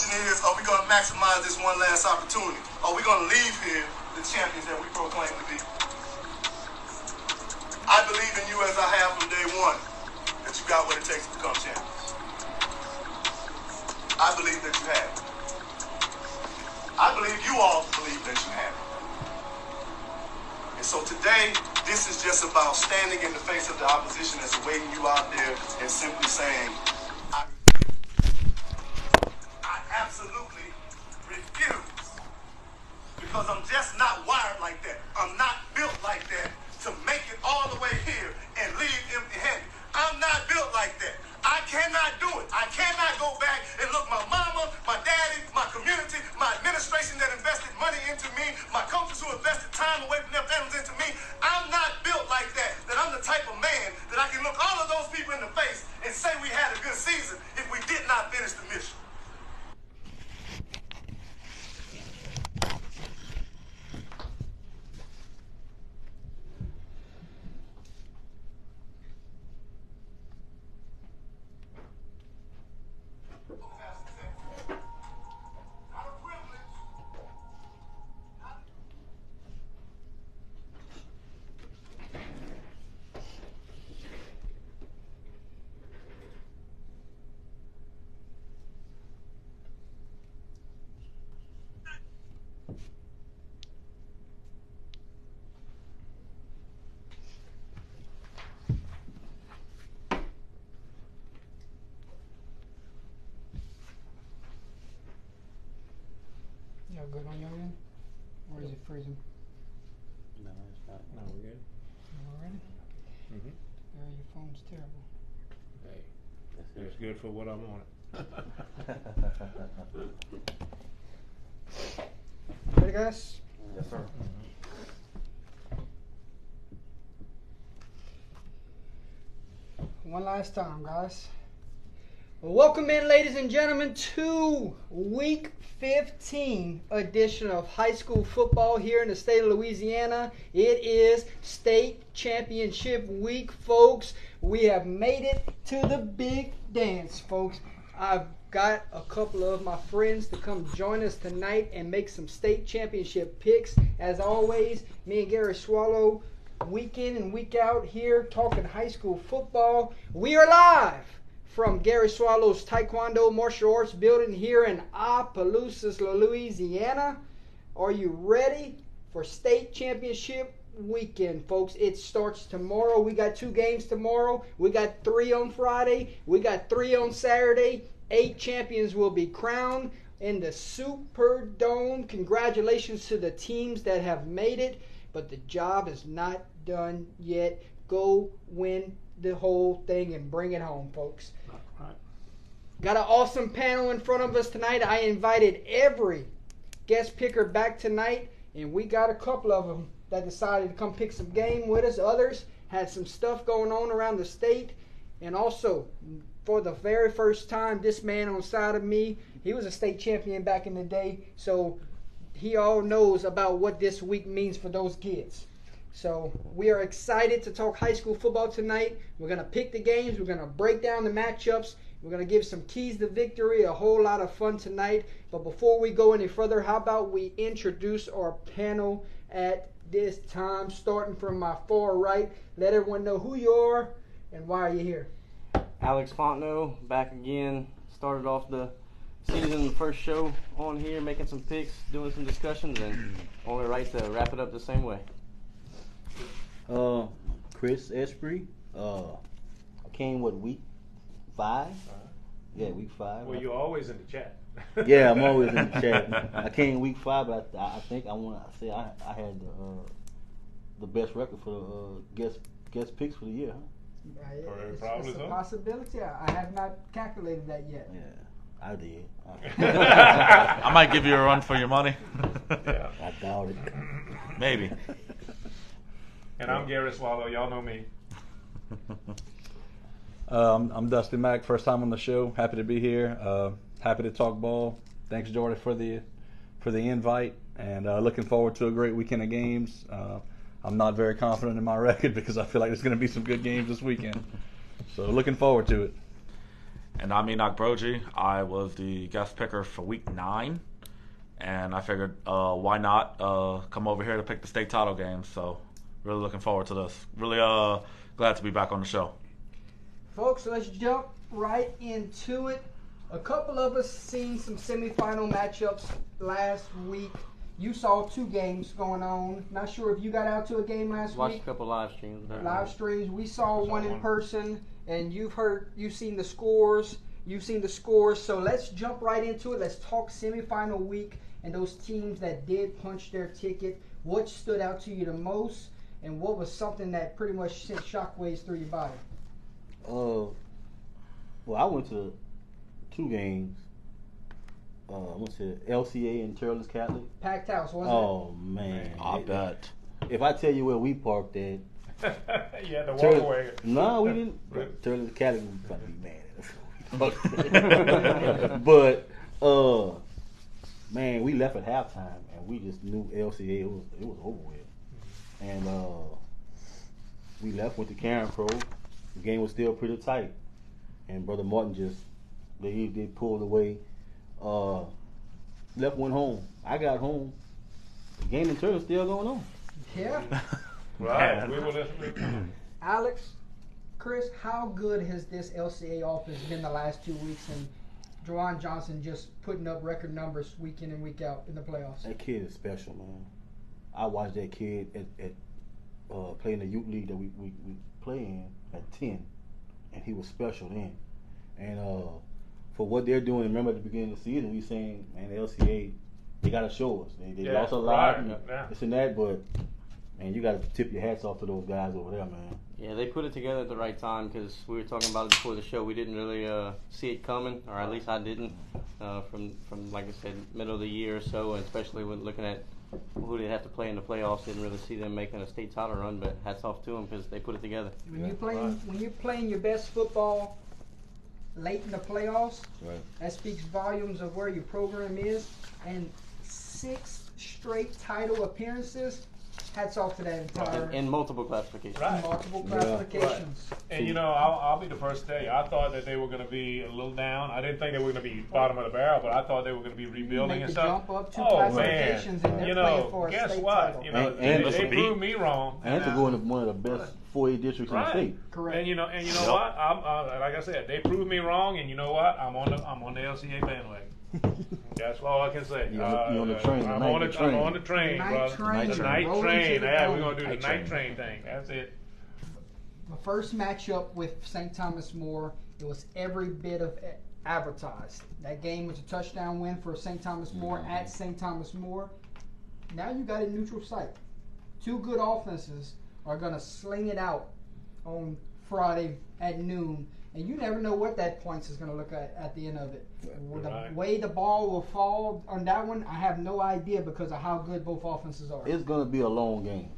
question is, are we going to maximize this one last opportunity? Are we going to leave here the champions that we proclaim to be? I believe in you as I have from day one, that you got what it takes to become champions. I believe that you have it. I believe you all believe that you have it. And so today, this is just about standing in the face of the opposition that's awaiting you out there and simply saying, I absolutely refuse. Because I'm just not wired like that. I'm not built like that to make it all the way here and leave empty-handed. I'm not built like that. I cannot do it. I cannot go back and look my mama, my daddy, my community, my administration that invested money into me, my coaches who invested time away from their families into me. I'm not built like that. That I'm the type of man that I can look all of those people in the face and say we had a good season if we did not finish the mission. Y'all good on your end? Or is it freezing? No, it's not. No, we're good. Y'all ready? Mm-hmm. Girl, your phone's terrible. Hey, it's good for what I'm on it. Ready, guys? Yes, sir. One last time, guys. Well, welcome in, ladies and gentlemen, to Week 15 edition of high school football here in the state of Louisiana. It is state championship week, folks. We have made it to the big dance, folks. I've got a couple of my friends to come join us tonight and make some state championship picks. As always, me and Gary Swallow, week in and week out here talking high school football. We are live from Gary Swallow's Taekwondo Martial Arts building here in Opelousas, Louisiana. Are you ready for state championship weekend, folks? It starts tomorrow. We got 2 games tomorrow. We got 3 on Friday. We got 3 on Saturday. 8 champions will be crowned in the Superdome. Congratulations to the teams that have made it, but the job is not done yet. Go win the whole thing and bring it home, folks. Right. Got an awesome panel in front of us tonight. I invited every guest picker back tonight, and we got a couple of them that decided to come pick some game with us. Others had some stuff going on around the state. And also, for the very first time, this man on the side of me, he was a state champion back in the day, so he all knows about what this week means for those kids. So we are excited to talk high school football tonight. We're going to pick the games. We're going to break down the matchups. We're going to give some keys to victory. A whole lot of fun tonight. But before we go any further, how about we introduce our panel at this time, starting from my far right. Let everyone know who you are and why are you here. Alex Fontenot, back again. Started off the season, the first show on here, making some picks, doing some discussions, and only right to wrap it up the same way. Chris Esprit, came week 5? Yeah, week 5. Well, you're always in the chat. Yeah, I'm always in the chat. I came week 5, but I think I want to say I had the best record for guest picks for the year. Huh? It's a possibility. I have not calculated that yet. Yeah, I did. I might give you a run for your money. Yeah. I doubt it. Maybe. And I'm Gary Swallow. Y'all know me. I'm Dustin Mack, first time on the show. Happy to be here. Happy to talk ball. Thanks, Jordan, for the invite, and looking forward to a great weekend of games. I'm not very confident in my record because I feel like there's going to be some good games this weekend. So looking forward to it. And I'm Enoch Brogy. I was the guest picker for week 9. And I figured, why not come over here to pick the state title game. So really looking forward to this. Really glad to be back on the show. Folks, let's jump right into it. A couple of us seen some semifinal matchups last week. You saw 2 games going on. Not sure if you got out to a game last Watched week. a couple live streams. Live streams. We saw one in person, and you've seen the scores. So let's jump right into it. Let's talk semifinal week and those teams that did punch their ticket. What stood out to you the most, and what was something that pretty much sent shockwaves through your body? Well, I went to 2 games. I went to LCA and Turles Catholic. Packed house, wasn't Oh man, I bet. If I tell you where we parked at, Yeah, the Turles- walkway. no, we didn't. Turles Catholic was about to be mad at us. But man, we left at halftime and we just knew LCA it was over with. And we left, went to Karen Pro. The game was still pretty tight, and Brother Martin they pulled away. Left, went home. I got home. The game in Turtle still going on. it? Yeah. Right. We were listening. Alex, Chris, how good has this LCA offense been the last 2 weeks? And Juwan Johnson just putting up record numbers week in and week out in the playoffs. That kid is special, man. I watched that kid at playing the youth league that we play in at 10, and he was special then. And for what they're doing, remember at the beginning of the season, we saying, man, the LCA, they got to show us. They lost a lot, and this and that, but man, you got to tip your hats off to those guys over there, man. Yeah, they put it together at the right time because we were talking about it before the show. We didn't really see it coming, or at least I didn't, from like I said, middle of the year or so, and especially when looking at who they have to play in the playoffs. Didn't really see them making a state title run, but hats off to them because they put it together. When you're playing your best football late in the playoffs, Right. that speaks volumes of where your program is. And 6 straight title appearances. Hats off to that entire In multiple classifications. Right. multiple Yeah. classifications. And you know, I'll be the first to tell you, I thought that they were going to be a little down. I didn't think they were going to be bottom of the barrel, but I thought they were going to be rebuilding Make and the stuff. jump up 2 Oh man, classifications and they're you playing know, for a guess state what? title. You know, And they beat. proved me wrong. And to go into one of the best 4A districts in the Right. state. Correct. And you know what? I'm like I said, they proved me wrong, and you know what? I'm on the LCA bandwagon. That's all I can say. You're on the train, the I'm night on the train. I'm on the train, Night brother. train. The night Rolling train. to the Yeah, dome. we're gonna do the Night night train. train thing. That's it. The first matchup with St. Thomas More, it was every bit of advertised. That game was a touchdown win for St. Thomas More at St. Thomas More. Now you got a neutral site. 2 good offenses are going to sling it out on Friday at noon. And you never know what that points is going to look at the end of it. Right. The way the ball will fall on that one, I have no idea because of how good both offenses are. It's going to be a long game.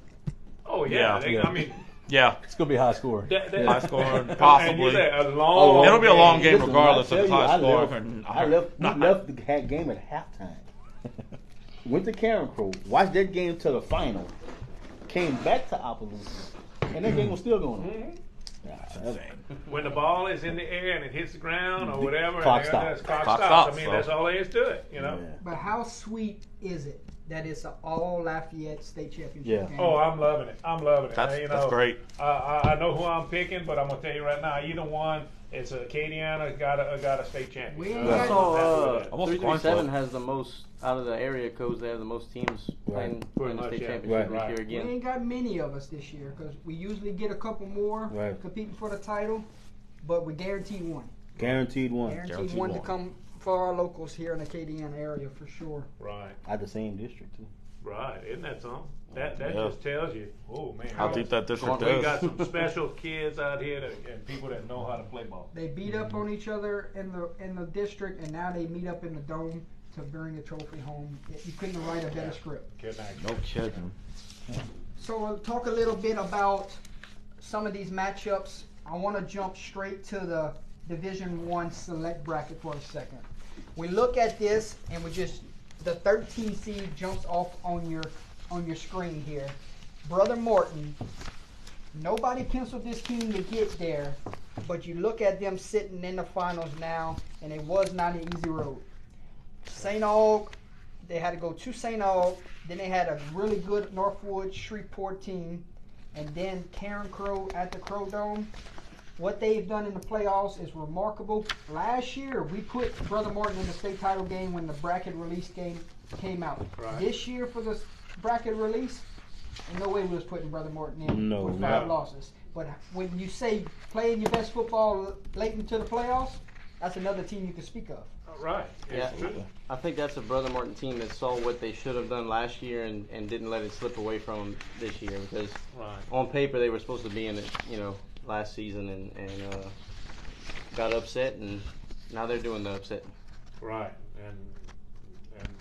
Oh yeah. Yeah. I mean, Yeah, It's gonna be high score. high score And you possibly. said a long. It'll be a long game Listen, regardless when of I the high tell you, score. we left the game at halftime. Went to Karen Pro, watched that game to the final, came back to Opelousas, and that game was still going on. When the ball is in the air and it hits the ground or whatever, Clock and stops. Clock Clock stops. stops, I mean, so. that's all there is to it. You know. Yeah. But how sweet is it that it's an all Lafayette state championship Yeah. game? Oh, I'm loving it. I'm loving it. That's You that's know, great. I know who I'm picking, but I'm gonna tell you right now, either one. It's a Acadiana got a state champion. We ain't So got- I'm So, happy with that. Almost a coin 337 flip. has the most out of the area codes. They have the most teams playing Pretty in the much, state yeah. championship Right. this year We again. ain't got many of us this year because we usually get a couple more Right. competing for the title, but we guaranteed one. Guaranteed one. Guaranteed one to come for our locals here in the Acadiana area for sure. Right, At the same district too. right. Isn't that something? That Yeah. just tells you, oh man, How deep that district we got is. some special kids out here and people that know how to play ball. They beat up on each other in the district, and now they meet up in the dome to bring a trophy home. You couldn't write a better script. Good night. No kidding. So we'll talk a little bit about some of these matchups. I want to jump straight to the Division I select bracket for a second. We look at this, and the 13 seed jumps off on your screen here. Brother Morton, nobody penciled this team to get there, But you look at them sitting in the finals now, and it was not an easy road. St. Aug, they had to go to St. Aug. Then they had a really good Northwood Shreveport team. And then Karen Crow at the Crow Dome. What they've done in the playoffs is remarkable. Last year, we put Brother Martin in the state title game when the bracket release game came out. Right. This year for the bracket release, no way we was putting Brother Martin in No, with 5 no. losses. But when you say playing your best football late into the playoffs, that's another team you can speak of. Right. Yeah, It's true. I think that's a Brother Martin team that saw what they should have done last year and didn't let it slip away from them this year, because Right. on paper they were supposed to be in it, last season and got upset, and now they're doing the upset. Right. And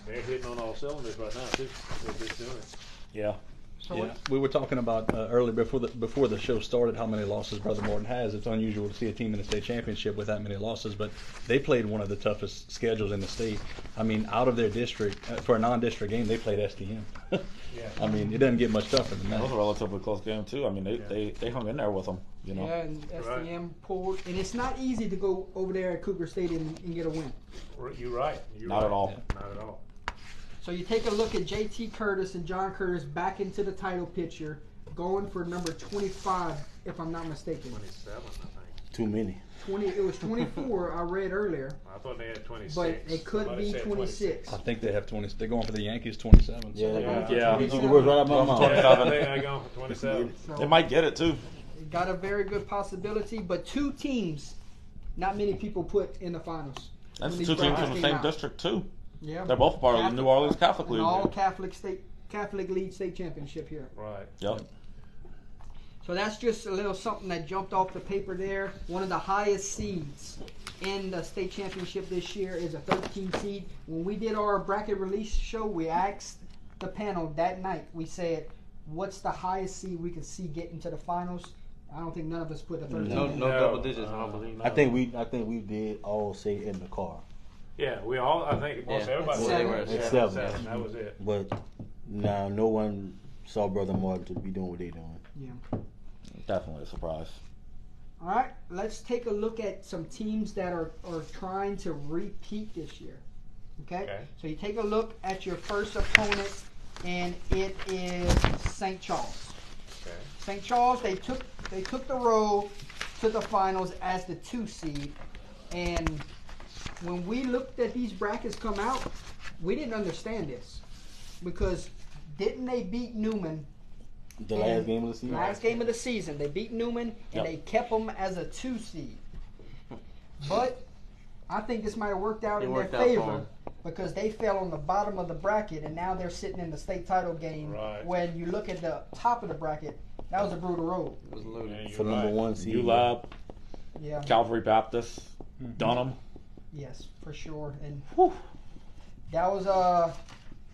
they're hitting on all cylinders right now too. They're just doing it. Yeah. So Yeah, we were talking about earlier before the show started how many losses Brother Martin has. It's unusual to see a team in the state championship with that many losses, but they played one of the toughest schedules in the state. I mean, out of their district for a non-district game, they played STM. Yeah. I mean, it doesn't get much tougher than That was a that. relatively close game too. I mean, they hung in there with them. yeah, and STM pulled, and it's not easy to go over there at Cougar Stadium and get a win. You're right. You're Not right. at all. Not at all. So you take a look at J.T. Curtis and John Curtis back into the title picture, going for number 25, if I'm not mistaken. 27, I think. Too many. It was 24. I read earlier, I thought they had 26. but it could Somebody be said 26. I think they have 20. They're going for the Yankees 27. Yeah, they're going for Yeah. 27. You can work right out my mouth. Yeah, I think I going for 27. So They might get it too. it got a very good possibility, but 2 teams, not many people put in the finals. That's When these 2 teams brackets from the came same out. district too. Yeah, They're both part of the Catholic- New Orleans Catholic an League. all Catholic League state championship here. Right. Yep. So that's just a little something that jumped off the paper there. One of the highest seeds in the state championship this year is a 13 seed. When we did our bracket release show, we asked the panel that night, we said, what's the highest seed we can see getting to the finals? I don't think none of us put a 13. No, in. no double digits, I don't believe. I think we did all say in the car, Yeah, we all. I think most Yeah. everybody. Seven. was It's yeah, seven. 7. That was it. but now no one saw Brother Martin to be doing what they doing. Yeah. Definitely a surprise. All right, let's take a look at some teams that are trying to repeat this year. Okay? Okay. So you take a look at your first opponent, and it is St. Charles. Okay. St. Charles, they took the road to the finals as the 2 seed, and when we looked at these brackets come out, we didn't understand this because didn't they beat Newman The And last game of the season. last game of the season? They beat Newman and Yep. they kept them as a 2 seed. But I think this might have worked out It in their worked out for favor 'em. because they fell on the bottom of the bracket and now they're sitting in the state title game. Right. When you look at the top of the bracket, that was a brutal road. It was Yeah, loaded. you're For number right. 1 seed. ULAB, Yeah. Calvary Baptist, Dunham. Yes, for sure. And that was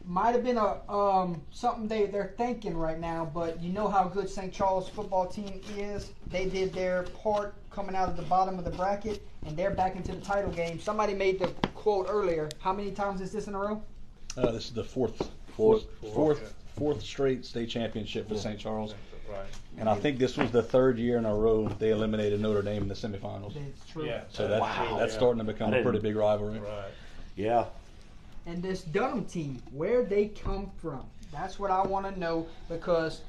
might have been a something they're thinking right now, but you know how good St. Charles football team is. They did their part coming out of the bottom of the bracket, and they're back into the title game. Somebody made the quote earlier. How many times is this in a row? This is the fourth straight state championship for St. Charles. Right. And I think this was the 3rd year in a row they eliminated Notre Dame in the semifinals. It's true. Yeah. So that's Wow. starting to become I a pretty didn't- big rivalry. Right. Yeah. And this Dunham team, where they come from, that's what I want to know because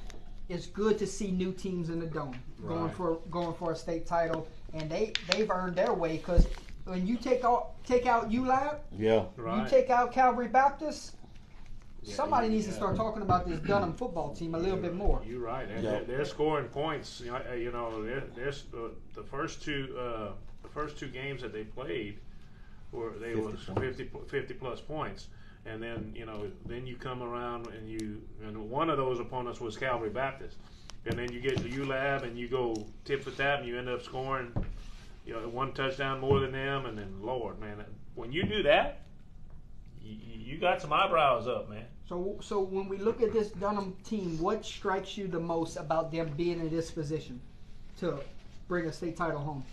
it's good to see new teams in the Dome going for a state title, and they've earned their way because when you take out ULAB, Yeah. Right. you take out Calvary Baptist, Yeah, somebody needs to yeah. start talking about this Dunham football team a little bit more. You're right. And Yeah. they're scoring points. You know, there's the first two games that they played were 50 plus points. And then then you come around and one of those opponents was Calvary Baptist, and then you get to ULAB and you go tip for tap and you end up scoring 1 touchdown more than them, and then Lord, man, when you do that, you got some eyebrows up, man. So when we look at this Dunham team, what strikes you the most about them being in this position to bring a state title home?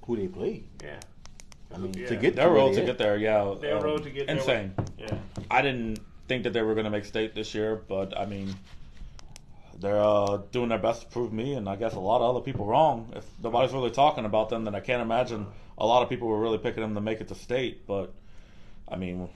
Who they play? Yeah. I mean, Yeah. to get Their to road where to they get at. there, yeah. Their road to get there. Insane. Yeah. I didn't think that they were going to make state this year, but I mean, they're doing their best to prove me and I guess a lot of other people wrong. If nobody's really talking about them, then I can't imagine a lot of people were really picking them to make it to state. But I mean,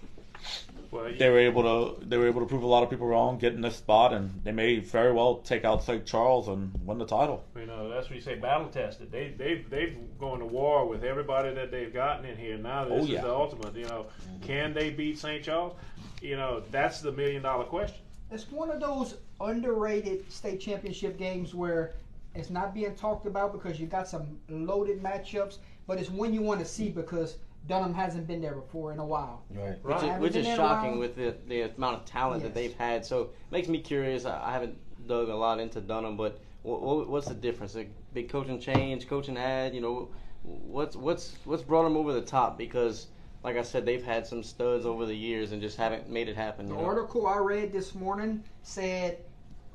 they were able to prove a lot of people wrong, get in this spot, and they may very well take out St. Charles and win the title. You know, that's what you say, battle tested. They've gone to war with everybody that they've gotten in here. Now this is the ultimate. You know, can they beat St. Charles? You know, that's the $1 million question. It's one of those underrated state championship games where it's not being talked about because you got some loaded matchups, but it's one you want to see because Dunham hasn't been there before in a while. Right. Which is shocking with the amount of talent that they've had. So it makes me curious. I haven't dug a lot into Dunham, but what's the difference? A big coaching change, coaching add. You know, what's brought them over the top? Because, like I said, they've had some studs over the years and just haven't made it happen. The article I read this morning said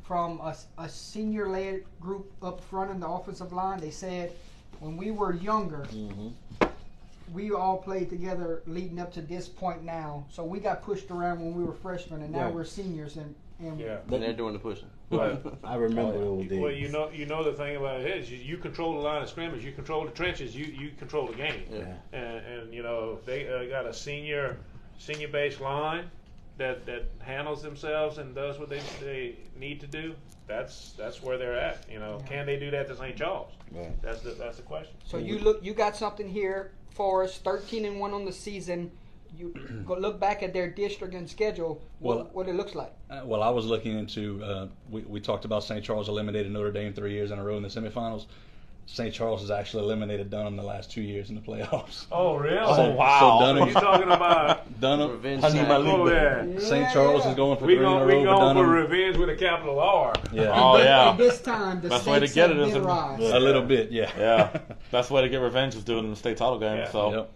from a senior-led group up front in the offensive line, they said when we were younger, we all played together leading up to this point now. So we got pushed around when we were freshmen, and now we're seniors, and they're doing the pushing. I remember those days. Well, you know the thing about it is you control the line of scrimmage, you control the trenches, you control the game. Yeah. And you know, if they got a senior base line that handles themselves and does what they need to do, that's where they're at. You know, can they do that to St. Charles? Right. That's the question. So you got something here for us, 13-1 on the season. You go look back at their district and schedule, what it looks like. Well, I was looking into, we talked about St. Charles eliminated Notre Dame 3 years in a row in the semifinals. St. Charles has actually eliminated Dunham the last 2 years in the playoffs. Oh, really? Oh, wow. So Dunham, You talking about Dunham, Revenge I need my time. league Oh, back. yeah. St. Charles is going for we 3 in a row. going but for Dunham, revenge with a capital R. yeah, Oh, yeah. And this time, the Best way to stakes get have it is been a- rise. a little bit, yeah. Yeah, best way to get revenge is doing it in the state title game. Yeah. So Yep.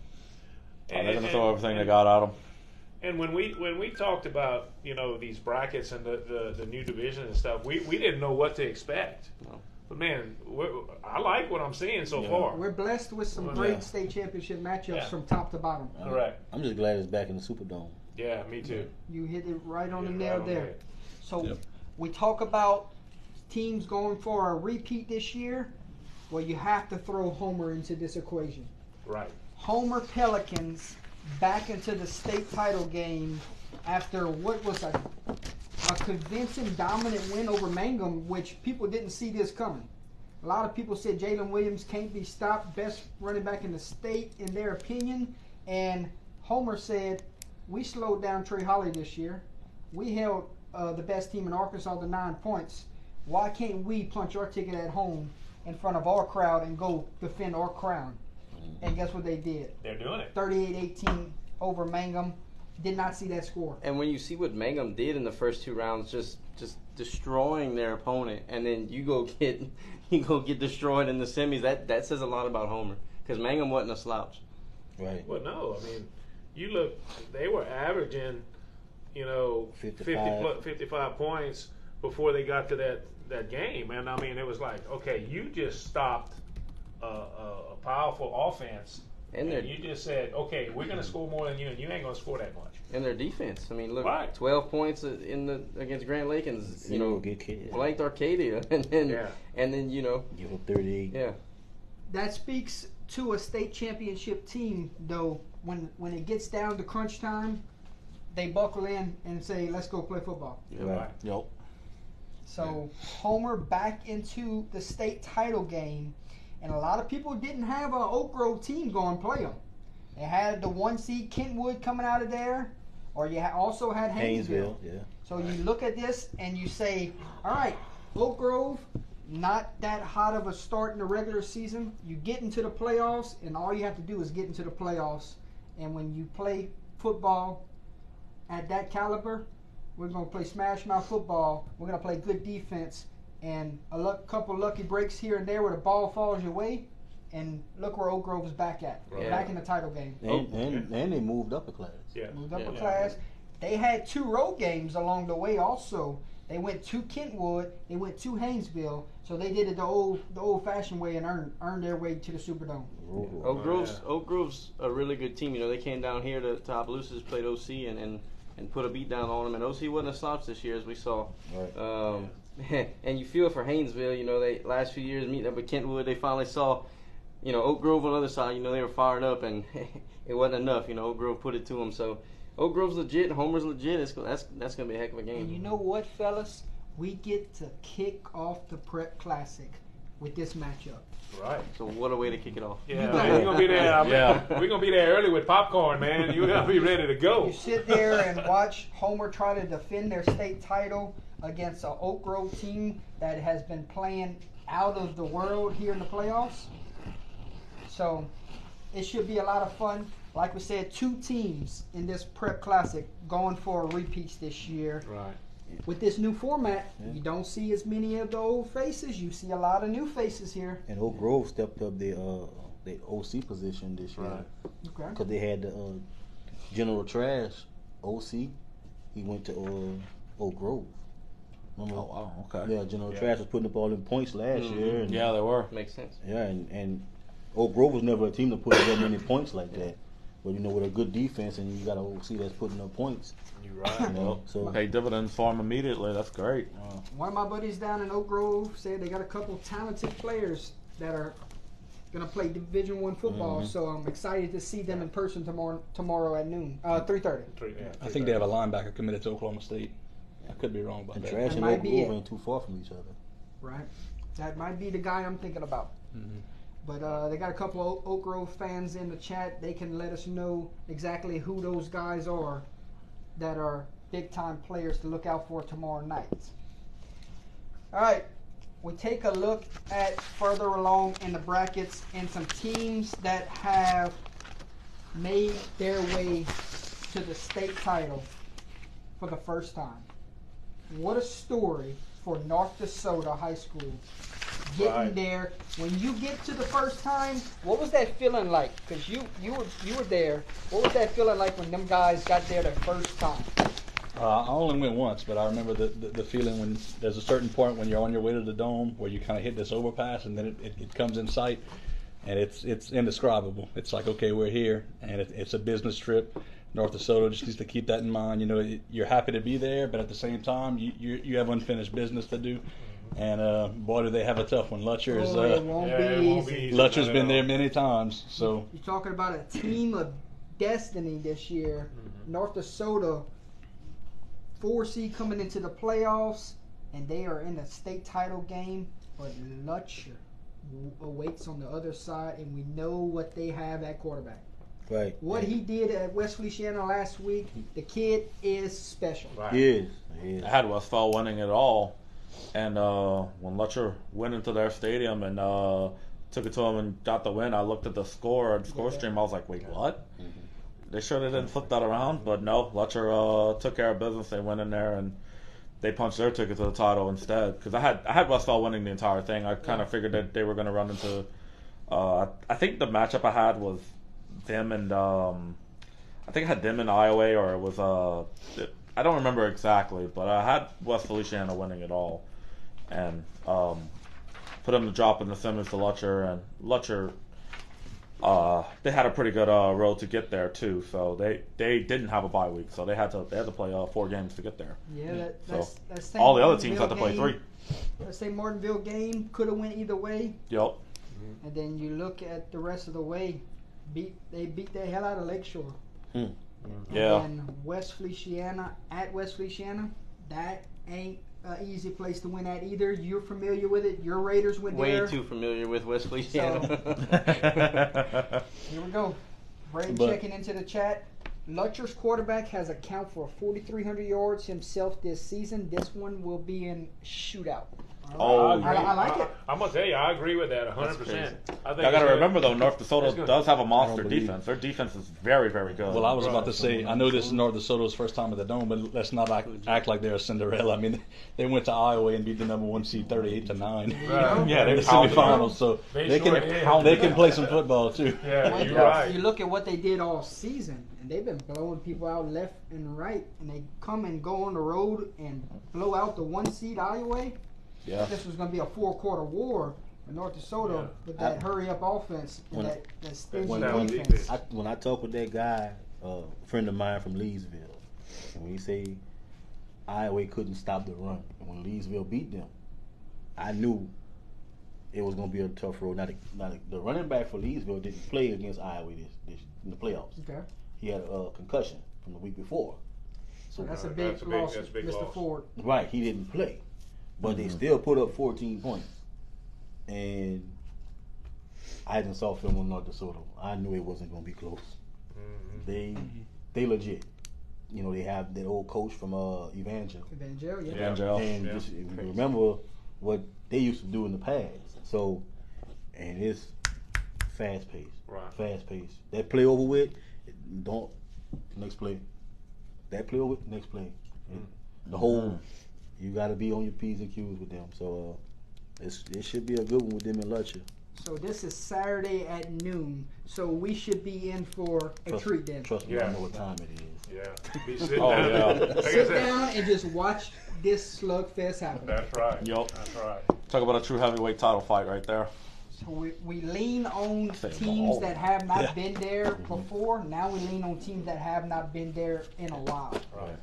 they're going to throw everything they got at them. And when we talked about, you know, these brackets and the new division and stuff, we didn't know what to expect. No. But man, I like what I'm seeing so far. We're blessed with some great state championship matchups from top to bottom. Correct. I'm just glad it's back in the Superdome. Yeah, me too. You hit it right on the Hit it nail right on the there. head. So we talk about teams going for a repeat this year. Well, you have to throw Homer into this equation. Right. Homer Pelicans back into the state title game after what was a convincing dominant win over Mangum, which people didn't see this coming. A lot of people said Jalen Williams can't be stopped, best running back in the state in their opinion, and Homer said, we slowed down Trey Holly this year. We held the best team in Arkansas to 9 points. Why can't we punch our ticket at home in front of our crowd and go defend our crown? And guess what they did? They're doing it. 38-18 over Mangum. Did not see that score. And when you see what Mangum did in the first 2 rounds, just destroying their opponent, and then you go get destroyed in the semis, that says a lot about Homer, because Mangum wasn't a slouch. Right. Well, no, I mean, you look, they were averaging, you know, 55 points before they got to that game, and I mean, it was like, okay, you just stopped a powerful offense. And you just said, okay, we're going to score more than you, and you ain't going to score that much. And their defense. I mean, look, Right. 12 points against Grand Lake, and Get kids. blanked Arcadia, and then you know, Give up 38. yeah. That speaks to a state championship team, though. When it gets down to crunch time, they buckle in and say, "Let's go play football." Right. Yep. So Homer back into the state title game, and a lot of people didn't have an Oak Grove team go and play them. They had the 1 seed Kentwood coming out of there, or you also had Haynesville. Yeah. So you look at this and you say, all right, Oak Grove, not that hot of a start in the regular season. You get into the playoffs, and all you have to do is get into the playoffs. And when you play football at that caliber, we're going to play smash mouth football. We're going to play good defense, and couple lucky breaks here and there where the ball falls your way. And look where Oak Grove is back at. Right. Back in the title game. And they moved up a class. Yeah. Moved up a Yeah. class. They had 2 road games along the way also. They went to Kentwood. They went to Haynesville. So they did it the old-fashioned way and earned their way to the Superdome. Oak Grove's a really good team. You know, they came down here to Opelousas, played OC, and put a beat down on them. And OC wasn't a slouch this year, as we saw. Right. and you feel for Haynesville. You know, they last few years meeting up with Kentwood, they finally saw, you know, Oak Grove on the other side. You know, they were fired up, and it wasn't enough. You know, Oak Grove put it to them. So Oak Grove's legit, Homer's legit. That's gonna be a heck of a game. And you know what, fellas? We get to kick off the Prep Classic with this matchup. Right. So what a way to kick it off. Yeah, man, we're gonna be there. Yeah. We're gonna be there early with popcorn, man. You're gonna be ready to go. You sit there and watch Homer try to defend their state title against an Oak Grove team that has been playing out of the world here in the playoffs. So it should be a lot of fun. Like we said, 2 teams in this Prep Classic going for repeats this year. Right. With this new format, you don't see as many of the old faces. You see a lot of new faces here. And Oak Grove stepped up their OC position this year. Right. Okay. Because they had the General Trash OC. He went to Oak Grove. Remember? Oh wow, okay. Yeah, General Trash was putting up all them points last year. And, Yeah, they were. Makes sense. Yeah, and Oak Grove was never a team to put up that many points like that. But you know, with a good defense, and you got an OC that's putting up points. You're right. You know, so Pay dividends for them immediately. That's great. One of my buddies down in Oak Grove said they got a couple talented players that are going to play Division I football. So I'm excited to see them in person tomorrow at noon, 3:30. I think they have a linebacker committed to Oklahoma State. I could be wrong about and that. Trash That and might Oak be Grove it. ain't too far from each other. Right. That might be the guy I'm thinking about. But they got a couple of Oak Grove fans in the chat. They can let us know exactly who those guys are that are big-time players to look out for tomorrow night. All right. We take a look at further along in the brackets and some teams that have made their way to the state title for the first time. What a story for North DeSoto High School. Getting Right. there. When you get to the first time, what was that feeling like? Because you were there. What was that feeling like when them guys got there the first time? I only went once, but I remember the feeling when there's a certain point when you're on your way to the dome where you kind of hit this overpass and then it comes in sight, and it's indescribable. It's like, okay, we're here, and it's a business trip. North DeSoto just needs to keep that in mind. You know, you're happy to be there, but at the same time, you have unfinished business to do. And boy, do they have a tough one. Lutcher is it won't be it won't be easy. easy. Lutcher's Not been at there all. many times. So You're talking about a team of destiny this year. North DeSoto, 4C coming into the playoffs, and they are in a state title game. But Lutcher awaits on the other side, and we know what they have at quarterback. Right. What he did at West Feliciana last week, the kid is special. Right. He is. He is. I had Westfall winning it all, and when Lutcher went into their stadium and took it to him and got the win, I looked at the score stream. I was like, wait, what? They sure they didn't flip that around, but no, Lutcher took care of business. They went in there and they punched their ticket to the title instead. Because I had Westfall winning the entire thing. I kind of figured that they were going to run into. I think the matchup I had was them and I think I had them in Iowa, or it was I don't remember exactly, but I had West Feliciana winning it all, and put them to drop in the semis to Lutcher, and Lutcher. They had a pretty good road to get there too, so they didn't have a bye week, so they had to play 4 games to get there. Yeah, So that's all the other teams had to play 3. Let's say Martinville game could have went either way, Yep. and then you look at the rest of the way. They beat the hell out of Lakeshore. And Yeah. then West Feliciana at West Feliciana, that ain't an easy place to win at either. You're familiar with it. Your Raiders went Way there. too familiar with West Feliciana. Here we go. Brady But- checking into the chat. Lutcher's quarterback has a count for 4,300 yards himself this season. This one will be in shootout. Oh, I like it. I'm gonna tell you, I agree with that 100%. I think I got to it's remember though, North That's DeSoto good. does have a monster I don't believe defense. Their defense is very, very good. well, I was about to say, I know this is North DeSoto's first time at the Dome, but let's not act like they're a Cinderella. I mean, they went to Iowa and beat the number 1 seed 38-9. Right. Yeah, in they the pounded them. semifinals, so They they sure can did. they can play some football too. Yeah, Well, you're you- right. You look at what they did all season, and they've been blowing people out left and right, and they come and go on the road and blow out the 1 seed Iowa. Yeah. This was going to be a 4-quarter war for North DeSoto Yeah. with that hurry-up offense and that stingy Sound defense. defense. When I talk with that guy, a friend of mine from Leesville, and when he say Iowa couldn't stop the run. And when Leesville beat them, I knew it was going to be a tough road. Now the running back for Leesville didn't play against Iowa this in the playoffs. Okay. He had a concussion from the week before. So that's a That's big a big- loss, that's a big Mr. loss. Ford. Right, he didn't play. But they still put up 14 points. And I didn't saw film on North DeSoto. I knew it wasn't going to be close. They legit. You know, they have that old coach from Evangel. Evangel, yeah. Angel. And Yeah. just, if you remember what they used to do in the past. So, and it's fast paced. Right. Fast paced. That play over with, next play. That play over with, next play. The whole, you got to be on your P's and Q's with them. So, it should be a good one with them in Lutcher. So this is Saturday at noon. So we should be in for a treat then. Trust me, Yeah. I know what time it is. Yeah. Be sitting Oh, down. yeah. Like I Sit said, down and just watch this slugfest happen. That's right. Yup. That's right. Talk about a true heavyweight title fight right there. So we lean on Say teams ball. that have not Yeah. been there before. Now we lean on teams that have not been there in a while. Right.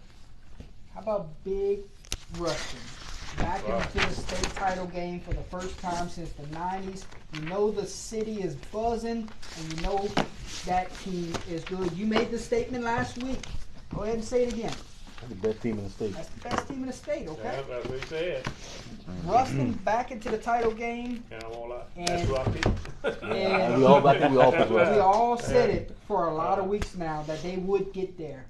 How about Big Ruston? Back Right. into the state title game for the first time since the 90s. You know the city is buzzing, and you know that team is good. You made the statement last week. Go ahead and say it again. That's the best team in the state. That's the best team in the state, okay? Yeah, that's what he said. Ruston back into the title game. And I won't lie. And- That's who I picked. And We all picked we Ruston. all said it for a lot of weeks now that they would get there.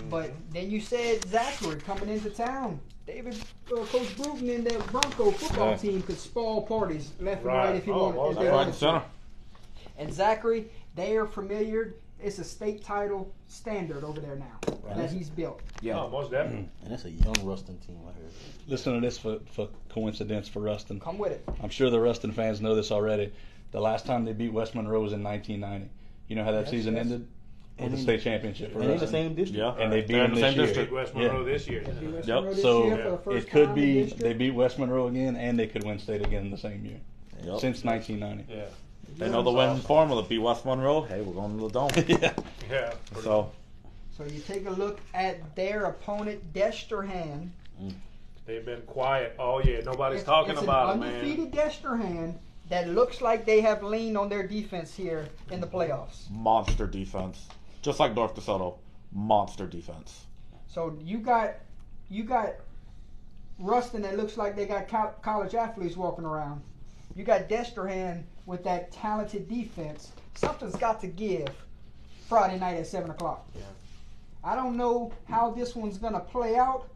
But then you said Zachary coming into town. David, Coach Bruton and the Bronco football Yeah. team could spoil parties left and Right. right if you Oh, want. most if they definitely. Right wanted in to. center. And Zachary, they are familiar. It's a state title standard over there now that he's built. Oh, most definitely. And that's a young Ruston team, I heard. Listen to this for coincidence for Ruston. Come with it. I'm sure the Ruston fans know this already. The last time they beat West Monroe was in 1990. You know how that season yes. ended? With And the in- state championship for And in the Ruston. same district. Yeah. And they beat They're in them the this same year. district. West Yeah. Monroe this year. They beat West Yep. Monroe this So year for the first it could time in be district. they beat West Monroe again, and they could win state again in the same year. Yep. Since 1990. Yeah. They know the winning formula. Beat West Monroe. Hey, we're going to the dome. Yeah. Yeah. So So you take a look at their opponent, Destrehan. They've been quiet all year. Nobody's talking it's about it, an man. undefeated Destrehan that looks like they have leaned on their defense here in the playoffs. monster defense, just like North DeSoto. Monster defense. So you got Ruston that looks like they got college athletes walking around. You got Destrehan with that talented defense. Something's got to give Friday night at 7 o'clock. Yeah. I don't know how this one's going to play out,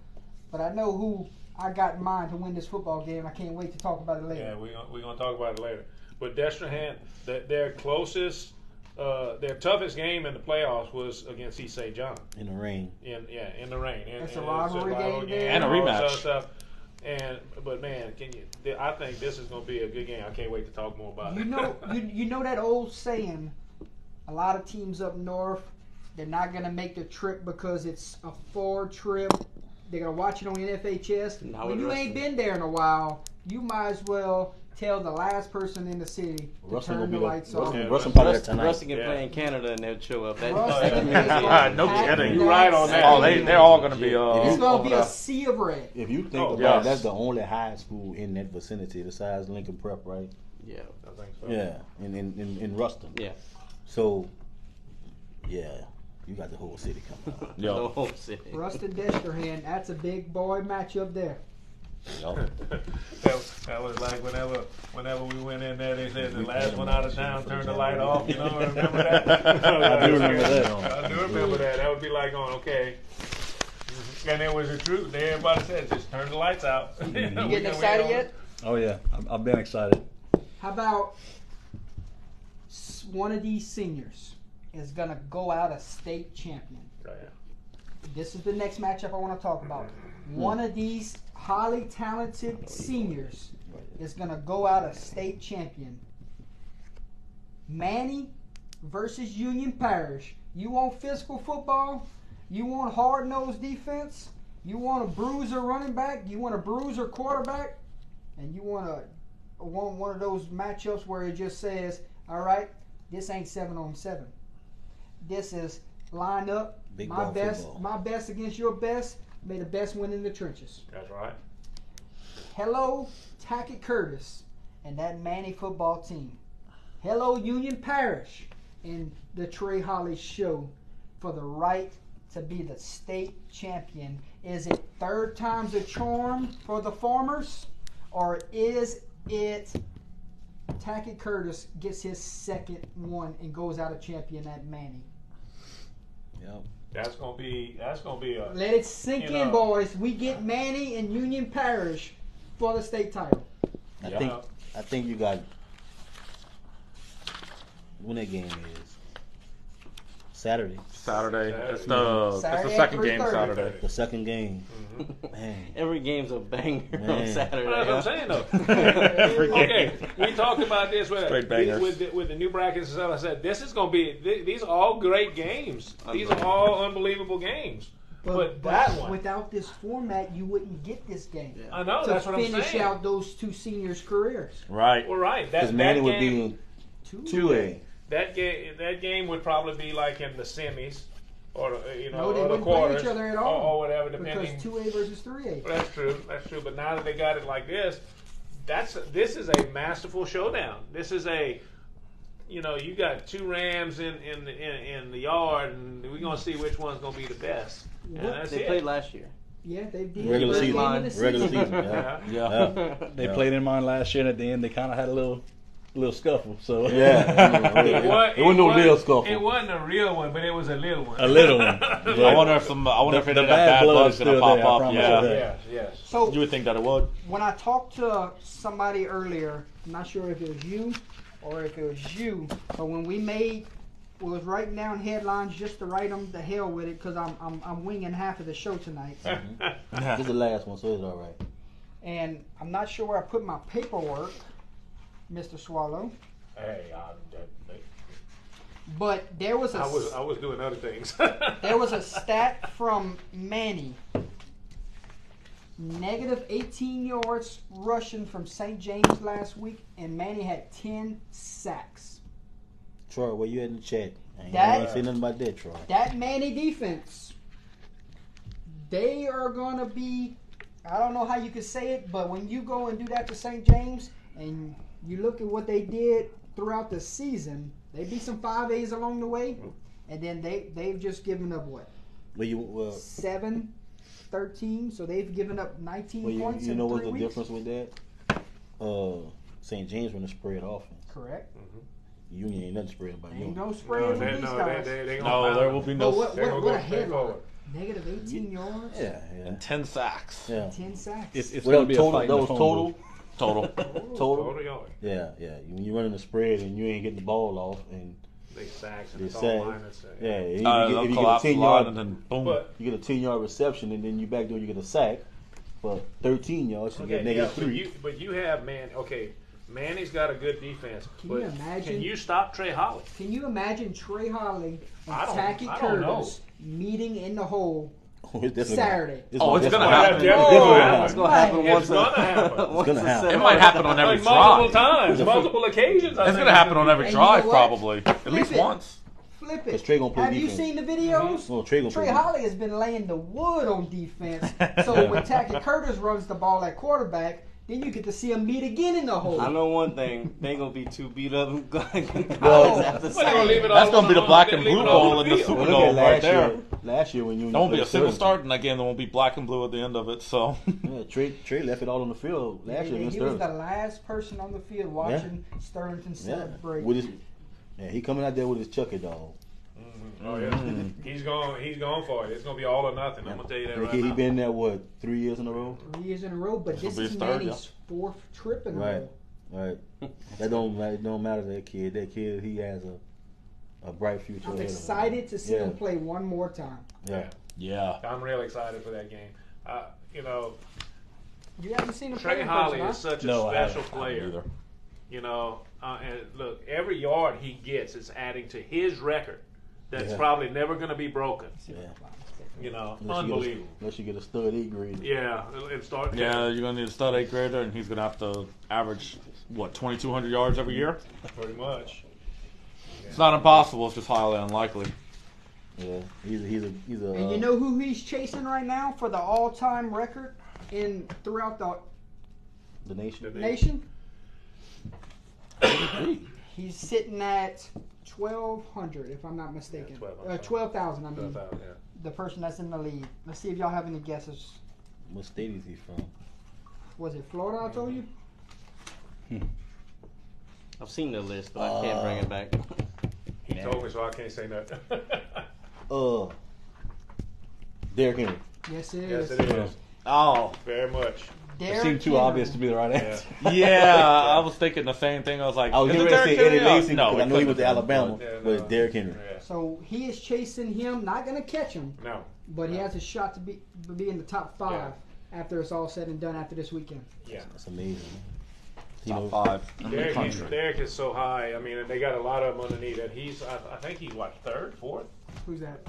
but I know who I got in mind to win this football game. I can't wait to talk about it later. Yeah, we're gonna talk about it later. But Destrehan, their closest, their toughest game in the playoffs was against East St. John In the rain. in the rain. That's a it's rivalry game there. And a all this rematch. other stuff. But man, I think this is gonna be a good game. I can't wait to talk more about You it. know, you know that old saying. A lot of teams up north, they're not gonna make the trip because it's a far trip. They're gonna watch it on NFHS. Not When with you Ruston. ain't been there in a while, you might as well tell the last person in the city to Ruston turn will the be lights there. off. Yeah. Ruston probably there Ruston, tonight. Ruston can Yeah. play in Canada and they'll show up. That, Ruston that is community- gonna No pack kidding. You're right on that that. Oh, stadium. they're all gonna be. It's gonna over be there. a sea of red. If you think Oh, about yes. it, that's the only high school in that vicinity besides Lincoln Prep, right? Yeah. I think so. Yeah, in Ruston. Yeah. So, yeah, you got the whole city coming out. The Yo. whole city. Ruston Destrehan, that's a big boy matchup there. Yo. That was like whenever we went in there, they said the last one out of town turned the light off. You know, remember that? I do remember that. I do remember that. That would be like going, okay. And it was the truth. Everybody said, just turn the lights out. You getting excited yet? Oh yeah, I've been excited. How about one of these seniors is gonna go out a state champion? This is the next matchup I want to talk about. One of these highly talented seniors is going to go out a state champion. Manny versus Union Parish. You want physical football? You want hard-nosed defense? You want a bruiser running back? You want a bruiser quarterback? And you want one of those matchups where it just says, all right, this ain't 7-on-7. This is line up. Big My ball best, football. my best against your best. May the best win in the trenches. That's right. Hello, Tackett Curtis and that Manny football team. Hello, Union Parish and the Trey Holly show for the right to be the state champion. Is it third time's a charm for the Farmers, or is it Tackett Curtis gets his second one and goes out a champion at Manny? Yep. That's gonna be a. Let it sink in, boys. We get Manny and Union Parish for the state title. I think you got when that game is Saturday. Saturday. It's Saturday the at second game 3:30. Saturday. The second game. Mm-hmm. Man. Every game's a banger on Man. Saturday. That's what I'm saying, though. Every Okay, game. we talked about this Straight bangers. with the new brackets and stuff. I said this is going to be. These are all great games. These are all unbelievable games. But that one, without this format, you wouldn't get this game. I know To that's what I'm finish saying. out those two seniors' careers. Right. Well, right. Because That Manny would game, be in 2A. that game would probably be like in the semis, or No, they or the wouldn't quarters, play each other at all. or whatever, Because depending. 2A versus 3A. That's true. That's true. But now that they got it like this, this is a masterful showdown. This is a, you got two Rams in the yard, and we're gonna see which one's gonna be the best. And What? that's They it. played last year. Yeah, they did. Regular First season. game of the Regular season. season. Yeah. Yeah. Yeah. They Yeah. played in mine last year, and at the end, they kind of had a little scuffle. So Yeah. It wasn't no real scuffle. It wasn't a real one, but it was a little one. a little one. I wonder if if The any of that bad bad blood blood's is gonna still pop there, I up. promise Yeah. you that. Yes, yes. So You would think that it would. when I talked to somebody earlier, I'm not sure if it was you or if it was you, but when we was writing down headlines just to write them the hell with it because I'm winging half of the show tonight, This is the last one, so it's all right. and I'm not sure where I put my paperwork, Mr. Swallow, Hey, but there was I was doing other things. there was a stat from Manny. Negative 18 yards rushing from St. James last week, and Manny had 10 sacks. Troy, where you at in the chat? I ain't That- gonna say nothing about that, Troy. That Manny defense, they are going to be, I don't know how you could say it, but when you go and do that to St. James and you look at what they did throughout the season, they beat some 5As along the way, and then they've just given up what? Well, 7-13, so they've given up 19 well, points you in know 3 what's the weeks. difference with that? St. James run a spread offense. Correct. Union ain't nothing spread about Ain't Union. no spread with these guys. they No, gonna there will be no. But what They're gonna a go straight headline. forward. Negative 18 yards, Yeah, yeah. And 10 sacks. Yeah. 10 sacks. It's Well, going to be a total, fight. that was total. Total. Total. Total yard. Yeah, yeah. When you running a spread and you ain't getting the ball off, and They sacks and they it's all sack, line. It's, yeah, if you They'll get a collapse the 10 line yard, and then boom. But you get a 10-yard reception, and then you back door, you get a sack for 13 yards, you get negative 3. but you have Manny's got a good defense. Can but you imagine? Can you stop Trey Holly? Can you imagine Trey Holly and I Tackett don't know. Curtis meeting in the hole It's definitely- Saturday? Oh, it's gonna Well, happen. yeah, Oh, It's going to happen It's once. gonna happen. once gonna a happen. set. It might happen on every Like multiple drive. times, multiple occasions. I It's think gonna happen on every And you know drive, what? probably at Flip least it. once. Flip Because it. Trey gonna play Have you defense. seen the videos? Well, Trey gonna play Trey defense. Holly has been laying the wood on defense. So when Tackett Curtis runs the ball at quarterback, then you get to see them meet again in the hole. I know one thing. They ain't going to be too beat up guys after Well, they gonna Saturday. leave it all That's gonna be the on- black they and leave blue it all bowl on in the field. Super Well, Bowl look at right there. Last year when you There won't be a played single Sterling. start, and again, there won't be black and blue at the end of it. So Yeah, Trey left it all on the field last year he against was Sterling. the last person on the field watching Sterlington Yeah, celebrate. with his, yeah, he coming out there with his Chucky dog. Oh yeah, he's going for it. It's gonna be all or nothing. I'm gonna tell you that right He now. been there 3 years in a row. 3 years in a row, but This this will be is his third, Manny's 4th trip in a Right, row. right. That don't matter to that kid. That kid, he has a bright future. I'm ahead of him. excited to see Yeah. him play one more time. Yeah. yeah, I'm real excited for that game. You haven't seen him play Trey in Holly person, is such a No, I special haven't. player. either. And look, every yard he gets is adding to his record. That's Yeah. probably never going to be broken. Yeah. Unbelievable. Unless you get a stud E grade. Yeah, and start. yeah. You're gonna need a stud 8th grader, and he's gonna have to average 2,200 yards every year. pretty much. It's not impossible. It's just highly unlikely. Yeah, he's a. And you know who he's chasing right now for the all-time record throughout the nation. nation? He's sitting at 1,200, if I'm not mistaken. 12,000. I mean, 12,000, yeah. the person that's in the lead. Let's see if y'all have any guesses. What state is he from? Was it Florida? I told you. I've seen the list, but I can't bring it back. He told me, so I can't say nothing. Derrick Henry. Yes, it Yes, is. it is. Oh, Very much. It Derrick seemed too Henry. obvious to be the right answer. yeah. I was thinking the same thing. I was like, I was is getting it ready to say Derrick Eddie Henry? Lacy No, because I know he was couldn't to have been, Alabama, Yeah, but it's no. Derrick Henry. Yeah. So he is chasing him. Not going to catch him, No. but he has a shot to be in the top 5 after it's all said and done after this weekend. Yeah. That's amazing. Top 5 in the country. Derek is so high. I mean, and they got a lot of them underneath it. I think he's what, 3rd, 4th? Who's that?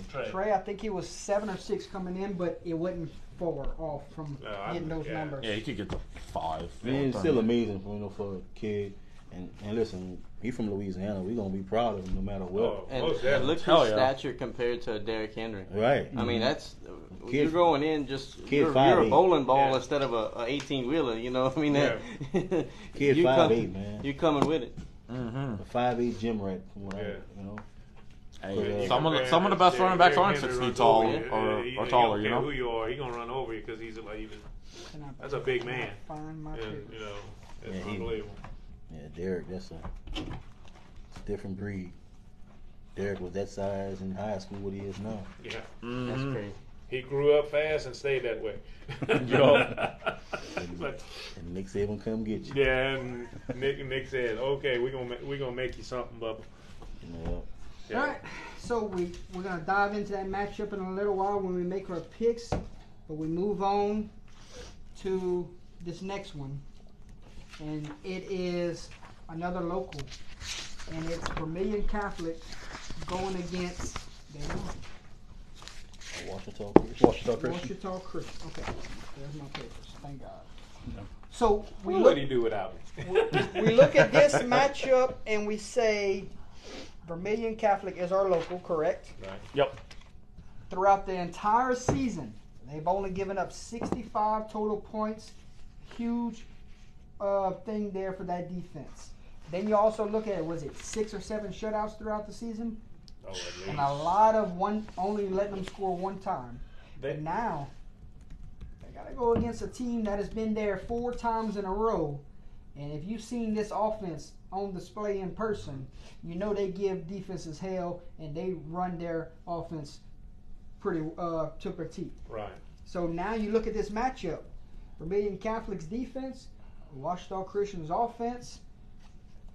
Trey. Trey, I think he was 7 or 6 coming in, but it wasn't 4 off from getting those numbers. Yeah, he could get to 5. Man, it's still amazing for a kid. And listen, he from Louisiana. We're gonna be proud of him no matter what. Oh, And, most and definitely. look his Hell yeah. stature compared to Derrick Henry. Right. I mean, that's Kid- you're going in just kid you're a 5'8". bowling ball Yeah. instead of a 18-wheeler. You know, I mean, Yeah. Kid you 5'8", man. You're coming with it. Mm-hmm. A 5'8" gym rat from what Yeah. you know. Hey, You some of compare the best running backs aren't Derrick 6 Henry feet runs tall over you. or He taller, don't you care know? who you are, he's gonna run over you because he's like Can I- that's a big man. Find my And, picture. you know, it's Yeah, he- unbelievable. Yeah, Derrick, it's a different breed. Derrick was that size in high school. What he is now. Yeah. That's Mhm. crazy. He grew up fast and stayed that way. But, And Nick Saban come get you. yeah, and Nick said, "Okay, we're gonna make you something, Bubba." Yeah. All right, so we're gonna dive into that matchup in a little while when we make our picks, but we move on to this next one, and it is another local, and it's Vermilion Catholic going against Washington. Washington Christian. Wichita Christian. Okay, there's my papers. Thank God. So we What look, would he do without me? we look at this matchup and we say Vermilion Catholic is our local, correct? Right. Yep. Throughout the entire season, they've only given up 65 total points. Huge thing there for that defense. Then you also look at, was it 6 or 7 shutouts throughout the season? Oh, at least. And a lot of only letting them score one time. They- But now, they got to go against a team that has been there 4 times in a row. And if you've seen this offense on display in person, you know they give defenses hell and they run their offense pretty to petite. Right. So now you look at this matchup. Vermilion Catholic's defense, Washita Christian's offense.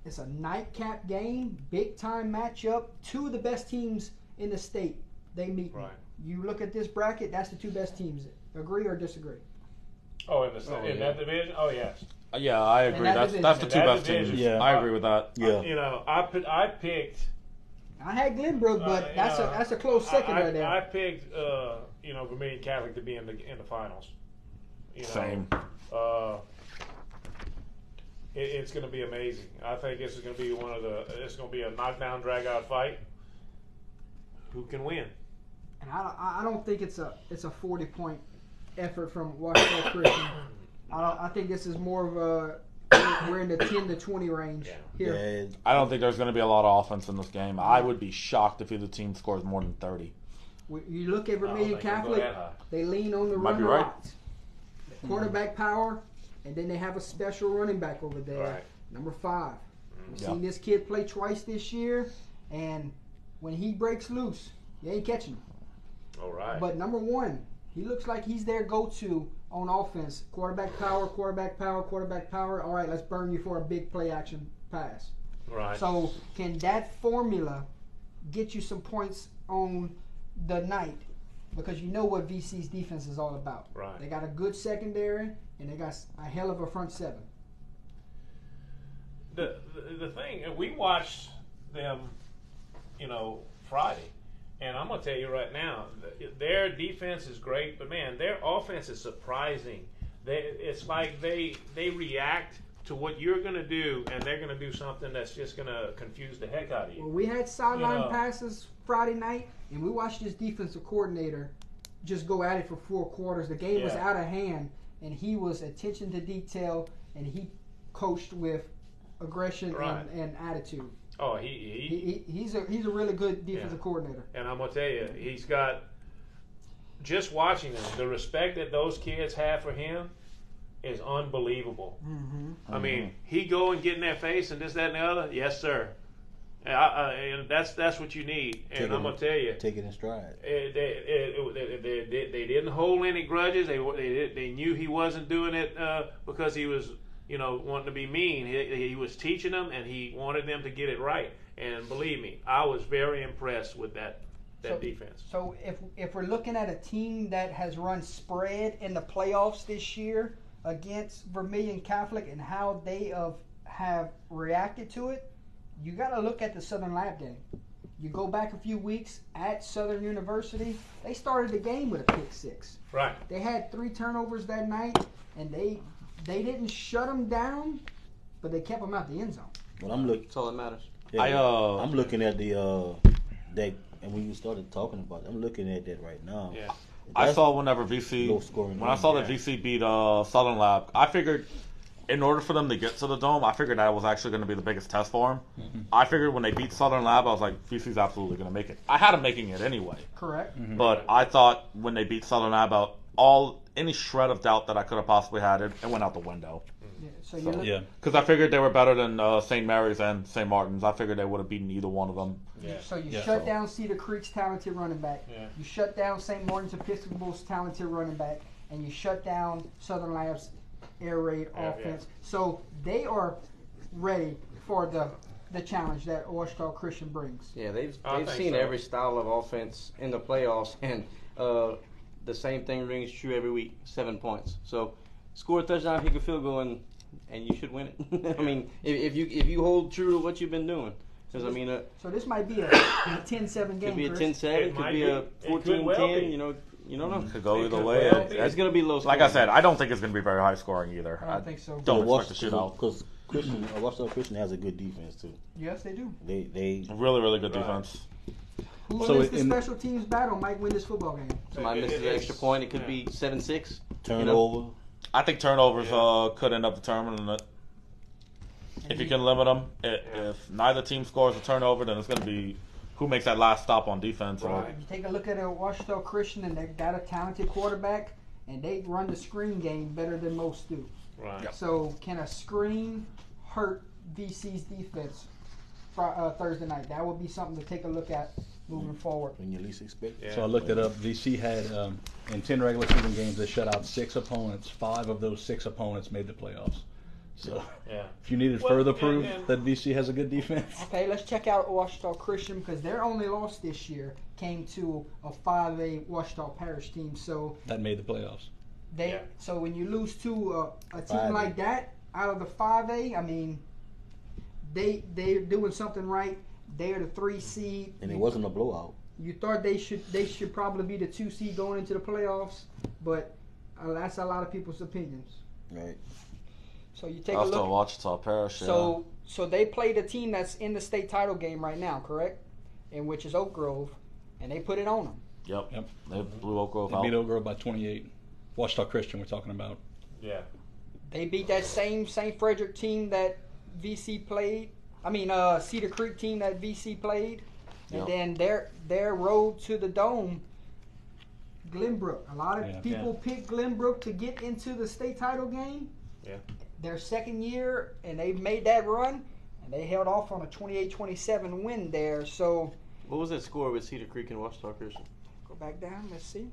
It's a nightcap game, big time matchup. 2 of the best teams in the state they meet. Right. You look at this bracket, that's the 2 best teams. Agree or disagree? Oh, in that division? Oh, yes. Yeah, I agree. that That's division. the In 2 that best division. teams. Yeah. I agree with that. Yeah. You know, I picked. I had Glenbrook, but you that's know, a close second I right there. I picked Vermilion Catholic to be in the finals. You know, Same. It's going to be amazing. I think this is going to be it's going to be a knockdown, drag out fight. Who can win? And I don't think it's a 40-point effort from Washita Christian. I think this is more of a we're in the 10 to 20 range here. Yeah, I don't think there's going to be a lot of offense in this game. I would be shocked if either team scores more than 30. You look at I don't Vermilion think they'll go Catholic, that high. they lean on the Might run be a right. lot. Quarterback power, and then they have a special running back over there, Right. number 5. We've Yeah. seen this kid play twice this year, and when he breaks loose, you ain't catching him. All right. But number 1, he looks like he's their go-to on offense. Quarterback power, quarterback power, quarterback power. All right, let's burn you for a big play action pass. right. So can that formula get you some points on the night? Because you know what VC's defense is all about. Right. They got a good secondary, and they got a hell of a front 7. The thing, we watched them, Friday, and I'm gonna tell you right now, their defense is great, but man, their offense is surprising. It's like they react to what you're going to do, and they're going to do something that's just going to confuse the heck out of you. Well, we had sideline You know. passes Friday night, and we watched this defensive coordinator just go at it for 4 quarters. The game was Yeah. out of hand, and he was attention to detail, and he coached with aggression Right. and attitude. Oh, he's He's a really good defensive coordinator. and I'm gonna tell you, he's got. Just watching him, the respect that those kids have for him is unbelievable. Mm-hmm. I mean, he go and get in their face and this, that, and the other. Yes, sir. And that's what you need. And I'm gonna tell you, Take it in stride. they didn't hold any grudges. They knew he wasn't doing it because he was, wanting to be mean. He was teaching them, and he wanted them to get it right. And believe me, I was very impressed with that defense. So if we're looking at a team that has run spread in the playoffs this year against Vermilion Catholic and how they have reacted to it, you got to look at the Southern Lab game. You go back a few weeks at Southern University, they started the game with a pick 6. Right. They had 3 turnovers that night, and they didn't shut them down, but they kept them out the end zone. When I'm looking, That's all that matters. I'm looking at the that, and when you started talking about it, I'm looking at that right now. Yeah. I saw whenever VC low scoring when I game. saw that VC beat Southern Lab, I figured in order for them to get to the Dome, I figured that was actually going to be the biggest test for them. Mm-hmm. I figured when they beat Southern Lab, I was like, VC's absolutely going to make it. I had them making it anyway, Correct. Mm-hmm. but I thought when they beat Southern Lab, any shred of doubt that I could have possibly had, it went out the window. Yeah. So you look, Yeah. Because I figured they were better than St. Mary's and St. Martin's. I figured they would have beaten either one of them. Yeah. So you Yeah. shut down Cedar Creek's talented running back. Yeah. You shut down St. Martin's Episcopal's talented running back, and you shut down Southern Lab's air raid Yeah, offense. So they are ready for the challenge that Ouachita Christian brings. Yeah, they've I think seen so. every style of offense in the playoffs, and the same thing rings true every week. 7 points. So score a touchdown, kick a field goal, and you should win it. I mean, if you hold true to what you've been doing, because I mean, So this might be a 10-7 game. could be a Chris. 10-7, It could might be a be. It could well 14-10. be. You don't know. Could go It either could way. well be. It's going to be low. Like I said, I don't think it's going to be very high scoring either. I don't think so. Don't expect a shootout. Because Ouachita Christian has a good defense too. Yes, they do. They Really, really good Right. defense. Who So wins the in- special teams battle might win this football game. Somebody misses an extra point. It could be 7-6. turnover. I think turnovers could end up determining it. If you can limit them, if neither team scores a turnover, then it's going to be who makes that last stop on defense. Or, Right. You take a look at Ouachita Christian, and they've got a talented quarterback, and they run the screen game better than most do. Right. So can a screen hurt VC's defense Thursday night? That would be something to take a look at moving forward. When you least expect it. Yeah. So I looked it up. VC had in 10 regular season games, they shut out 6 opponents. 5 of those 6 opponents made the playoffs. So Yeah. if you needed Well, further and- proof and- that VC has a good defense, Okay, let's check out Ouachita Christian because their only loss this year came to a 5A Ouachita Parish team. So that made the playoffs. Yeah. so when you lose to a team 5A. like that out of the 5A, I mean, they're doing something right. They're the 3 seed. And it wasn't a blowout. You thought they should probably be the 2 seed going into the playoffs, but that's a lot of people's opinions. Right. So you take a also look. Ouachita Parish. So they played a team that's in the state title game right now, correct? In which is Oak Grove, and they put it on them. Yep. Yep. They blew Oak Grove They out. beat Oak Grove by 28. Ouachita Christian, we're talking about. Yeah. They beat that same St. Frederick team that VC played. I mean, Cedar Creek team that VC played, and Yep. then their road to the Dome. Glenbrook. A lot of Yeah. people picked Glenbrook to get into the state title game. Yeah. Their second year, and they made that run, and they held off on a 28-27 win there. So What was that score with Cedar Creek and Ouachita Christian? go back down. Let's see.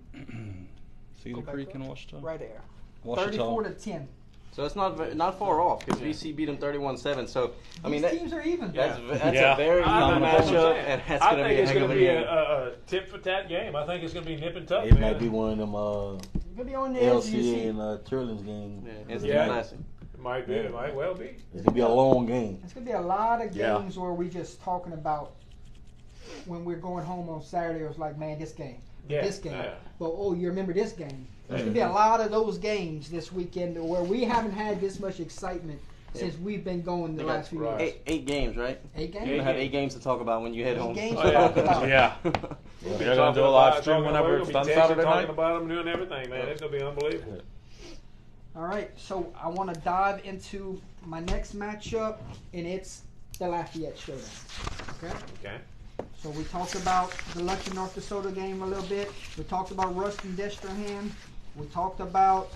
Cedar back Creek up. and Ouachita. Right there. Ouachita. 34-10. So it's not far off because VC beat them 31-7. So I mean These that, teams are even. that's Yeah. a very even I'm matchup, saying. and that's I going to think be a it's heck going of to a be game. a tit for tat game. I think it's going to be nip and tuck. It man. might be one of them It's gonna be on the edge. You LC see. and Turlins game. Yeah, it's Yeah. classic. It might be. It might well be. It's gonna be a long game. It's gonna be a lot of Yeah. games where we just talking about when we're going home on Saturday. It was like, man, this game, Yeah. this game. Yeah. But oh, you remember this game? There's gonna be a lot of those games this weekend where we haven't had this much excitement since we've been going the They last got few years. eight games, right? 8 games? You're gonna have 8 games to talk about when you head home. Games Oh, to yeah. talk about. Yeah. We're gonna do a live stream whenever it's done Saturday Talking night. about them, doing everything, man. It's gonna be unbelievable. All right, so I want to dive into my next matchup, and it's the Lafayette Showdown. Okay? Okay. So we talked about the Lucky North DeSoto game a little bit. We talked about Ruston Destrehan. We talked about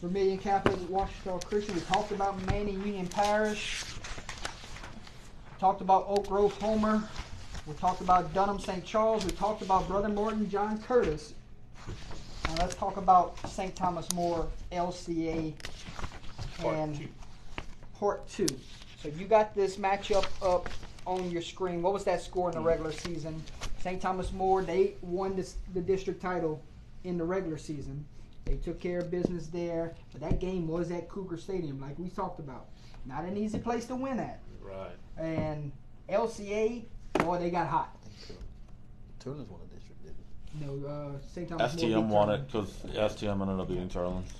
Vermilion Catholic Washita Christian. We talked about Manning Union Parish. We talked about Oak Grove Homer. We talked about Dunham St. Charles. We talked about Brother Morton John Curtis. Now let's talk about St. Thomas More LCA and Port 2. So you got this matchup up on your screen. What was that score in the regular season? St. Thomas More, they won the district title in the regular season. They took care of business there. But that game was at Cougar Stadium, like we talked about. Not an easy place to win at. Right. And LCA, boy, they got hot. Turner's won the district, didn't No, St. Thomas More STM beat won Turner. it because STM ended up beating Turlands.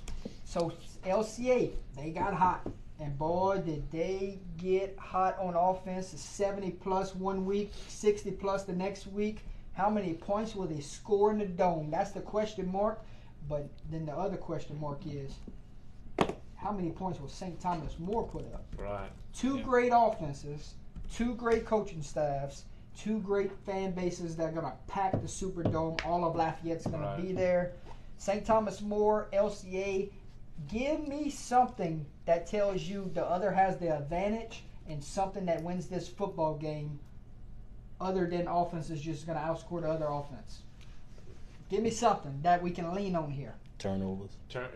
So LCA, they got hot. And boy, did they get hot on offense. 70 plus one week, 60 plus the next week. How many points will they score in the dome? That's the question mark. But then the other question mark is, how many points will St. Thomas More put up? Right. Two great offenses, two great coaching staffs, two great fan bases that are going to pack the Superdome. All of Lafayette's going to be there. St. Thomas More, LCA, give me something that tells you the other has the advantage and something that wins this football game other than offense is just going to outscore the other offense. Give me something that we can lean on here. Turnovers.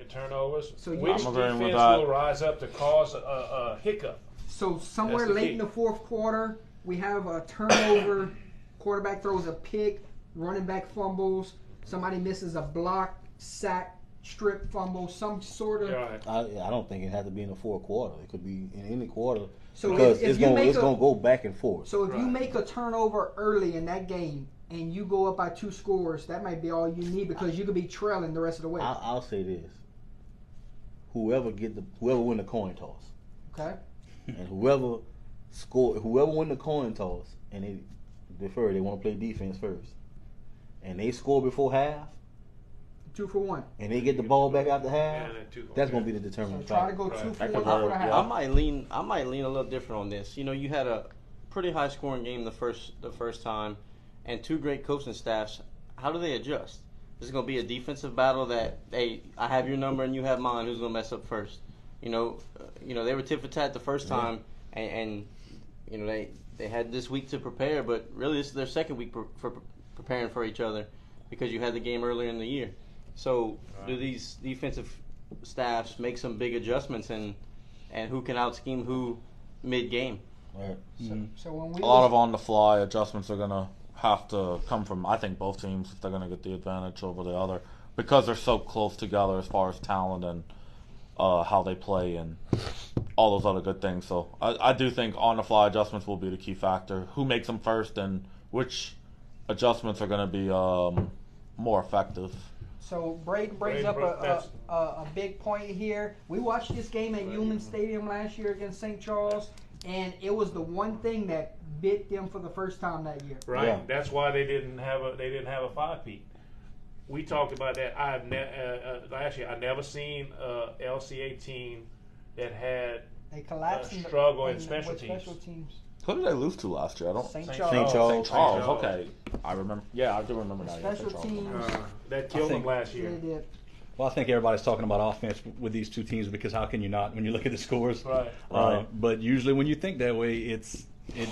Turnovers. So you- Which I'm agreeing with defense that. will rise up to cause a hiccup? So somewhere That's the late key. in the fourth quarter, we have a turnover, quarterback throws a pick, running back fumbles, somebody misses a block, sack, strip fumble, some sort of. Right. I don't think it had to be in the fourth quarter. It could be in any quarter So because if it's you gonna make it's a- gonna go back and forth. So if you Right. make a turnover early in that game and you go up by 2 scores, that might be all you need because you could be trailing the rest of the way. I'll say this: whoever win the coin toss, Okay. and whoever win the coin toss, and they want to play defense first, and they score before half, 2 for 1. and they get the ball back after half, Yeah, that too. that's gonna be the So determining try to factor. go Right. 2 for That 1 could after work, the yeah. half. I might lean a little different on this. You know, you had a pretty high scoring game the first time, and two great coaching staffs. How do they adjust? This is going to be a defensive battle that I have your number and you have mine. Who's going to mess up first? You know, they were tit for tat the first time, and you know they had this week to prepare, but really this is their second week for preparing for each other because you had the game earlier in the year. So do these defensive staffs make some big adjustments and who can out scheme who mid game? Right. So when we A lot of on-the-fly adjustments are gonna have to come from, I think, both teams if they're gonna get the advantage over the other because they're so close together as far as talent and how they play and all those other good things. So I do think on-the-fly adjustments will be the key factor. Who makes them first and which adjustments are gonna be more effective. So Braden brings up a big point here. We watched this game at Human Stadium last year against St. Charles, and it was the one thing that bit them for the first time that year. Right. Yeah. That's why they didn't have a 5-peat. We talked about that. Last year I never seen a LCA team that had They collapsed in the struggle in with special special teams. teams. Who did they lose to last year? I don't. St. St. Charles. St. Charles. St. Charles. Charles. Okay, I remember. Yeah, I do remember that. Special St. Charles. teams. That killed them think- last They year. did. Well, I think everybody's talking about offense with these two teams because how can you not when you look at the scores? Right. Right. But usually when you think that way, it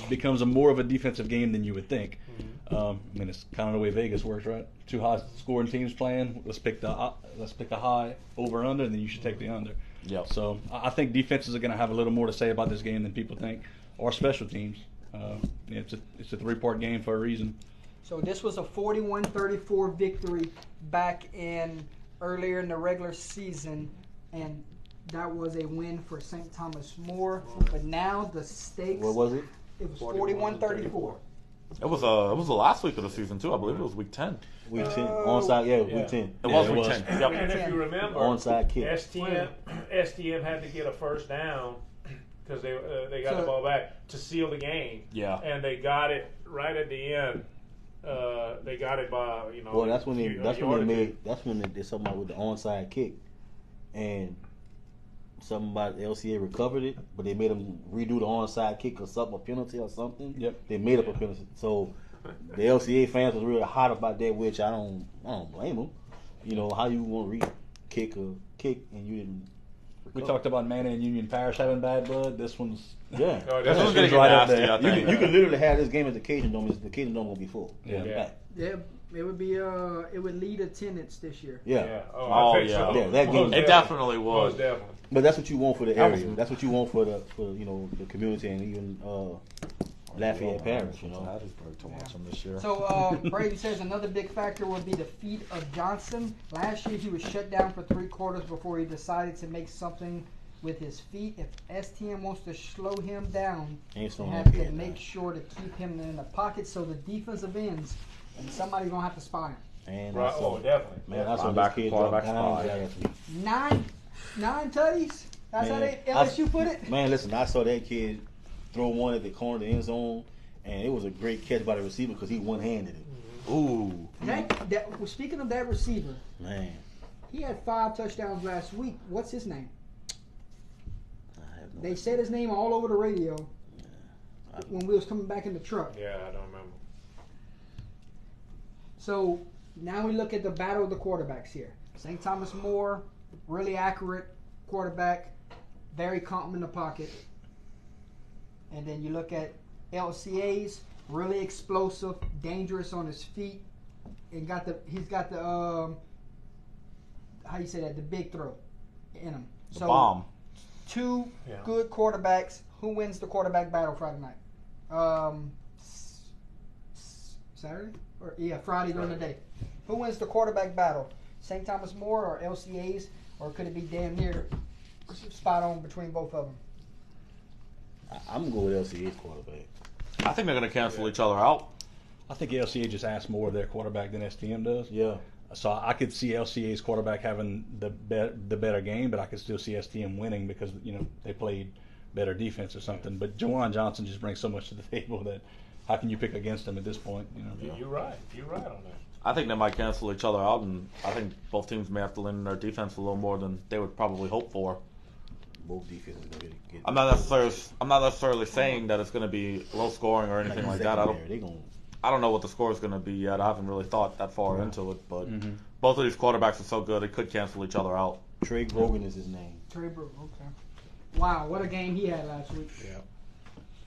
becomes more of a defensive game than you would think. I mean, it's kind of the way Vegas works, right? Two high scoring teams playing. Let's pick the high over under, and then you should take the under. Yep. So I think defenses are going to have a little more to say about this game than people think, or special teams. It's a 3-part game for a reason. So this was a 41-34 victory back earlier in the regular season, and that was a win for St. Thomas More. But now the stakes. What was it? It was 41-34. It was the last week of the season too. I believe it was week 10. Week 10. Onside, yeah. week 10. It was it week was. 10. Yep. And if you remember, Onside kick. STM had to get a first down because they got So- the ball back to seal the game. Yeah. And they got it right at the end. They got it by Well, that's when they a that's when yard they or made two. that's when they did something about with the onside kick, and something about LCA recovered it, but they made them redo the onside kick or something, a penalty or something. Yep. They made up a penalty, so the LCA fans was really hot about that, which I don't blame them. You know how you want to kick a kick and you didn't. We talked about Manny and Union Parish having bad blood. This one's Yeah. Oh, This that's one's gonna get right up nasty, there. I think. You can literally have this game at the Cajun Dome. The Cajun Dome will be full. Yeah. Yeah. Yeah, it would be it would lead attendance this year. Yeah. Yeah. Oh, I think yeah. so. Yeah, that game- Most It definitely was. Most definitely. But that's what you want for the That was- area. That's what you want for the the community and even Lafayette Parish. You know. Hattiesburg to watch them this year. So Brady says another big factor would be the feet of Johnson. Last year he was shut down for 3 quarters before he decided to make something with his feet. If STM wants to slow him down, Ain't they slowing have that to kid make down. sure to keep him in the pocket so the defensive ends and somebody's gonna have to spot him. And Right. I saw, Oh, definitely. man, I saw this Linebacker, kid drop quarterback dimes spy. last week. Nine tutties. That's how Man, they LSU put it. Man, listen, I saw that kid throw one at the corner of the end zone, and it was a great catch by the receiver because he one-handed it. Ooh. Well, speaking of that receiver, Man, he had 5 touchdowns last week. What's his name? I have no They idea. said his name all over the radio I- when we was coming back in the truck. Yeah, I don't remember. So now we look at the battle of the quarterbacks here. St. Thomas More, really accurate quarterback, very calm in the pocket. And then you look at LCA's, really explosive, dangerous on his feet, and he's got the how you say that, the big throw in him. The bomb. 2 Yeah. good quarterbacks. Who wins the quarterback battle Friday night? Saturday? Friday during the day. Who wins the quarterback battle? St. Thomas More or LCA's? Or could it be damn near spot on between both of them? I'm going to go with LCA's quarterback. I think they're going to cancel each other out. I think LCA just asked more of their quarterback than STM does. Yeah. So I could see LCA's quarterback having the better game, but I could still see STM winning because they played better defense or something. But Jawan Johnson just brings so much to the table that how can you pick against him at this point? You're right. You're right on that. I think they might cancel each other out, and I think both teams may have to lean on their defense a little more than they would probably hope for. Both defenses going to get I'm not necessarily saying that it's going to be low scoring or anything like that. I don't know what the score is going to be yet. I haven't really thought that far into it, but both of these quarterbacks are so good they could cancel each other out. Trey Grogan is his name. Trey Brewer, okay. Wow, what a game he had last week. Yeah.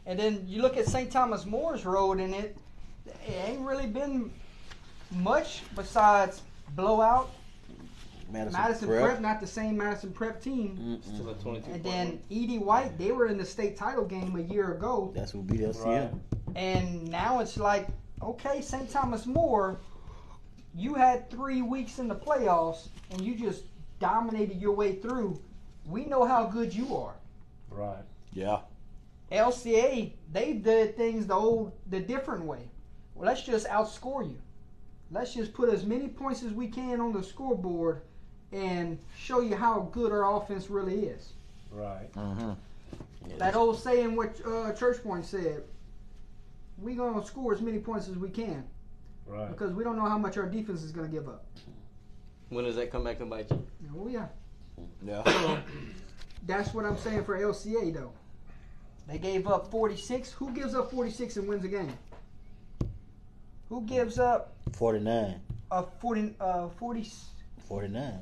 And then you look at St. Thomas More's road, and it ain't really been much besides blowout. Madison Prep, not the same Madison Prep team. Still a 22 And then E.D. White, they were in the state title game a year ago. That's who beat LCM. Right. And now it's like, okay, St. Thomas More, you had 3 weeks in the playoffs, and you just dominated your way through. We know how good you are. Right. Yeah. LCA, they did things the different way. Well, let's just outscore you. Let's just put as many points as we can on the scoreboard and show you how good our offense really is. Right. Mm-hmm. Yeah, That old saying what Church Point said, we're going to score as many points as we can Right. because we don't know how much our defense is going to give up. When does that come back and bite you? Oh, yeah. Yeah. That's what I'm saying for LCA, though. They gave up 46. Who gives up 46 and wins a game? Who gives up 49. a 40? 49.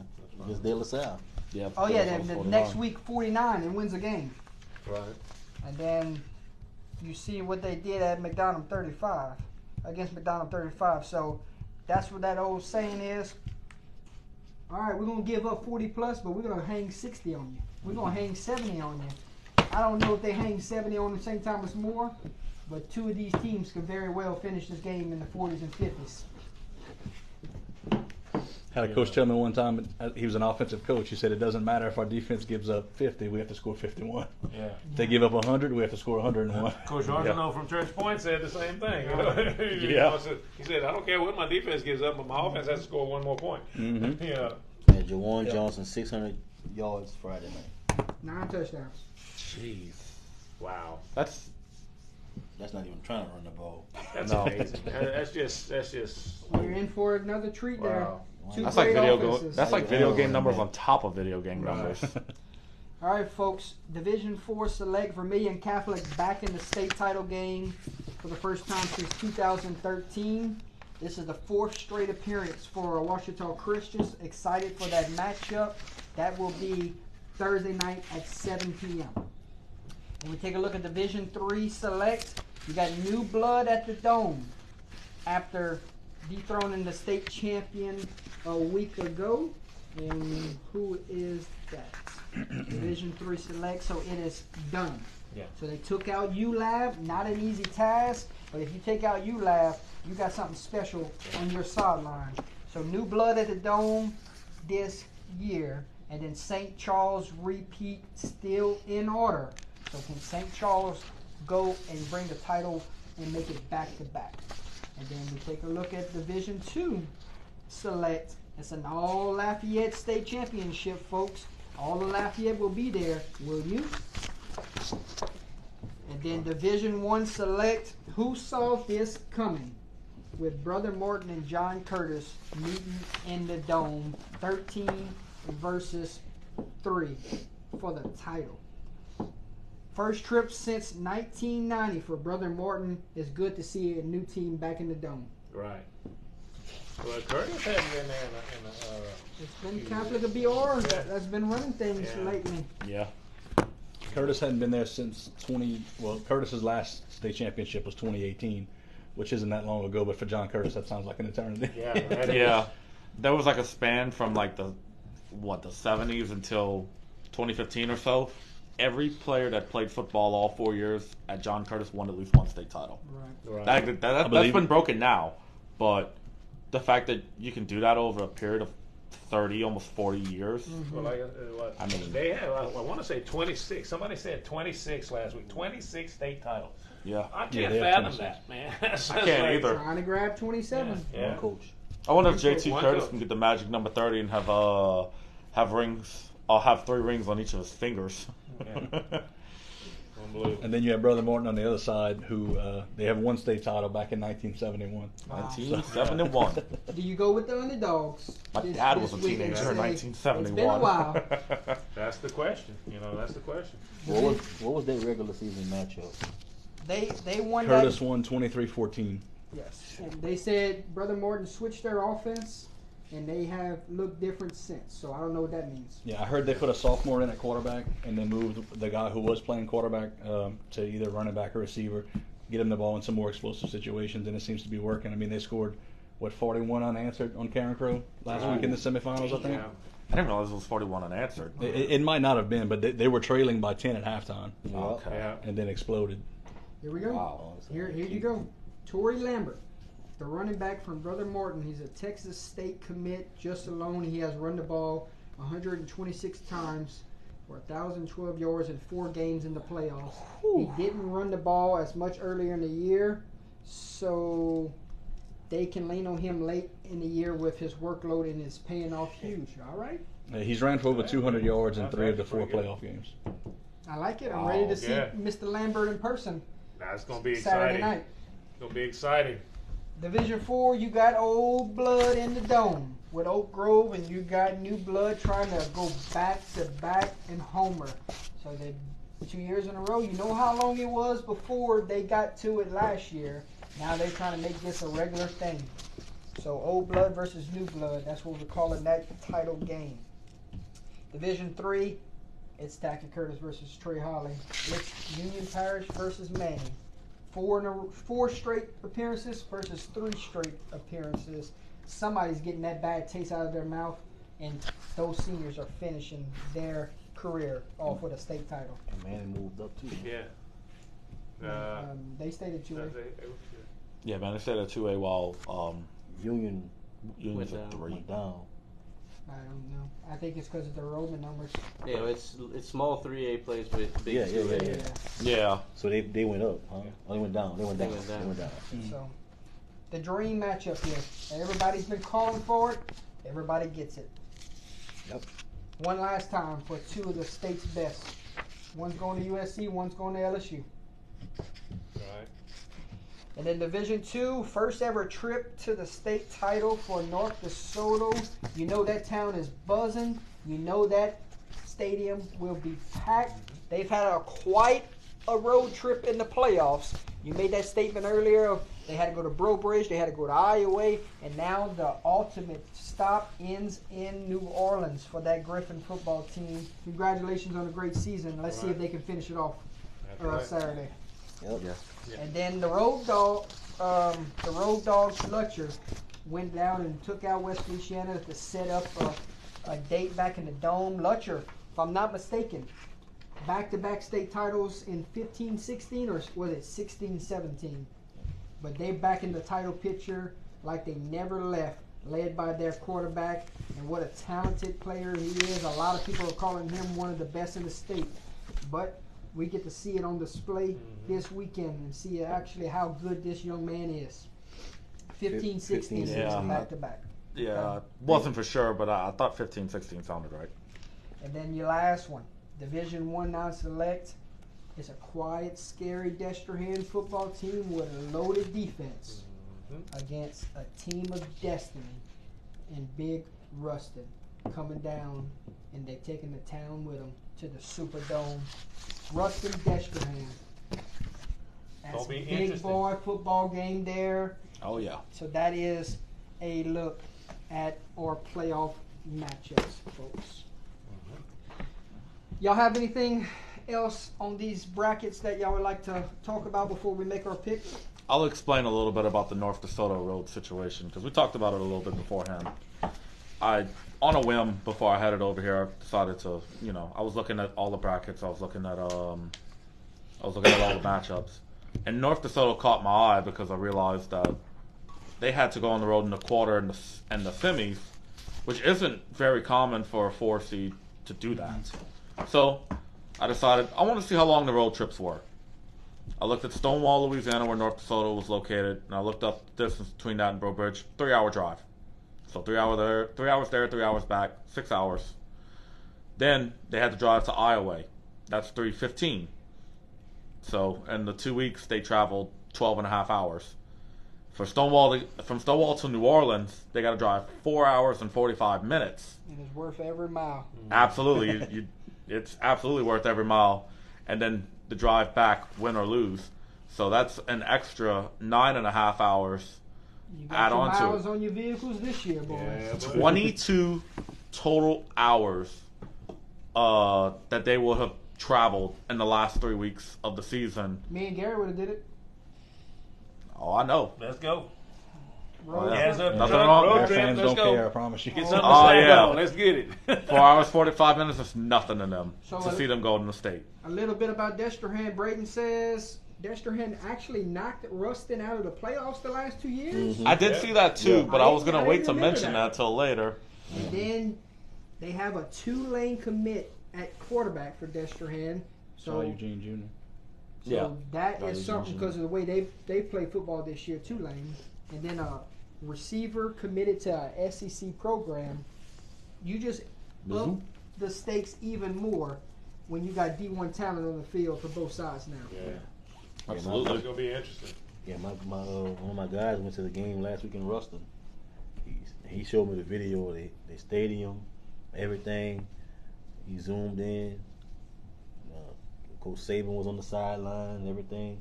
Just De La Salle. Yeah. Oh yeah, then the next week 49 and wins a game. Right. And then you see what they did at McDonald 35 against McDonald 35. So that's what that old saying is. All right, we're gonna give up 40 plus, but we're gonna hang 60 on you. We're gonna hang 70 on you. I don't know if they hang 70 on the St. Thomas More, but 2 of these teams could very well finish this game in the 40s and 50s. Had a coach tell me one time, he was an offensive coach, he said it doesn't matter if our defense gives up 50, we have to score 51. Yeah. If they give up 100, we have to score 101. Coach Arsenault from Church Point said the same thing. You know? Yeah. He said, I don't care what my defense gives up, but my offense has to score 1 more point. Mm-hmm. Yeah. And Jawan Johnson, 600 yards Friday night. 9 touchdowns. Jeez. Wow. That's not even trying to run the ball. That's No. amazing. That's just. We're in for another treat Wow. there. Two that's like great video offenses. That's like video game numbers on top of video game Right. numbers. All right, folks. Division 4 select Vermilion Catholic back in the state title game for the first time since 2013. This is the 4th straight appearance for Ouachita Christians. Excited for that matchup. That will be Thursday night at 7 p.m. When we take a look at Division 3 select, you got new blood at the Dome after dethroning the state champion a week ago. And who is that? Division 3 select, so it is done. Yeah. So they took out ULAB, not an easy task, but if you take out ULAB, you got something special on your sideline. So new blood at the Dome this year, and then St. Charles repeat still in order. So can St. Charles go and bring the title and make it back to back? And then we take a look at Division 2 select. It's an all Lafayette state championship, folks. All the Lafayette will be there, will you? And then Division 1 select. Who saw this coming? With Brother Morton and John Curtis meeting in the Dome, 13 versus 3 for the title. First trip since 1990 for Brother Morton. It's good to see a new team back in the Dome. Right. Well, Curtis hasn't been there in It's been Catholic of BR that's been running things Yeah. lately. Yeah. Curtis hadn't been there since Curtis's last state championship was 2018, which isn't that long ago, but for John Curtis, that sounds like an eternity. Yeah, that is. Yeah. There was like a span from like the 70s until 2015 or so. Every player that played football all 4 years at John Curtis won at least one state title. Right. Right. That's believe been it. broken now, but the fact that you can do that over a period of 30, almost 40 years. Well, like, what, I mean- they have. I want to say 26. Somebody said 26 last week. 26 state titles. Yeah. I Yeah, can't they have fathom 26. that, man. That's I just can't like- either. Trying to grab 27. Yeah. One coach. I wonder if JT One Curtis coach. can get the magic number 30 and have rings. I'll have 3 rings on each of his fingers. Yeah. Unbelievable. And then you have Brother Morton on the other side, who they have one state title back in 1971. 1971. Do you go with the underdogs? My this- dad this was a week and teenager in say, 1971. It's been a while. That's the question. That's the question. What was their regular season matchup? They won Curtis that. won 23-14. Yes. And they said Brother Morton switched their offense, and they have looked different since. So I don't know what that means. Yeah, I heard they put a sophomore in at quarterback and then moved the guy who was playing quarterback to either running back or receiver, get him the ball in some more explosive situations, and it seems to be working. I mean, they scored, 41 unanswered on Karen Crow last week in the semifinals, I think. Yeah. I didn't realize it was 41 unanswered. It might not have been, but they were trailing by 10 at halftime Okay. Yeah. and then exploded. Here we go. Wow. Here you go. Tory Lambert, the running back from Brother Morton. He's a Texas State commit. Just alone, he has run the ball 126 times for 1,012 yards in 4 games in the playoffs. He didn't run the ball as much earlier in the year, so they can lean on him late in the year with his workload, and it's paying off huge. All right. He's ran for over 200 yards in That's 3 of the actually 4 pretty playoff games. I like it. I'm ready to see yeah. Mr. Lambert in person That's going to be Saturday exciting. night. It's going to be exciting. Division 4, you got old blood in the Dome with Oak Grove, and you got new blood trying to go back to back in Homer. So they 2 years in a row. You know how long it was before they got to it last year. Now they're trying to make this a regular thing. So old blood versus new blood. That's what we're calling that title game. Division 3, it's Tackett Curtis versus Trey Holly. It's Union Parish versus Manning. 4 straight appearances versus 3 straight appearances. Somebody's getting that bad taste out of their mouth, and those seniors are finishing their career off with a state title. And Manning moved up too. Yeah. They stayed at 2A. Yeah, man, they said at 2A while Union Union's Went at down. 3. went down. I don't know. I think it's because of the enrollment numbers. Yeah, it's small 3A plays, but big Yeah, 2A. yeah. Yeah. So they went up, huh? Oh, they went down. They went They down. went down. They went down. So, the dream matchup here. Everybody's been calling for it. Everybody gets it. Yep. One last time for 2 of the state's best. One's going to USC, one's going to LSU. Right. And then Division II, first ever trip to the state title for North DeSoto. You know that town is buzzing. You know that stadium will be packed. They've had quite a road trip in the playoffs. You made that statement earlier of they had to go to Breaux Bridge, they had to go to Iowa, and now the ultimate stop ends in New Orleans for that Griffin football team. Congratulations on a great season. Let's see if they can finish it off Saturday. Yep. Yeah. And then the Road Dogs, Lutcher, went down and took out West Feliciana to set up a date back in the Dome. Lutcher, if I'm not mistaken, back-to-back state titles in 15-16, or was it 16-17? But they back in the title picture like they never left, led by their quarterback, and what a talented player he is. A lot of people are calling him one of the best in the state. But we get to see it on display this weekend and see actually how good this young man is. 15-16 yeah. back-to-back. Yeah, wasn't for sure, but I thought 15-16 sounded right. And then your last one, Division I non-select. It's a quiet, scary Destrehan football team with a loaded defense against a team of destiny in Big Ruston coming down, and they're taking the town with them to the Superdome. Ruston Destrehan. That's a big boy football game there. Oh, yeah. So that is a look at our playoff matchups, folks. Y'all have anything else on these brackets that y'all would like to talk about before we make our picks? I'll explain a little bit about the North DeSoto Road situation because we talked about it a little bit beforehand. On a whim, before I headed over here, I decided to, I was looking at all the brackets. I was looking at all the matchups, and North DeSoto caught my eye because I realized that they had to go on the road in the quarter and the semis, which isn't very common for a 4 seed to do that. So I decided I want to see how long the road trips were. I looked at Stonewall, Louisiana, where North DeSoto was located, and I looked up the distance between that and Breaux Bridge. 3-hour drive. So 3 hours there, 3 hours back, 6 hours. Then they had to drive to Iowa. That's 3:15. So in the 2 weeks, they traveled 12 and a half hours. From Stonewall to New Orleans, they got to drive 4 hours and 45 minutes. And it's worth every mile. Absolutely. It's absolutely worth every mile. And then the drive back, win or lose. So that's an extra 9.5 hours. You got add your on to miles it. on your vehicles this year, boys. 22 total hours that they would have traveled in the last 3 weeks of the season. Me and Gary would have did it. Oh, I know. Let's go. Road Hands trip. up, Nothing truck, wrong. road Our trip, fans let's don't go. care, I promise you. Get something to Oh, stand yeah. on. Let's get it. 4 hours, 45 minutes is nothing to them So to see them go in the state. A little bit about Destrehan. Braden says Destrehan actually knocked Ruston out of the playoffs the last 2 years. I did see that too, Yeah. but I was going I to wait didn't to remember mention that. that till later. And then they have a 2-lane commit at quarterback for Destrehan. Saw Eugene Jr. So that Right, is something Eugene. because of the way they play football this year, 2-lane. And then a receiver committed to a SEC program. You just up the stakes even more when you got D1 talent on the field for both sides now. Yeah, Absolutely. it's gonna be interesting. Yeah, my one of my guys went to the game last week in Ruston. He showed me the video of the stadium, everything. He zoomed in. Coach Saban was on the sideline and everything,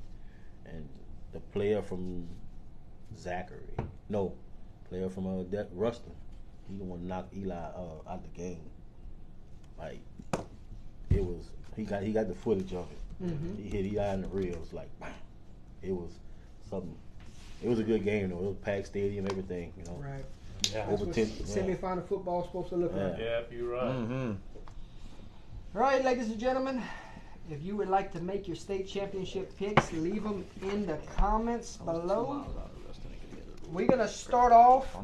and the player from Ruston, he the one knocked Eli out the game. Like it was, he got the footage of it. Mm-hmm. He hit Eli in the ribs, like bam. It was something. It was a good game though. It was packed stadium, everything. Right. Yeah. That's Over what 10. semifinal football is supposed to look like. Yeah, you're right. Mm-hmm. All right, ladies and gentlemen, if you would like to make your state championship picks, leave them in the comments below. We're going to start off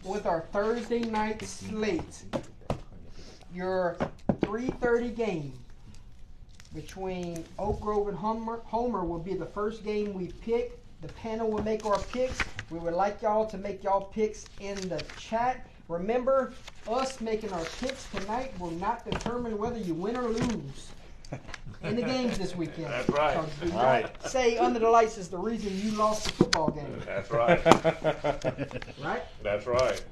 with our Thursday night slate. Your 3:30 game between Oak Grove and Homer will be the first game we pick. The panel will make our picks. We would like y'all to make y'all picks in the chat. Remember, us making our picks tonight will not determine whether you win or lose. in the games this weekend. That's right. So do not Right. say Under the Lights is the reason you lost the football game. That's right. Right? That's right.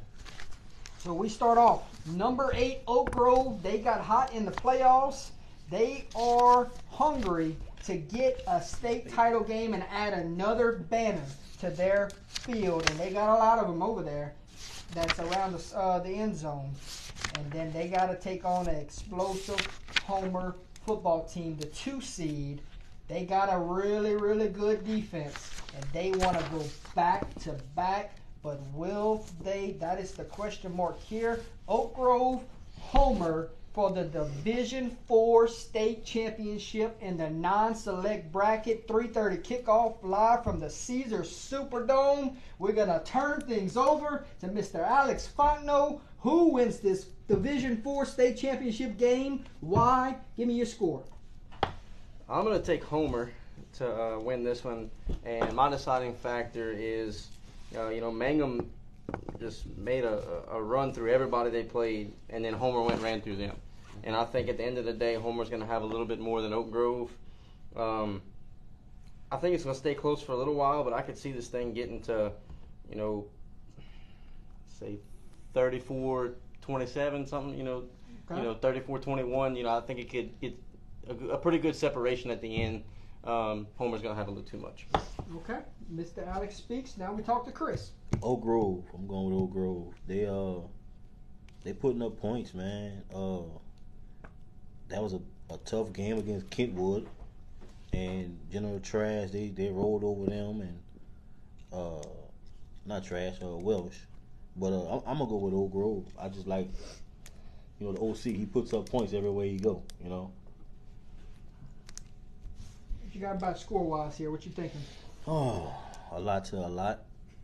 So we start off. Number 8, Oak Grove. They got hot in the playoffs. They are hungry to get a state title game and add another banner to their field. And they got a lot of them over there that's around the end zone. And then they got to take on an explosive Homer football team, the 2 seed. They got a really, really good defense. And they want to go back to back. But will they? That is the question mark here. Oak Grove, Homer for the Division IV state championship in the non-select bracket. 3:30 kickoff live from the Caesars Superdome. We're going to turn things over to Mr. Alex Fontenot. Who wins this Division IV state championship game? Why? Give me your score. I'm going to take Homer to win this one, and my deciding factor is, Mangum just made a run through everybody they played, and then Homer ran through them. And I think at the end of the day, Homer's going to have a little bit more than Oak Grove. I think it's going to stay close for a little while, but I could see this thing getting to, say 34-27, something, Okay. 34-21. I think it could get a pretty good separation at the end. Homer's going to have a little too much. Okay. Mr. Alex speaks. Now we talk to Chris. Oak Grove. I'm going with Oak Grove. They putting up points, man. That was a tough game against Kentwood, and General Trash. They rolled over them, and not Trash, Welsh. But I'm gonna go with Oak Grove. I just like, the OC. He puts up points everywhere he go. What you got about score wise here? What you thinking? Oh, a lot to a lot.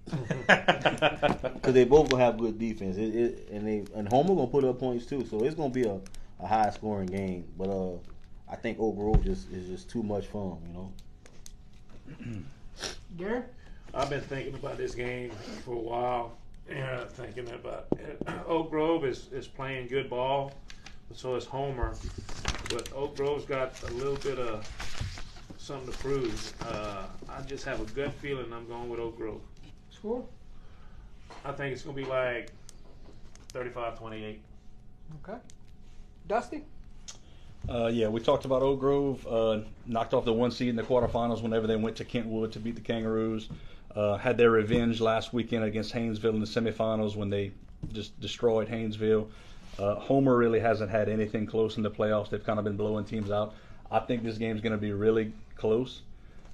Because they both gonna have good defense, and Homer gonna put up points too. So it's gonna be a high scoring game. But I think Oak Grove is just too much fun. Gary? I've been thinking about this game for a while. Thinking about Oak Grove is playing good ball, so is Homer. But Oak Grove's got a little bit of something to prove. I just have a gut feeling I'm going with Oak Grove. Score? I think it's going to be like 35-28. Okay. Dusty? We talked about Oak Grove. Knocked off the 1 seed in the quarterfinals whenever they went to Kentwood to beat the Kangaroos. Had their revenge last weekend against Haynesville in the semifinals when they just destroyed Haynesville. Homer really hasn't had anything close in the playoffs. They've kind of been blowing teams out. I think this game's going to be really close.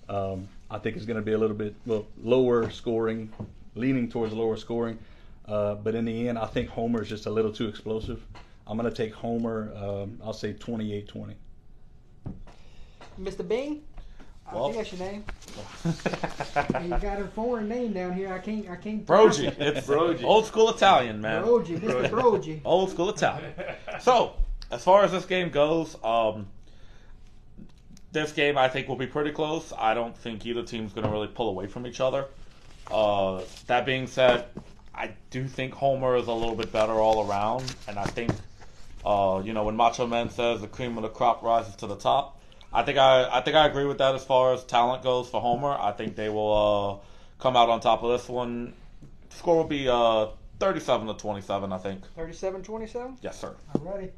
I think it's going to be a little bit lower scoring, leaning towards lower scoring. But in the end, I think Homer's just a little too explosive. I'm going to take Homer, I'll say 28-20. Mr. Bing? Well, I think that's your name. You got a foreign name down here. I can't. Brogy. It's Brogy. old school Italian, man. Brogy, Mr. Brogy. Old school Italian. So, as far as this game goes, this game I think will be pretty close. I don't think either team's going to really pull away from each other. That being said, I do think Homer is a little bit better all around, and I think, when Macho Man says the cream of the crop rises to the top, I think I agree with that as far as talent goes for Homer. I think they will come out on top of this one. Score will be 37-27, I think. 37-27? Yes, sir. Alrighty.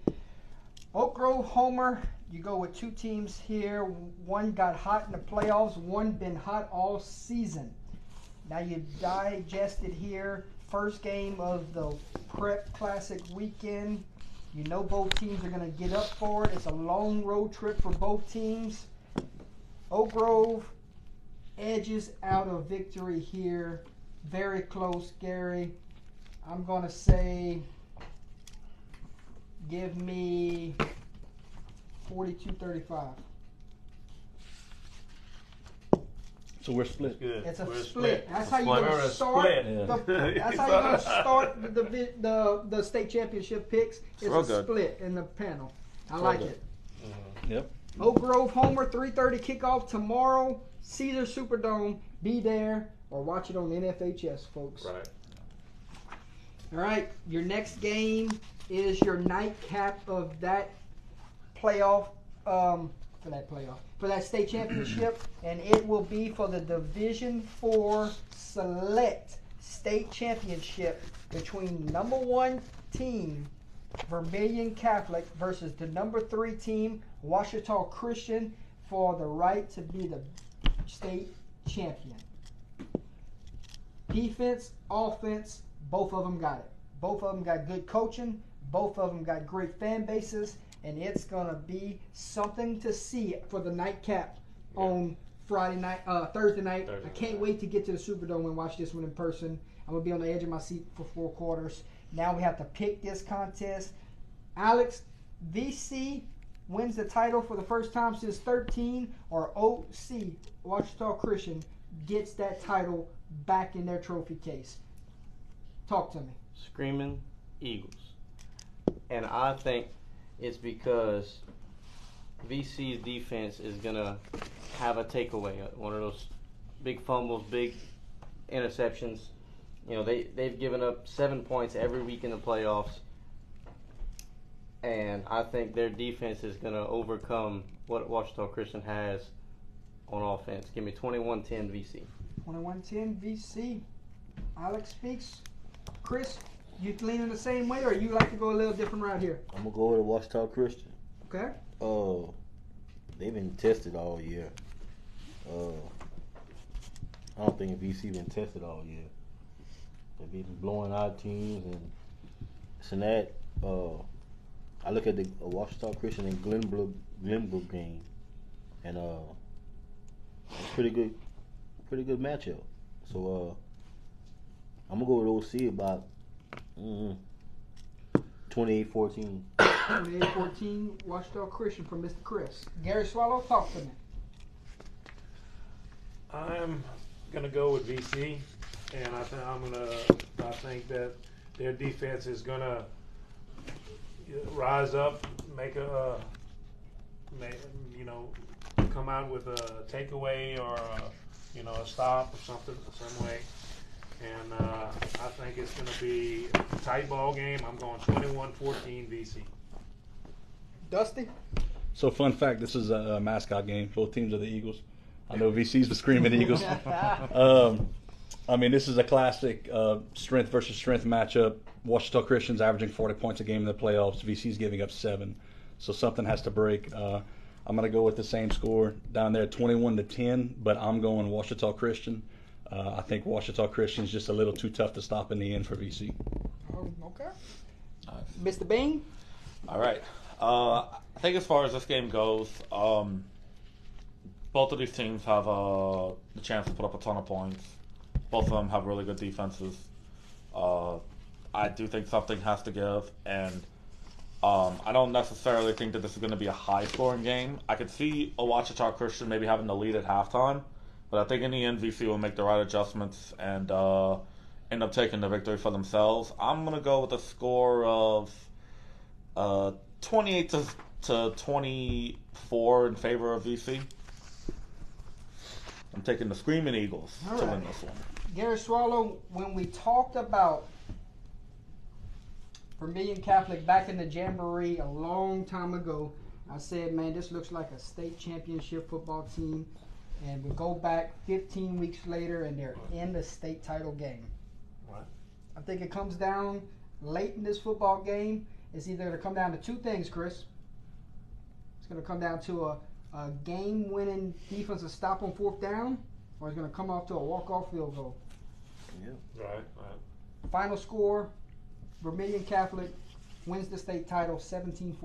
Oak Grove, Homer. You go with 2 teams here. One got hot in the playoffs. One been hot all season. Now you digested here. First game of the Prep Classic weekend. You know both teams are going to get up for it. It's a long road trip for both teams. Oak Grove edges out of victory here. Very close, Gary. I'm going to say, give me 42-35. So we're split. Good. It's a We're split. That's how you're going to start. That's how you're going to start the state championship picks. It's Real a good. split in the panel. I like it. Yep. Oak Grove, Homer, 3:30 kickoff tomorrow. Caesar Superdome. Be there or watch it on NFHS, folks. Right. All right. Your next game is your nightcap of that playoff for that playoff, for that state championship, and it will be for the Division IV Select State Championship between number 1 team Vermilion Catholic versus the number 3 team Ouachita Christian for the right to be the state champion. Defense, offense, both of them got it. Both of them got good coaching. Both of them got great fan bases, and it's gonna be something to see for the nightcap on Thursday night. I can't wait to get to the Superdome and watch this one in person. I'm gonna be on the edge of my seat for 4 quarters. Now we have to pick this contest. Alex, VC wins the title for the first time since 13, or OC, Ouachita Christian, gets that title back in their trophy case. Talk to me. Screaming Eagles. And I think it's because VC's defense is going to have a takeaway, one of those big fumbles, big interceptions. You know, they've given up 7 points every week in the playoffs. And I think their defense is going to overcome what Ouachita Christian has on offense. Give me 21-10 VC. 21-10 VC. Alex speaks. Chris, you leaning the same way, or you like to go a little different route here? I'm gonna go with Ouachita Christian. Okay. They've been tested all year. I don't think VC been tested all year. They've been blowing out teams, and Sinat. I look at the Ouachita Christian and Glenbrook game, and it's pretty good matchup. So I'm gonna go with OC about 28-14. 28-14, Ouachita Christian from Mr. Chris. Gary Swallow, talk to me. I'm gonna go with VC, and I think that their defense is gonna rise up, come out with a takeaway or a stop or something, some way. And I think it's going to be a tight ball game. I'm going 21-14 VC. Dusty? So, fun fact, this is a mascot game. Both teams are the Eagles. I know VC's the Screaming Eagles. This is a classic strength versus strength matchup. Ouachita Christian's averaging 40 points a game in the playoffs. VC's giving up 7. So something has to break. I'm going to go with the same score down there, 21-10, but I'm going Ouachita Christian. I think Ouachita Christian is just a little too tough to stop in the end for VC. Okay. Nice. Mr. Bean? All right. I think as far as this game goes, both of these teams have the chance to put up a ton of points. Both of them have really good defenses. I do think something has to give, and I don't necessarily think that this is going to be a high-scoring game. I could see Ouachita Christian maybe having the lead at halftime, but I think in the end, VC will make the right adjustments and end up taking the victory for themselves. I'm going to go with a score of 28 to 24 in favor of VC. I'm taking the Screaming Eagles to win this one. Gary Swallow, when we talked about Vermilion Catholic back in the Jamboree a long time ago, I said, man, this looks like a state championship football team. And we go back 15 weeks later, and they're in the state title game. Right. I think it comes down late in this football game. It's either going to come down to 2 things, Chris. It's going to come down to a game-winning defensive stop on 4th down, or it's going to come off to a walk-off field goal. Yeah. Right. Final score, Vermilion Catholic wins the state title 17-14.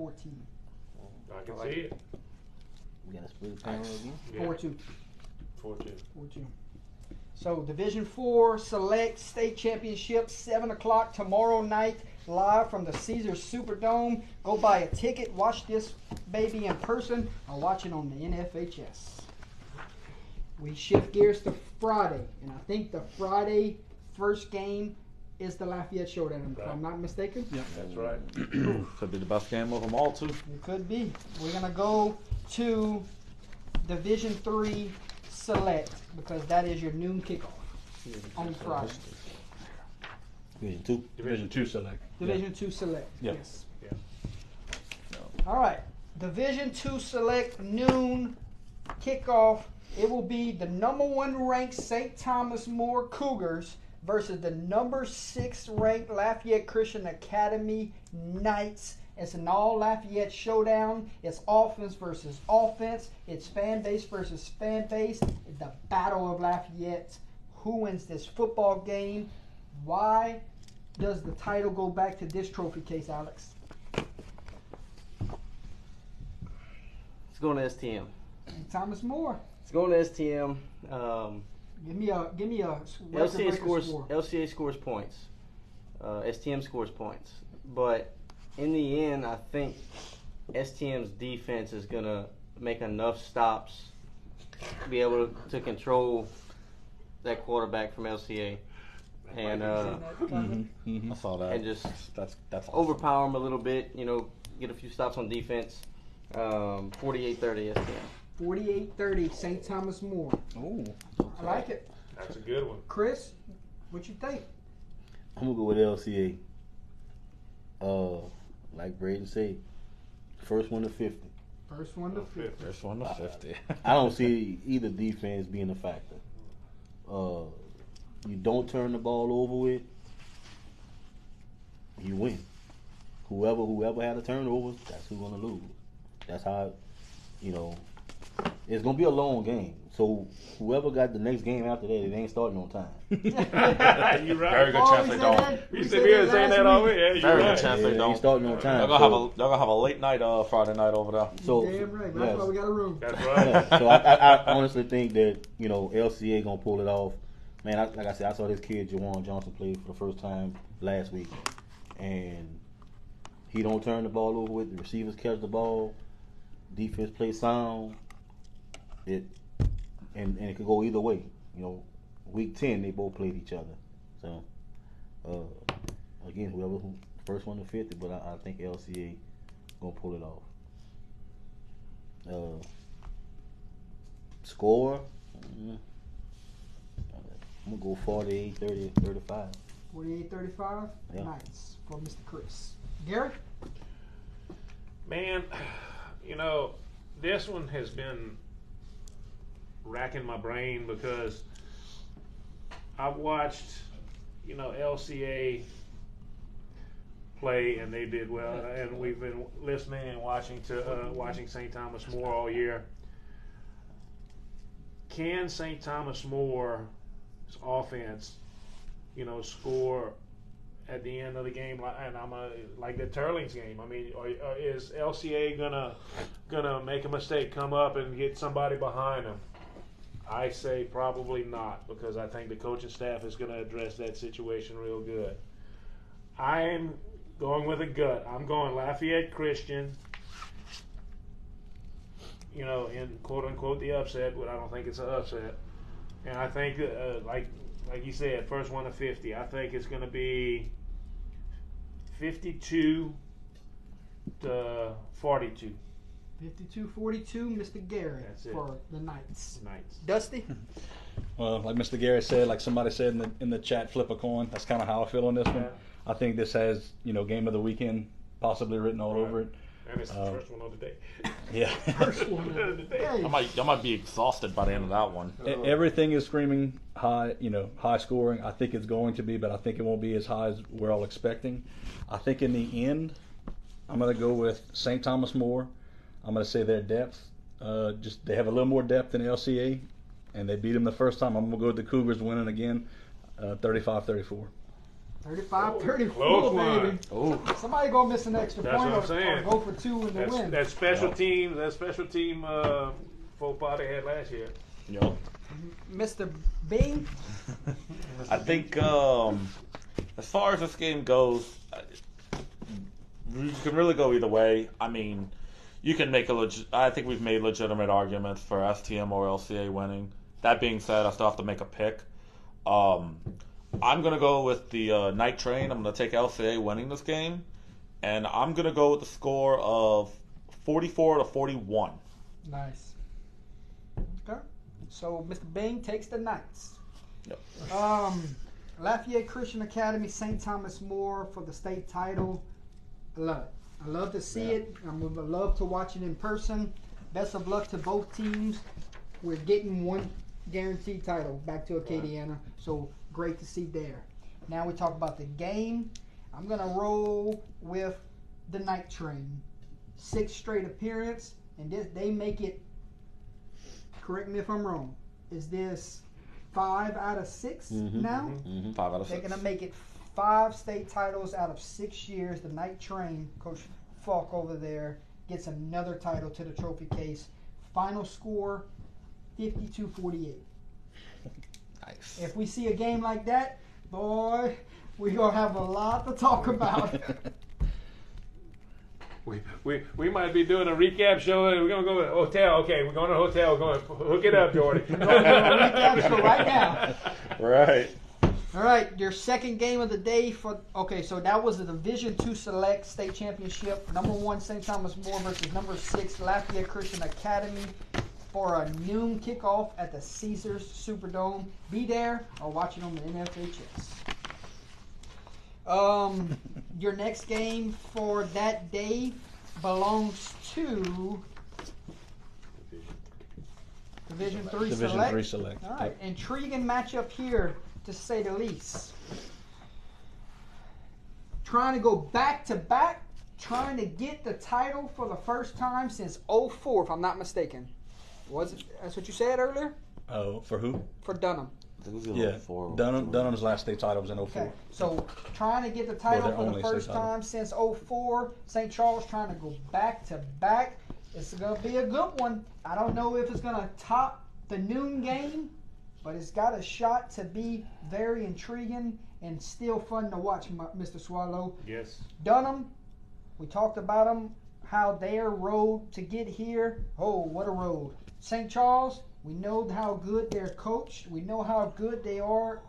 I can see it. We got to split the panel again? Yeah. 4-2. 4-2. So Division 4 Select State Championship, 7 o'clock tomorrow night, live from the Caesars Superdome. Go buy a ticket, watch this baby in person, or watch it on the NFHS. We shift gears to Friday, and I think the Friday first game is the Lafayette Showdown, if I'm not mistaken. Yep. That's right. Could be the best game of them all, too. It could be. We're going to go to Division 3 Select, because that is your noon kickoff on Friday. Division 2. Division 2 Select. Division 2 Select, Yep. yes. Yeah. All right. Division II Select noon kickoff. It will be the number 1 ranked St. Thomas More Cougars versus the number 6 ranked Lafayette Christian Academy Knights. It's an all Lafayette showdown. It's offense versus offense. It's fan base versus fan base. It's the Battle of Lafayette. Who wins this football game? Why does the title go back to this trophy case, Alex? It's going to STM. St. Thomas More. It's going to STM. Give me a LCA scores points. STM scores points. But in the end, I think STM's defense is going to make enough stops to be able to control that quarterback from LCA. And I saw that. And just that's awesome. overpower him a little bit, get a few stops on defense. 48-30 STM. 48-30, St. Thomas More. Oh, I like it. That's a good one. Chris, what you think? I'm gonna go with LCA. Like Braden said, first one to 50. First one to 50. First one to 50. I don't see either defense being a factor. You don't turn the ball over with, you win. Whoever had a turnover, that's who's gonna lose. That's how, it's gonna be a long game. So whoever got the next game after that, it ain't starting on time. You're right. Very good chance they don't. You said we were saying that already. Yeah, Very you're good right. chance It they ain't don't. starting on time. They're gonna have a late night Friday night over there. So Damn right. That's yes. why we got a room. That's right. Yeah, so I honestly think that LCA gonna pull it off. Man, like I said, I saw this kid Jawan Johnson play for the first time last week, and he don't turn the ball over with. The receivers catch the ball, defense play sound. And it could go either way. Week 10 they both played each other. So again, whoever first one to 50, but I think LCA gonna pull it off. Score. I'm gonna go 48, 30, 35. 48-35. Yeah. Nice for Mr. Chris. Gary? Man, this one has been racking my brain because I've watched, LCA play and they did well, and we've been listening and watching St. Thomas More all year. Can St. Thomas More's offense, score at the end of the game, and like the Turlings game? I mean, is LCA gonna make a mistake, come up and get somebody behind them? I say probably not, because I think the coaching staff is going to address that situation real good. I'm going with a gut. I'm going Lafayette Christian, in quote unquote the upset, but I don't think it's an upset. And I think, like you said, first one to 50. I think it's going to be 52 to 42. 52-42, Mr. Gary That's it. for the Knights. Nights. Dusty? Well, like Mr. Gary said, like somebody said in the chat, flip a coin. That's kind of how I feel on this one. Yeah. I think this has, game of the weekend possibly written all over it. And it's the first one of the day. Yeah. First one of the day. I might be exhausted by the end of that one. Everything is screaming high, high scoring. I think it's going to be, but I think it won't be as high as we're all expecting. I think in the end, I'm going to go with St. Thomas More. I'm going to say their depth. They have a little more depth than LCA, and they beat them the first time. I'm going to go with the Cougars winning again, 35-34. 35-34, Close baby. one. Somebody gonna miss an extra That's point what I'm or saying. go for two in the win. That special team faux pas they had last year. Yep. Mr. Bing? I think as far as this game goes, you can really go either way. I mean, you can make I think we've made legitimate arguments for STM or LCA winning. That being said, I still have to make a pick. I'm going to go with the Night Train. I'm going to take LCA winning this game. And I'm going to go with the score of 44-41. Nice. Okay. So Mr. Bing takes the Knights. Yep. Lafayette Christian Academy, St. Thomas More for the state title. Love it. I love to see it. I would love to watch it in person. Best of luck to both teams. We're getting one guaranteed title back to Acadiana, so great to see there. Now we talk about the game. I'm going to roll with the Night Train. 6th straight appearance, and they make it, correct me if I'm wrong, is this 5 out of 6 now? 5 out of 6. They're going to make it 5 state titles out of 6 years. The Night Train, Coach Falk over there, gets another title to the trophy case. Final score, 52-48. Nice. If we see a game like that, boy, we're going to have a lot to talk about. We might be doing a recap show. We're going to go to a hotel. Okay, we're going to a hotel. We're going to hook it up, Jordy. We're going to do a recap show right now. Right. All right, your second game of the day so that was the Division II Select State Championship. Number 1, St. Thomas More versus number 6, Lafayette Christian Academy for a noon kickoff at the Caesars Superdome. Be there or watch it on the NFHS. Your next game for that day belongs to Division 3 Select. 3 Select. All right, intriguing matchup here, to say the least. Trying to go back-to-back, trying to get the title for the first time since 2004, if I'm not mistaken. That's what you said earlier? Oh, for who? For Dunham. Yeah, Dunham's last state title was in 04. Okay, so trying to get the title their for the only first state title. time since 04. St. Charles trying to go back-to-back. It's going to be a good one. I don't know if it's going to top the noon game, but it's got a shot to be very intriguing and still fun to watch, Mr. Swallow. Yes. Dunham, we talked about them, how their road to get here. Oh, what a road. St. Charles, we know how good they're coached. We know how good they are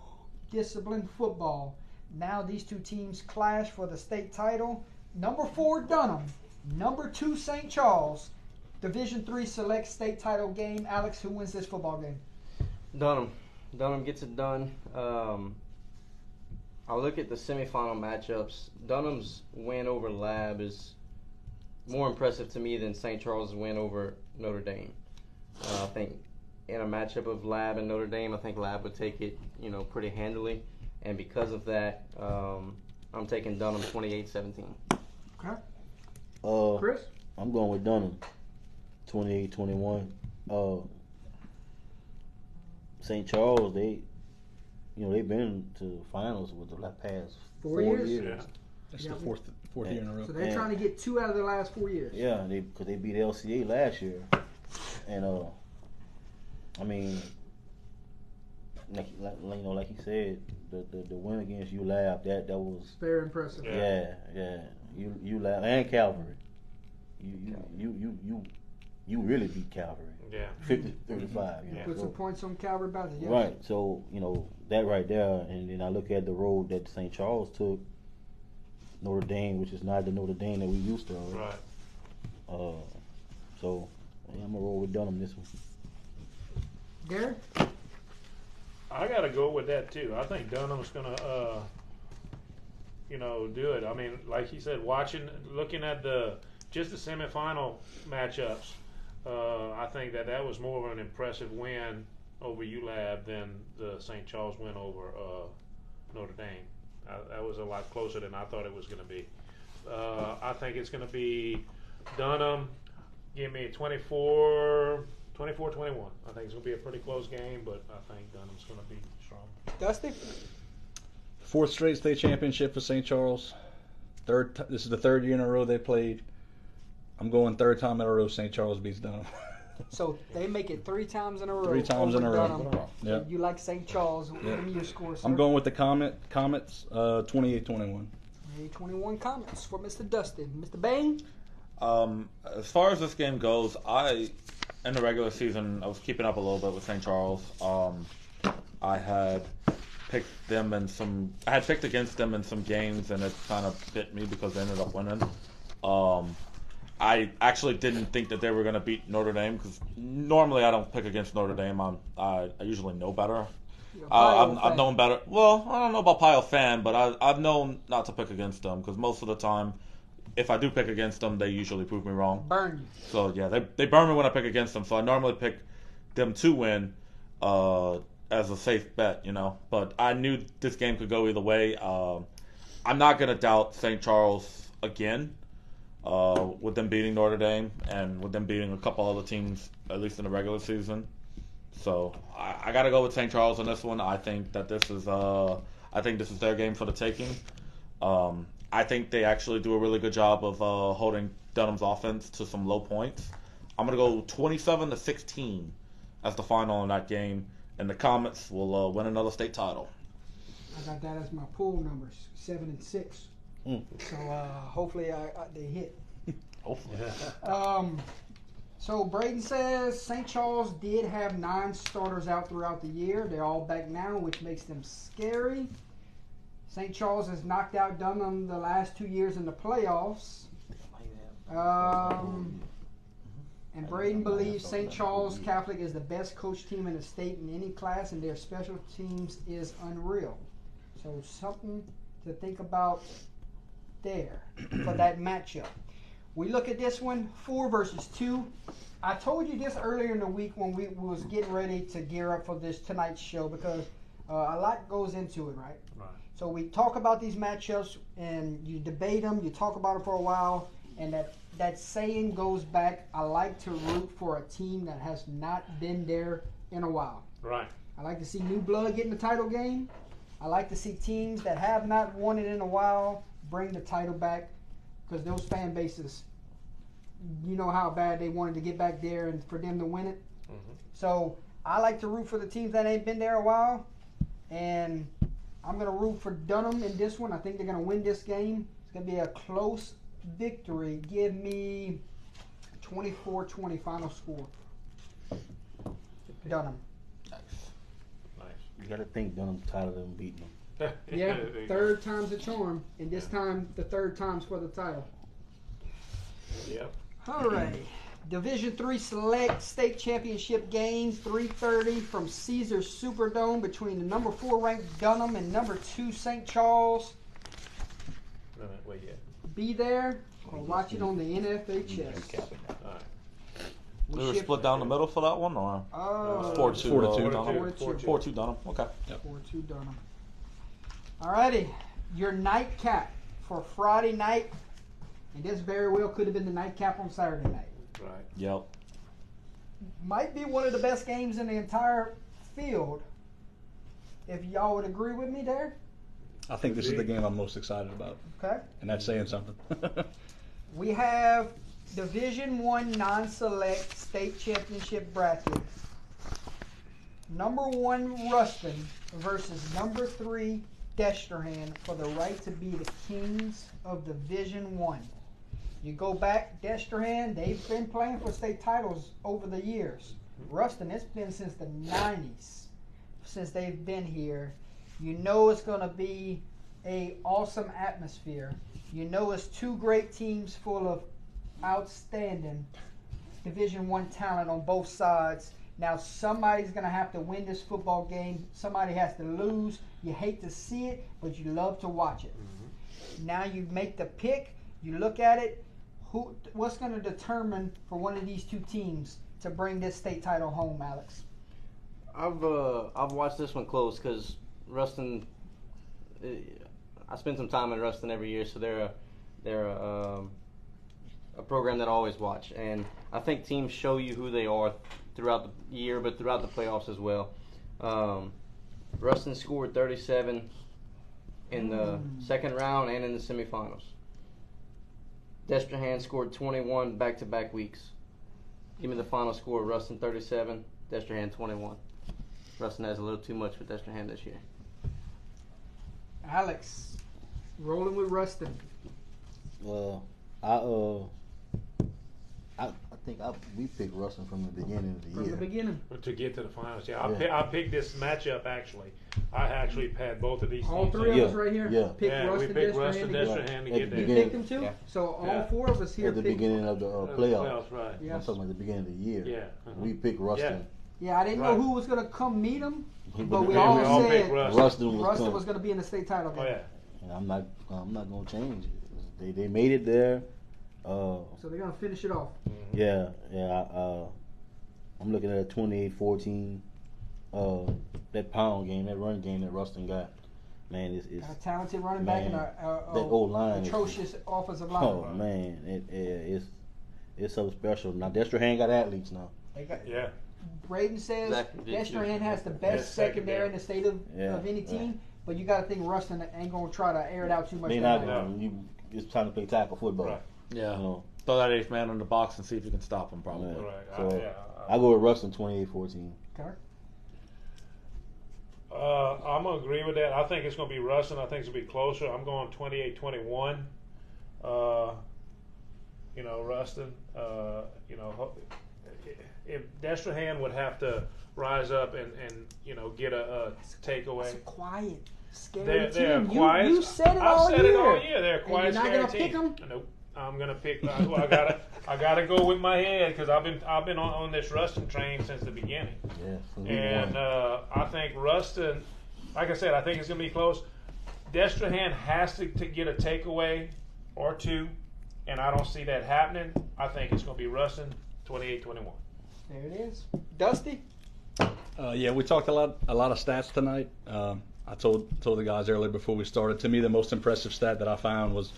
disciplined football. Now these two teams clash for the state title. Number 4, Dunham. Number 2, St. Charles. Division 3 Select State title game. Alex, who wins this football game? Dunham. Dunham gets it done. I'll look at the semifinal matchups. Dunham's win over Lab is more impressive to me than St. Charles' win over Notre Dame. I think in a matchup of Lab and Notre Dame, I think Lab would take it, pretty handily. And because of that, I'm taking Dunham 28-17. Okay. Chris? I'm going with Dunham 28-21. St. Charles, they've been to finals with the past 4 years. Yeah. That's the fourth year in a row. So they're trying to get 2 out of their last 4 years. Yeah, because they beat LCA last year, and like he said, the win against ULAB that was very impressive. Yeah. ULAB and Calvary. You really beat Calvary. Yeah. 50-35. Put some points on Calvary Baptist. Yeah. Right. So that right there, and then I look at the road that St. Charles took. Notre Dame, which is not the Notre Dame that we used to. Right. So I'm gonna roll with Dunham this one. Gary? I got to go with that too. I think Dunham's gonna, do it. I mean, like he said, looking at just the semifinal matchups, I think that was more of an impressive win over ULAB than the St. Charles win over Notre Dame. That was a lot closer than I thought it was going to be. I think it's going to be Dunham. Give me 24-21. I think it's going to be a pretty close game, but I think Dunham's going to be strong. Dusty? 4th straight state championship for St. Charles. This is the 3rd year in a row they played. I'm going 3rd time in a row St. Charles beats Dunham. So they make it 3 times in a row. 3 times in a row. Dunham. Yep. You like St. Charles. Give me your score, sir. I'm going with the Comets, 28-21. 21 comments for Mr. Dustin. Mr. Bain? As far as this game goes, in the regular season, I was keeping up a little bit with St. Charles. I had picked against them in some games, and it kind of bit me because they ended up winning. I actually didn't think that they were going to beat Notre Dame because normally I don't pick against Notre Dame. I usually know better. I've known better. Well, I don't know about Pile fan, but I've known not to pick against them because most of the time if I do pick against them, they usually prove me wrong. Burn you. So yeah, they burn me when I pick against them. So I normally pick them to win as a safe bet, But I knew this game could go either way. I'm not gonna doubt St. Charles again with them beating Notre Dame and with them beating a couple other teams, at least in the regular season. So I got to go with St. Charles on this one. I think that this is their game for the taking. I think they actually do a really good job of holding Dunham's offense to some low points. I'm gonna go 27-16 as the final in that game, and the Comets will win another state title. I got that as my pool numbers, 7 and 6. So hopefully they hit. Hopefully. So Braden says St. Charles did have 9 starters out throughout the year. They're all back now, which makes them scary. St. Charles has knocked out Dunham the last 2 years in the playoffs. And Braden believes St. Charles Catholic is the best coach team in the state in any class, and their special teams is unreal. So something to think about there for that matchup. We look at this one, 4 versus 2. I told you this earlier in the week when we was getting ready to gear up for this tonight's show, because a lot goes into it, right? Right. So we talk about these matchups and you debate them, you talk about it for a while, and that saying goes back, I like to root for a team that has not been there in a while. Right. I like to see new blood get in the title game. I like to see teams that have not won it in a while bring the title back, because those fan bases, you know how bad they wanted to get back there and for them to win it. Mm-hmm. So I like to root for the teams that ain't been there a while, and I'm going to root for Dunham in this one. I think they're going to win this game. It's going to be a close victory. Give me 24-20 final score. Dunham. Nice. You got to think Dunham's tired of them beating them. Yeah, third time's a charm, and this time the third time's for the title. Yep. All right. Division III Select State Championship games, 3:30 from Caesars Superdome between the number 4 ranked Dunham and number 2 St. Charles. Wait yet. Be there or watch it on the NFHS. All right. We were split down the middle for that one, or 4-2 Dunham. 4-2 Dunham. Okay. 4-2 Dunham. All righty. Your nightcap for Friday night, and this very well could have been the nightcap on Saturday night. Right. Yep. Might be one of the best games in the entire field. If y'all would agree with me there. I think this is the game I'm most excited about. Okay. And that's saying something. We have Division I non-select state championship bracket. Number 1 Ruston versus number 3 Destrehan for the right to be the kings of Division I. You go back, Destrehan, they've been playing for state titles over the years. Ruston, it's been since the 90s, since they've been here. You know it's going to be an awesome atmosphere. You know it's 2 great teams full of outstanding Division I talent on both sides. Now somebody's going to have to win this football game. Somebody has to lose. You hate to see it, but you love to watch it. Mm-hmm. Now you make the pick. You look at it. What's going to determine for one of these 2 teams to bring this state title home, Alex? I've watched this one close because Ruston. I spend some time in Ruston every year, so they're a program that I always watch, and I think teams show you who they are throughout the year, but throughout the playoffs as well. Ruston scored 37 in the second round and in the semifinals. Destrehan scored 21 back-to-back weeks. Give me the final score: Ruston 37, Destrehan 21. Ruston has a little too much for Destrehan this year. Alex, rolling with Ruston. I think we picked Ruston from the beginning of the year. From the beginning. To get to the finals, I picked this matchup actually. I actually had both of these. All teams. 3 of us right here. Yeah. We picked Ruston Destrehan to get You there. picked them too? Yeah. So all 4 of us here At the picked. beginning of the playoffs. Right. Yeah. I'm talking about the beginning of the year. Yeah. We picked Ruston. Yeah, I didn't know Right. who was going to come meet them, but we Yeah, all we all said picked Ruston. Ruston was Ruston coming. was going to be in the state title game. Oh yeah. And I'm not going to change it. They made it there. So they're gonna finish it off. Yeah. I'm looking at a 28-14. That pound game, that run game that Ruston got. Man, it's got a talented running back and that old line. Atrocious offensive line. Oh man, it's so special. Now Destrehan got athletes now. They got, Yeah. Braden says Destrehan has the best secondary in the state of any team, but you got to think Ruston ain't gonna try to air it out too much. It's time to play tackle football. Right. Yeah. You know? Throw that eighth man in the box and see if you can stop him. Probably. Yeah. Right. So I go with Ruston 28-14. Okay. I'm gonna agree with that. I think it's gonna be Ruston. I think it's gonna be closer. I'm going 28-21. Ruston. If Destrehan would have to rise up and get a takeaway. It's a quiet, scary They're team. quiet. You said it I've all said year. it all year. They're a quiet, and you're not scary gonna team. pick them? Nope. I'm gonna pick. I gotta go with my head because I've been on this Ruston train since the beginning. Yeah. And I think Ruston, like I said, I think it's going to be close. Destrehan has to get a takeaway or two, and I don't see that happening. I think it's going to be Ruston 28-21. There it is. Dusty? Yeah, we talked a lot of stats tonight. I told the guys earlier before we started, to me the most impressive stat that I found was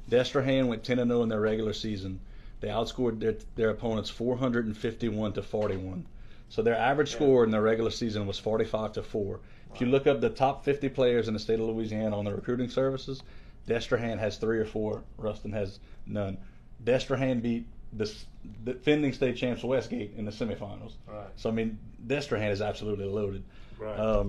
Destrehan went 10-0 in their regular season. They outscored their opponents 451-41. So their average score in their regular season was 45-4. If you look up the top 50 players in the state of Louisiana on the recruiting services, Destrehan has 3 or 4. Ruston has none. Destrehan beat the defending state champs Westgate in the semifinals. Right. So, I mean, Destrehan is absolutely loaded. Right.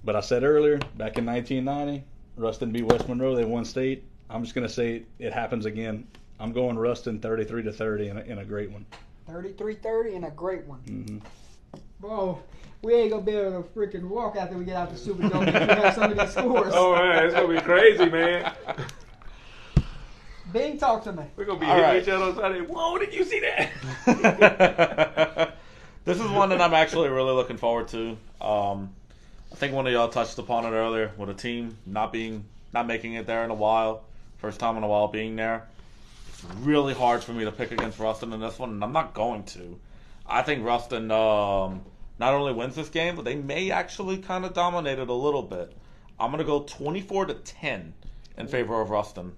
But I said earlier, back in 1990, Ruston beat West Monroe. They won state. I'm just going to say it happens again. I'm going Ruston 33-30 in a great one. 33-30 in a great one. Mm-hmm. Bro, we ain't going to be able to freaking walk after we get out the Superdome if we have some of these scores. Oh, man, it's going to be crazy, man. Bing, talk to me. We're going to be hitting each other on Saturday. Whoa, did you see that? This is one that I'm actually really looking forward to. I think one of y'all touched upon it earlier with a team not making it there in a while. First time in a while being there. It's really hard for me to pick against Ruston in this one, and I'm not going to. I think Ruston not only wins this game, but they may actually kind of dominate it a little bit. I'm going to go 24-10 in favor of Ruston.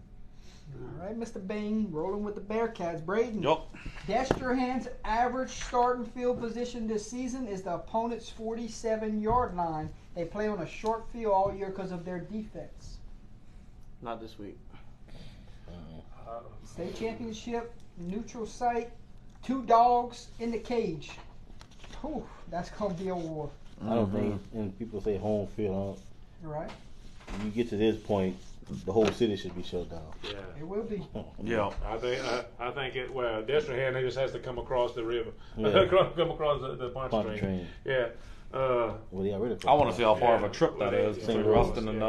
All right, Mr. Bing, rolling with the Bearcats. Braden. Yep. Destrehan's average starting field position this season is the opponent's 47-yard line. They play on a short field all year because of their defense. Not this week. State championship, neutral site, 2 dogs in the cage. Whew, that's going to be a war. I don't think, and people say home field. Right. When you get to this point, the whole city should be shut down. Yeah. It will be. Yeah. I think Destrehan just has to come across the river. Yeah. Come across the punch train. Yeah. Well, they already. I want to see how far of a trip that is between Ruston and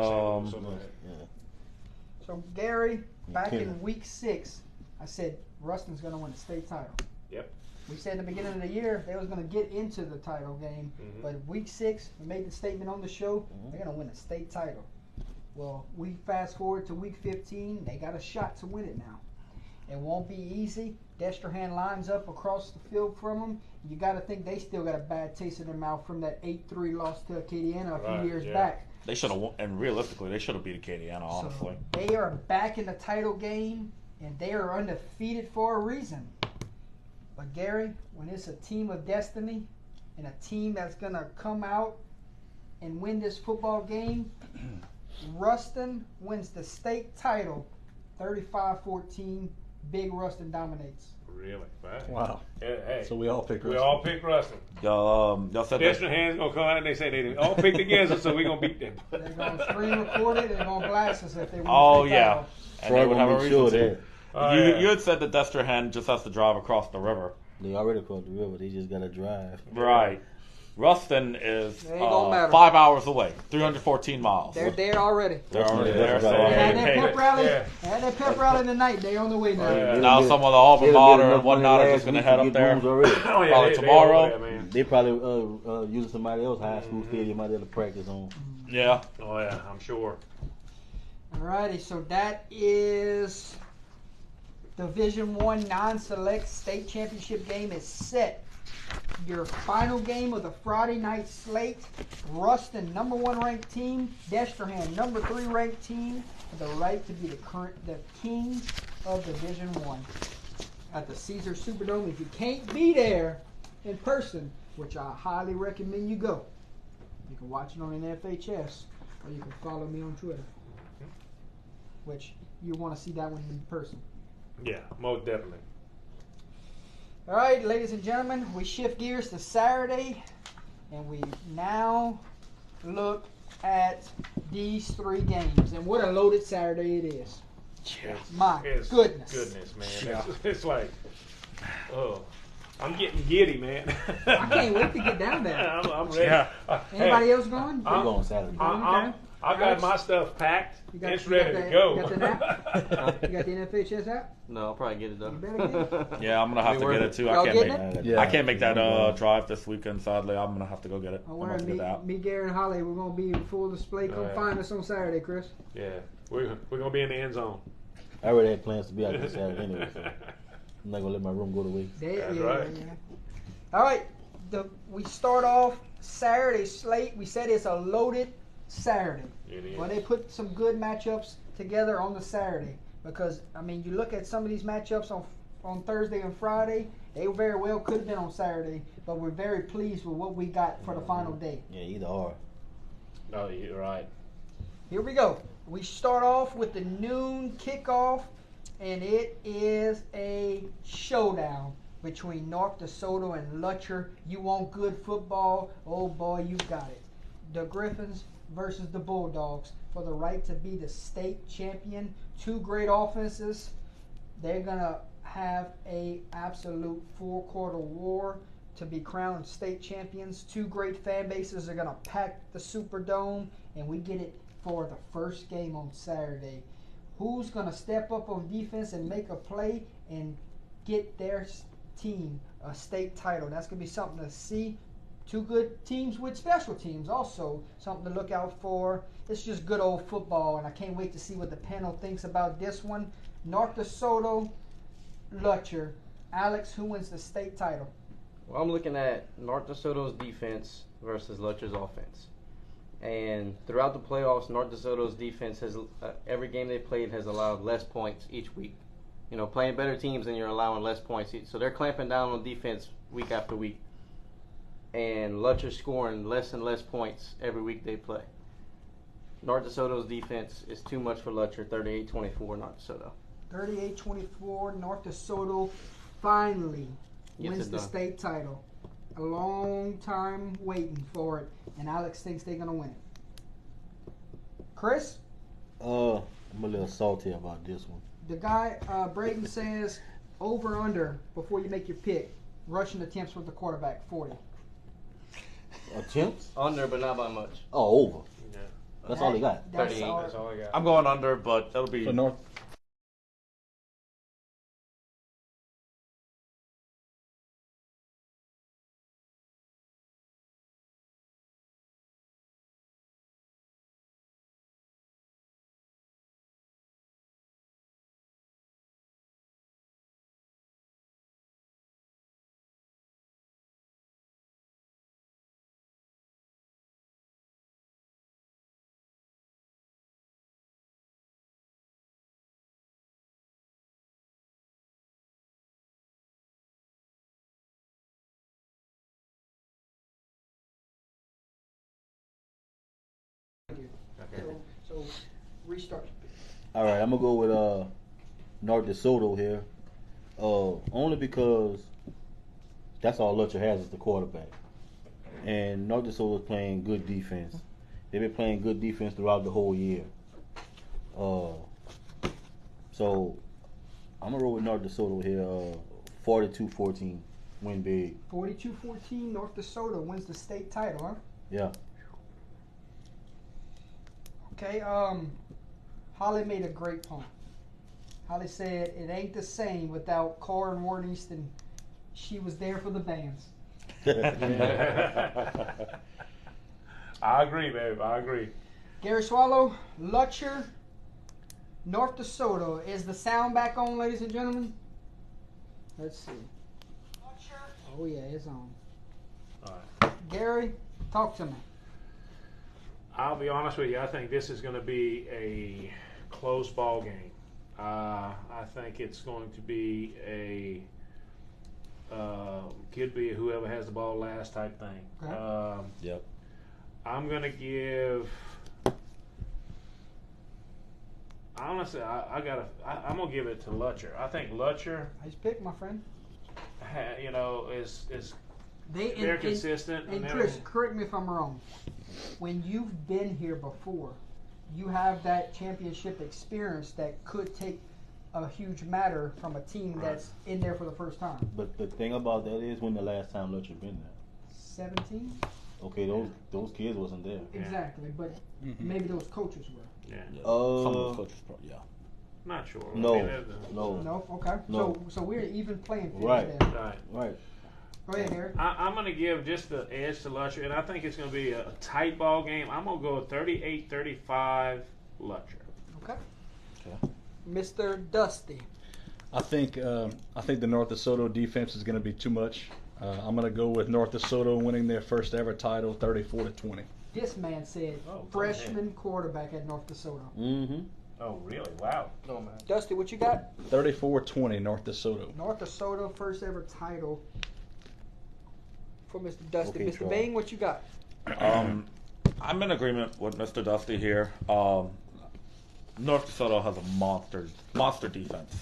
So Gary, back in week 6, I said Ruston's going to win the state title. Yep. We said at the beginning of the year they was going to get into the title game, but week 6 we made the statement on the show they're going to win the state title. Well, we fast forward to week 15, they got a shot to win it now. It won't be easy. Destrehan lines up across the field from them. You got to think they still got a bad taste in their mouth from that 8-3 loss to Acadiana a few years back. They should have, and realistically, they should have beat Acadiana, honestly. So they are back in the title game, and they are undefeated for a reason. But Gary, when it's a team of destiny and a team that's going to come out and win this football game, Ruston wins the state title 35-14. Big Ruston dominates. Really? Right. Wow. Hey, So we all picked Ruston. we all picked Ruston. Y'all said that. Destrehan's going to come out and they say they all picked against us, so we're going to beat them. They're going to screen record it and they're going to blast us if they win Oh, the state yeah. title. And they would have a reason to. You Yeah. had said that Destrehan just has to drive across the river. They already crossed the river. They just got to drive. Right. Ruston is It ain't gonna matter. 5 hours away, 314 miles. They're there already. They're already there. That's So right. They had that hey, pep rally. Yeah. They had that pep rally tonight. They on the way now. Yeah. now some of the alma mater and whatnot are just going to head up there. Oh, yeah, Probably they tomorrow. over there, man. They probably using somebody else's high school stadium out there to practice on. Yeah. Oh, yeah, I'm sure. Alrighty, so that is Division I non-select state championship game is set. Your final game of the Friday night slate, Ruston, number 1 ranked team, Destrehan, number 3 ranked team, with the right to be the kings of Division I at the Caesar Superdome. If you can't be there in person, which I highly recommend you go, you can watch it on an FHS, or you can follow me on Twitter, which you want to see that one in person. Yeah, most definitely. All right, ladies and gentlemen, we shift gears to Saturday, and we now look at these 3 games. And what a loaded Saturday it is. My goodness. Goodness, man. Yeah. It's like, oh, I'm getting giddy, man. I can't wait to get down there. I'm ready. Yeah. Anybody else going? We're going Saturday. I got my stuff packed. It's ready to go. go. You got the app? You got the NFHS app? No, I'll probably get it though. You better get it. Yeah, I'm gonna have to get it too. Y'all getting it? I can't make that drive this weekend. Sadly, I'm gonna have to go get it. I'm me, Gary, and Holly, we're gonna be in full display. Come find us on Saturday, Chris. Yeah, we're gonna be in the end zone. I already had plans to be out there Saturday anyway, so I'm not gonna let my room go to waste. That's right. Yeah. All right, we start off Saturday slate. We said it's a loaded Saturday. Well, they put some good matchups together on the Saturday because, I mean, you look at some of these matchups on Thursday and Friday, they very well could have been on Saturday, but we're very pleased with what we got for the final day. Yeah, either or. No, you're right. Here we go. We start off with the noon kickoff, and it is a showdown between North DeSoto and Lutcher. You want good football? Oh boy, you got it. The Griffins versus the Bulldogs for the right to be the state champion. 2 great offenses. They're gonna have a absolute 4-quarter war to be crowned state champions. 2 great fan bases are gonna pack the Superdome, and we get it for the first game on Saturday. Who's gonna step up on defense and make a play and get their team a state title? That's gonna be something to see. 2 good teams with special teams, also something to look out for. It's just good old football, and I can't wait to see what the panel thinks about this one. North DeSoto, Lutcher. Alex, who wins the state title? Well, I'm looking at North DeSoto's defense versus Lutcher's offense. And throughout the playoffs, North DeSoto's defense has every game they played has allowed less points each week. You know, playing better teams and you're allowing less points. So they're clamping down on defense week after week. And Lutcher's scoring less and less points every week they play. North DeSoto's defense is too much for Lutcher, 38-24 North DeSoto. 38-24, North DeSoto finally wins the state title. A long time waiting for it, and Alex thinks they're going to win it. Chris? I'm a little salty about this one. The guy, Braden says, over under, before you make your pick, rushing attempts with the quarterback, 40. Attempts? Under, but not by much. Oh, over. Yeah. That's all he got. 38. That's all I got. I'm going under, but it'll be So North. So restart. All right, I'm gonna go with North DeSoto here, only because that's all Lutcher has is the quarterback, and North DeSoto is playing good defense. They've been playing good defense throughout the whole year. So I'm gonna roll with North DeSoto here, 42-14, win big. 42-14, North DeSoto wins the state title, huh? Yeah. Okay, Holly made a great point. Holly said it ain't the same without Cora and Warren Easton. She was there for the bands. I agree, babe. I agree. Gary Swallow, Lutcher, North DeSoto. Is the sound back on, ladies and gentlemen? Let's see. Oh, yeah, it's on. All right. Gary, talk to me. I'll be honest with you. I think this is going to be a close ball game. I think it's going to be could be whoever has the ball last type thing. Okay. Yep. I'm going to give. Honestly, I'm going to give it to Lutcher. I think Lutcher, Nice pick, my friend. is They're consistent. And Chris, correct me if I'm wrong. When you've been here before, you have that championship experience that could take a huge matter from a team that's in there for the first time. But the thing about that is, when the last time Lutcher been there? 17? Okay, those kids wasn't there. Yeah. Exactly, but maybe those coaches were. Yeah. Some of those coaches, yeah. Not sure. No, I mean, no. No? Okay. No. So we're even playing field Right. there. Right. Right. Go ahead, Eric. I'm going to give just the edge to Lutcher, and I think it's going to be a tight ball game. I'm going to go 38-35 Lutcher. Okay. Okay. Mr. Dusty. I think the North DeSoto defense is going to be too much. I'm going to go with North DeSoto winning their first ever title, 34-20. This man said Oh, freshman quarterback at North DeSoto. Mm-hmm. Oh, really? Wow. Dusty, what you got? 34-20 North DeSoto. North DeSoto, first ever title for Mr. Dusty. Okay, Mr. Charles. Bain, what you got? I'm in agreement with Mr. Dusty here. North DeSoto has a monster defense,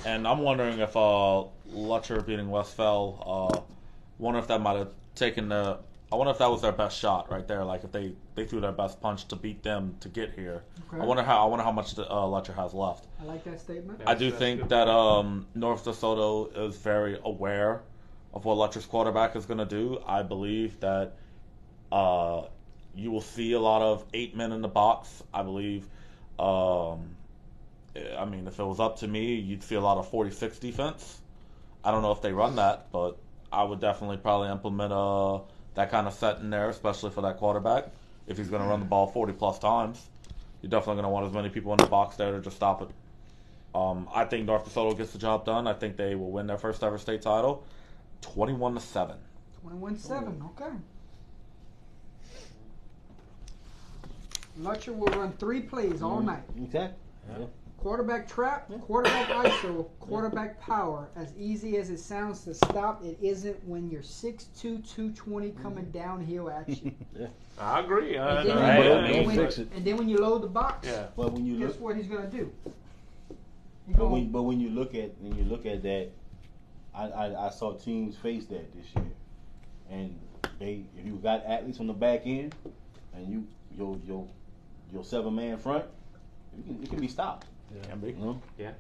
and I'm wondering if Lutcher beating Westfell, wonder if that might have taken the. I wonder if that was their best shot right there. Like if they threw their best punch to beat them to get here. Okay. I wonder how much Lutcher has left. I like that statement. Yeah. I do That's think good. that North DeSoto is very aware of what Lutcher's quarterback is going to do. I believe that you will see a lot of 8 men in the box. I believe. I mean, if it was up to me, you'd see a lot of 46 defense. I don't know if they run that, but I would definitely probably implement that kind of set in there, especially for that quarterback. If he's going to run the ball 40-plus times, you're definitely going to want as many people in the box there to just stop it. I think North DeSoto gets the job done. I think they will win their first ever state title, 21-7. 21-7, okay. Lutcher will run 3 plays all night. Exactly. Yeah. Quarterback trap, quarterback ISO, quarterback power. As easy as it sounds to stop, it isn't when you're 6'2", 220 coming downhill at you. Yeah. I agree. And then when you load the box, Yeah. But when you guess look, what he's gonna do? but when you look at that, I saw teams face that this year, and if you got athletes on the back end, and your 7-man front, it can be stopped. Can be. You know? Yeah.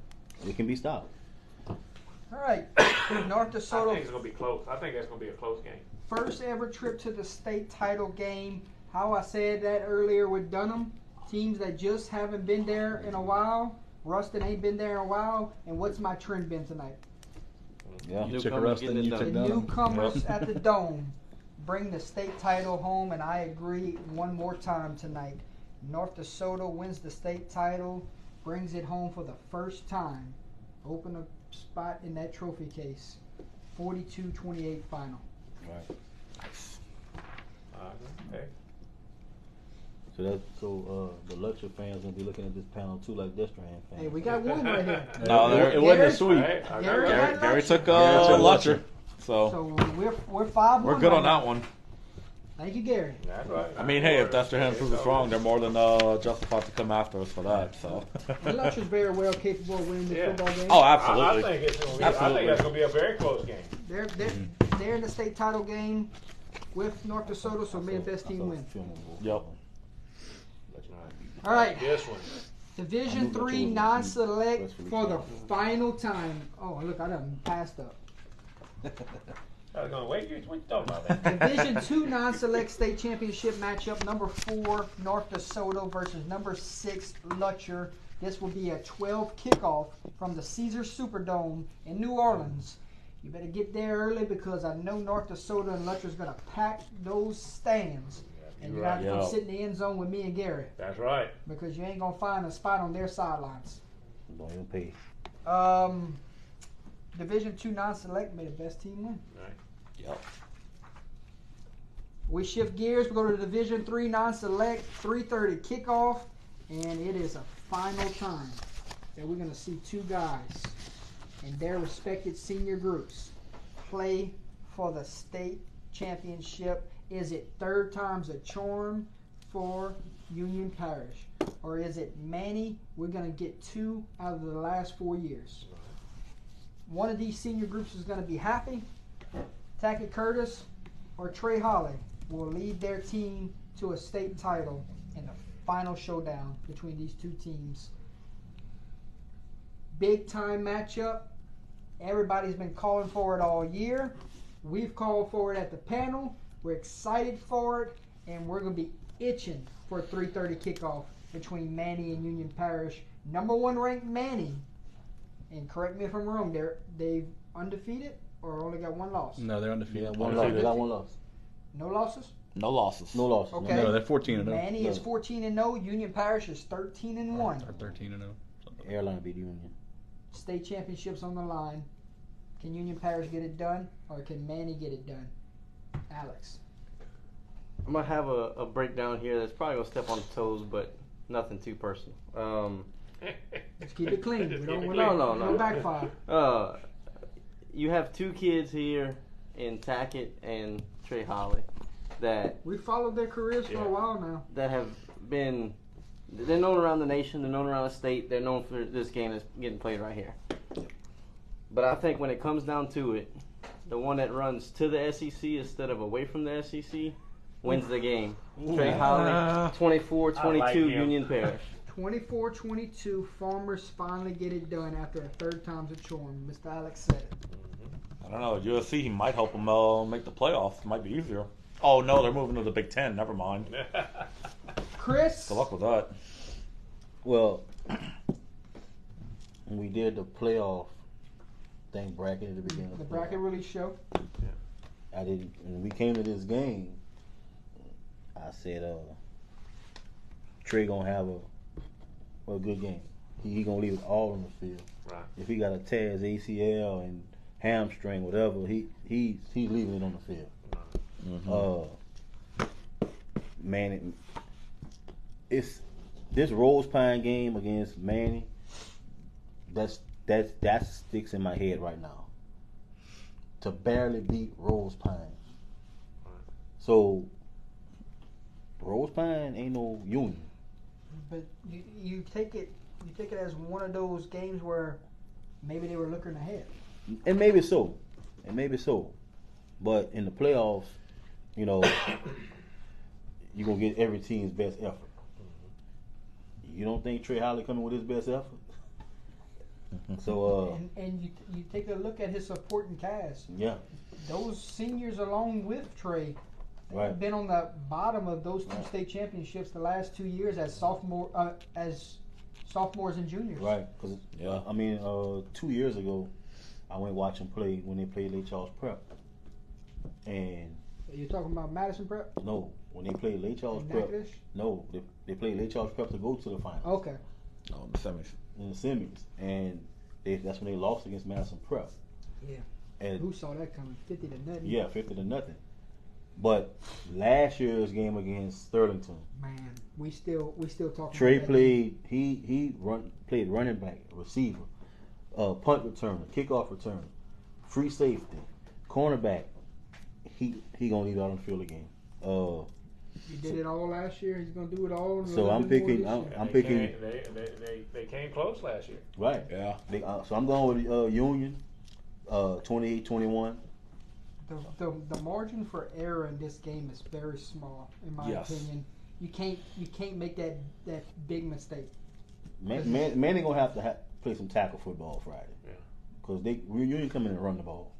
It can be stopped. All right, North I think DeSoto, it's going to be close. I think it's going to be a close game. first ever trip to the state title game. How I said that earlier with Dunham, teams that just haven't been there in a while. Ruston ain't been there in a while. And what's my trend been tonight? Yeah. You took Newcomers Ruston, getting it you done. took The Dunham. newcomers at the Dome bring the state title home, and I agree one more time tonight. North DeSoto wins the state title, brings it home for the first time. Open a spot in that trophy case. 42-28 final. Right. Okay. So the Lutcher fans gonna be looking at this panel too, like Destrehan fans. Hey, we got one right here. No, it wasn't a Gary- sweep. Right, I got Gary- Gary. Gary took Gary took Lutcher. Lutcher. So So we're 5-1. we're good right on now. that one. Thank you, Gary. That's right. I mean, hey, if Destrehan proves us wrong, they're more than justified to come after us for that. So. And Lutcher's very well capable of winning the Yeah. football game. Oh, I absolutely. think it's going to be. I Absolutely. think that's going to be a very close game. They're in the state title game with North DeSoto, so may the best team win. Yep. All right. This one. Division 3 non-select for the final time. Oh, look, I done passed up. I was going to wait. What you talking about, man? Division 2 non-select state championship matchup. Number 4 North DeSoto versus number 6 Lutcher. This will be a 12 kickoff from the Caesars Superdome in New Orleans. You better get there early because I know North DeSoto and Lutcher's going to pack those stands. And you Right. got to come Yeah. sit in the end zone with me and Gary That's right. because you ain't gonna find a spot on their sidelines. Don't even pay. Division II non-select made the best team win. Right. Yep. We shift gears. We go to the Division III non-select 3:30 kickoff, and it is a final time that we're gonna see two guys in their respected senior groups play for the state championship. Is it third time's a charm for Union Parish, or is it Manny? We're gonna get 2 out of the last 4 years. One of these senior groups is gonna be happy. Tackett Curtis or Trey Holly will lead their team to a state title in the final showdown between these two teams. Big time matchup. Everybody's been calling for it all year. We've called for it at the panel. We're excited for it, and we're going to be itching for a 3:30 kickoff between Manny and Union Parish. Number 1 ranked Manny, and correct me if I'm wrong, they've undefeated or only got 1 loss? No, they're undefeated. One loss. They got 1 loss. No losses? No losses. No losses. Okay. No, they're 14-0. Manny is No. 14-0. Union Parish is 13-1. Or 13-0. Airline beat Union. State championships on the line. Can Union Parish get it done, or can Manny get it done? Alex. I'm gonna have a breakdown here that's probably gonna step on the toes, but nothing too personal. Let's keep it clean. We don't want No. to backfire. You have 2 kids here in Tackett and Trey Holly that We followed their careers for Yeah. a while now. have been. They're known around the nation. They're known around the state. They're known for this game that's getting played right here. But I think when it comes down to it, the one that runs to the SEC instead of away from the SEC wins the game. Trey Holly, 24-22, I like him. Union Parish. 24-22, Farmers finally get it done after a third time's a charm. Mr. Alex said it. I don't know. USC, he might help them make the playoffs. Might be easier. Oh, no, they're moving to the Big Ten. Never mind. Chris. Good luck with that. Well, when we did the playoff thing bracket at the beginning of The the bracket playoff, release show. I didn't. When we came to this game, I said, Trey gonna have a good game. He gonna leave it all on the field. Right. If he got a Taz ACL and hamstring, whatever, he's leaving it on the field. Man, it's this Rose Pine game against Manny. That sticks in my head right now. To barely beat Rose Pine. So Rose Pine ain't no Union. But you take it as one of those games where maybe they were looking ahead. And maybe so. But in the playoffs, you know, you're going to get every team's best effort. You don't think Trey Holly coming with his best effort? So, and you take a look at his supporting cast. yeah. Those seniors along with Trey Right. have been on the bottom of those 2 state championships the last 2 years as sophomores and juniors. Right. Because, Yeah. 2 years ago, I went watch them play when they played Lake Charles Prep. And, You're talking about Madison Prep? no, when they played Lake Charles And Prep, Natchitoches? no, they played Lake Charles Prep to go to the final. Okay. No, the semis. In the semis. And that's when they lost against Madison Prep. Yeah. And Who saw that coming? 50-0. yeah, 50-0. But last year's game against Sterlington, Man, we still talking. Trey about that played. He played running back, receiver, punt returner, kickoff returner, free safety, cornerback. He gonna leave out on the field again. game. He did it all last year. He's gonna do it all. So I'm picking. I'm picking. They came close last year. Right. Yeah. So I'm going with Union. 28-21. The margin for error in this game is very small, in my Yes. opinion. You can't make that big mistake. Manny gonna have to play some tackle football Friday. Yeah. Because Union come in and run the ball.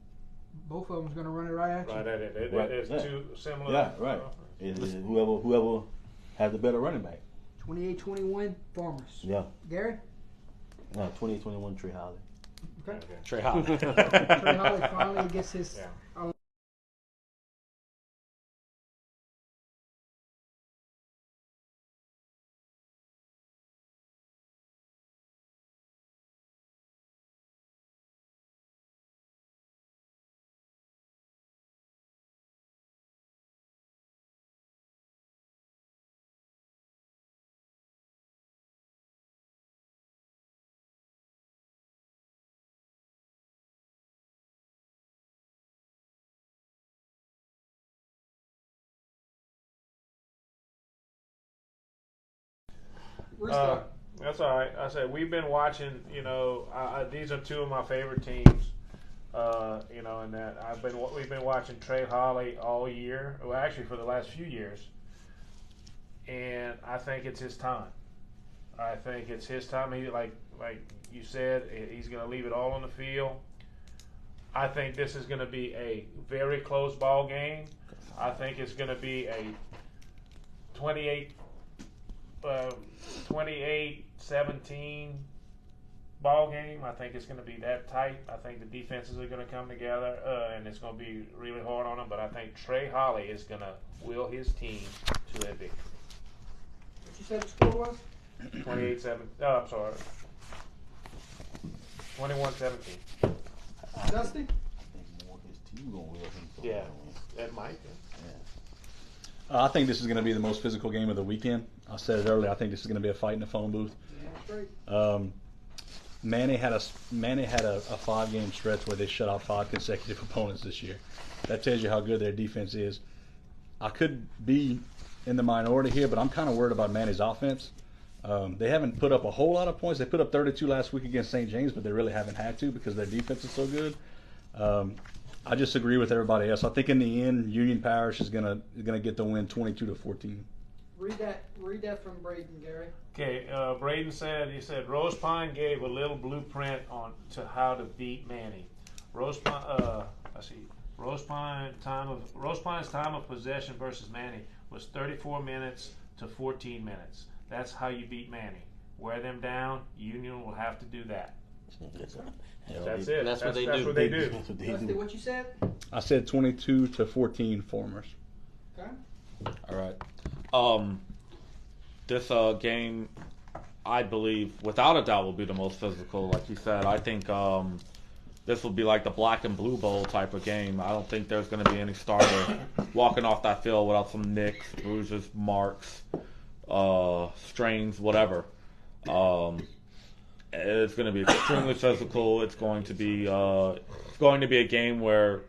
Both of them's gonna run it right at you. Right at it. Right. There's Yeah. 2 similar. Yeah, right. Whoever has the better running back. 28-21 Farmers. Yeah. Gary? 28-21 Trey Holly. Okay. Okay. Trey Holly. Trey Holly finally gets his Yeah. Restart. That's all right. I said we've been watching. You know, these are two of my favorite teams. You know, and that we've been watching Trey Holly all year. Well, actually, for the last few years. And I think it's his time. I think it's his time. He like you said, he's going to leave it all on the field. I think this is going to be a very close ball game. I think it's going to be a 28-17 ball game. I think it's going to be that tight. I think the defenses are going to come together, and it's going to be really hard on them. But I think Trey Holly is going to will his team to a victory. What you said the score was? 28-7. Oh, I'm sorry. 21-17. Dusty? I think more his team gonna will him. Yeah, that might. I think this is going to be the most physical game of the weekend. I said it earlier. I think this is going to be a fight in the phone booth. Yeah, straight. Manny had a 5-game stretch where they shut out 5 consecutive opponents this year. That tells you how good their defense is. I could be in the minority here, but I'm kind of worried about Manny's offense. They haven't put up a whole lot of points. They put up 32 last week against St. James, but they really haven't had to because their defense is so good. I just agree with everybody else. I think in the end, Union Parish is gonna get the win, 22-14. Read that from Braden, Gary. Okay, Braden said Rose Pine gave a little blueprint to how to beat Manny. Rose Pine's time of possession versus Manny was 34 minutes to 14 minutes. That's how you beat Manny. Wear them down. Union will have to do that. That's it. That's what they That's do. what they do. Dusty, what you said? I said 22-14 Formers. Okay. All right. This game, I believe, without a doubt, will be the most physical. Like you said, I think this will be like the Black and Blue Bowl type of game. I don't think there's going to be any starter walking off that field without some nicks, bruises, marks, strains, whatever. It's going to be extremely physical. It's going to be a game where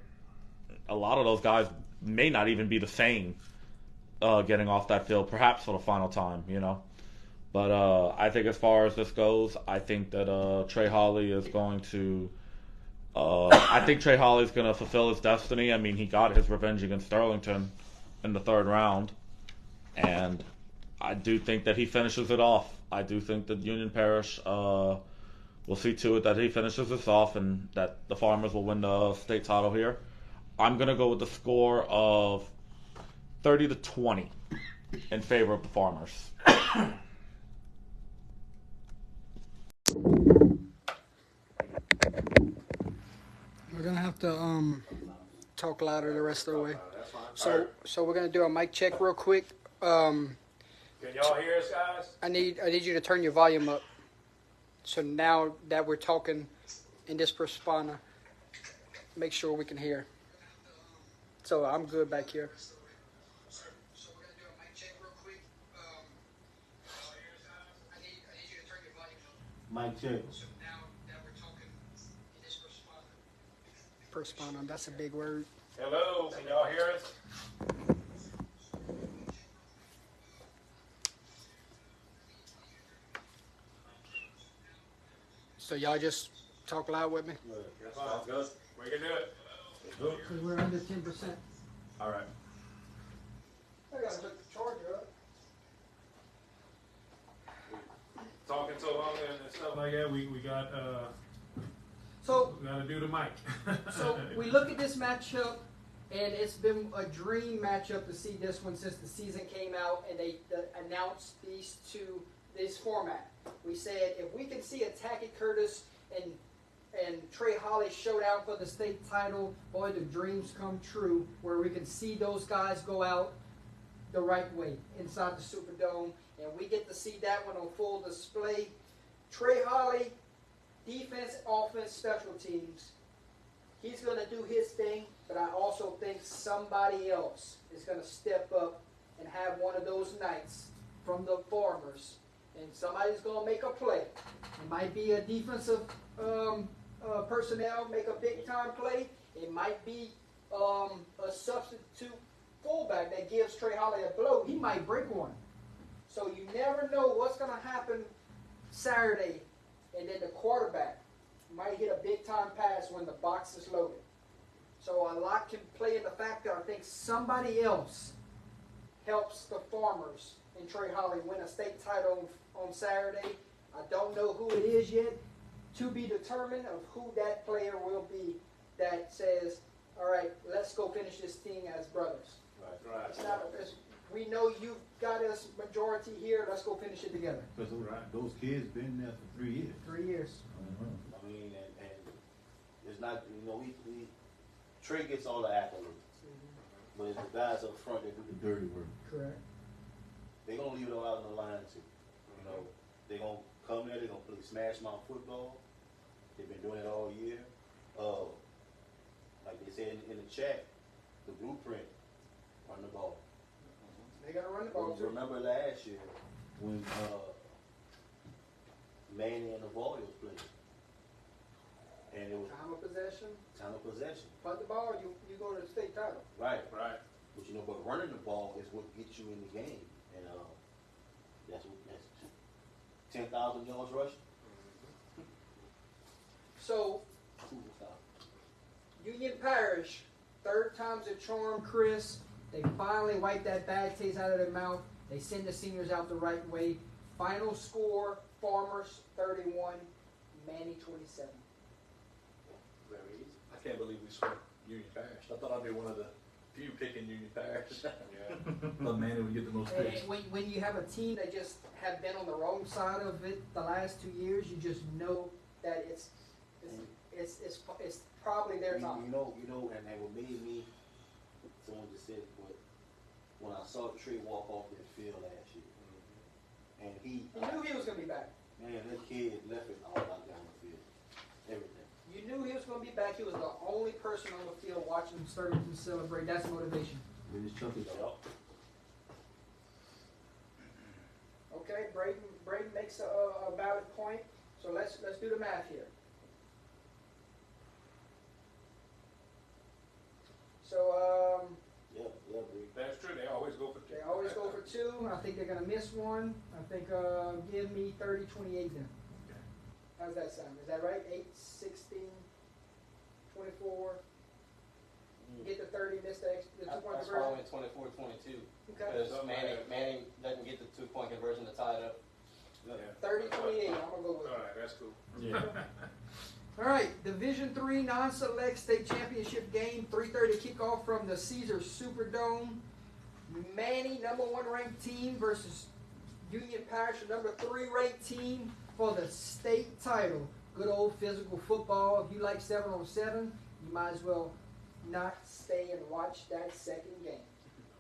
a lot of those guys may not even be the same getting off that field, perhaps for the final time, you know. But I think as far as this goes, I think that Trey Holly is going to fulfill his destiny. I mean, he got his revenge against Sterlington in the 3rd round, and I do think that he finishes it off. I do think that Union Parish will see to it that he finishes this off and that the Farmers will win the state title here. I'm going to go with the score of 30-20 in favor of the Farmers. We're gonna have to talk louder the rest of the way. So we're gonna do a mic check real quick. Can y'all hear us, guys? I need you to turn your volume up. So now that we're talking in this responder, make sure we can hear. So I'm good back here. So we're gonna do a mic check real quick. I need you to turn your volume up. Mike check. So now that we're talking in this responder. Responder, that's a big word. Hello, can y'all hear us? So y'all just talk loud with me. Sounds good. We can do it. Because we're under 10%. All right. I gotta hook the charger up. Talking so long and stuff like that, we got So we got to do the mic. So we look at this matchup, and it's been a dream matchup to see this one since the season came out and they announced this format. We said if we can see a Tackett Curtis and Trey Holly showdown for the state title, boy, the dreams come true. Where we can see those guys go out the right way inside the Superdome, and we get to see that one on full display. Trey Holly, defense, offense, special teams. He's going to do his thing, but I also think somebody else is going to step up and have one of those nights from the Farmers, and somebody's going to make a play. It might be a defensive personnel make a big-time play. It might be a substitute fullback that gives Trey Holly a blow. He might break one. So you never know what's going to happen Saturday, and then the quarterback might hit a big-time pass when the box is loaded. So a lot can play in the fact that I think somebody else helps the Farmers in Trey Holly win a state title on Saturday. I don't know who it is yet. To be determined of who that player will be that says, all right, let's go finish this thing as brothers. Right. It's not, we know you've got us majority here. Let's go finish it together. Because Right. those kids been there for 3 years. 3 years. I mean, and it's not, we Trey gets all the accolades, but it's the guys up front that do the dirty work. Correct. They're gonna leave it all out on the line too. They're gonna come there. They're gonna play smash mouth football. They've been doing it all year. Like they said in the chat, the blueprint, run the ball. They got to run the ball too. Remember last year when Manny and the Voyles played, and it was Time of possession. time of possession. Punt the ball, you go to the state title. Right. Right. But running the ball is what gets you in the game, and that's 10,000 yards rushing. So Union Parish, third time's a charm, Chris. They finally wipe that bad taste out of their mouth. They send the seniors out the right way. Final score, Farmers 31, Manny 27. Very easy. I can't believe we swept Union Parish. I thought I'd be one of the few picking Union Parish. Yeah. But Manny would get the most And picks. when you have a team that just have been on the wrong side of it the last 2 years, you just know that it's probably their time. You know, and what made me, someone just said, but when I saw Trey walk off that field last year, and he You knew he was going to be back. man, that kid left it all out down the field, everything. You knew he was going to be back. He was the only person on the field watching Sturgis celebrate. That's motivation. With his chucky. Okay, Braden makes a valid point. So let's do the math here. So Yeah, Bree. That's true. They always go for two. they always go for 2. I think they're going to miss one. I think give me 30-28 then. How's that sound? Is that right? 8, 16, 24. Get the 30, miss the 2-point That's why I conversion. went 24-22. Okay. Because Manning doesn't get the 2-point conversion to tie it up. Yeah. 30-28. I'm gonna go with All it. right. That's cool. Yeah. All right, Division III non-select state championship game, 3:30 kickoff from the Caesars Superdome. Manny, #1 ranked team versus Union Parish, #3 ranked team for the state title. Good old physical football. If you like 7-on-7, you might as well not stay and watch that second game.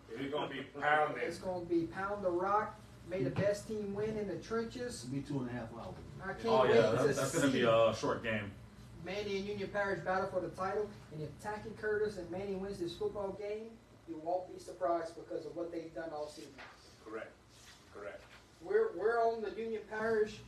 It's gonna be pounding. It's going to be pound the rock. May the best team win in the trenches. It'll be 2.5 hours. I can't Oh wait yeah, to that's gonna see be a short game. Manny and Union Parish battle for the title, and if Tacky Curtis and Manny wins this football game, you won't be surprised because of what they've done all season. Correct. We're on the Union Parish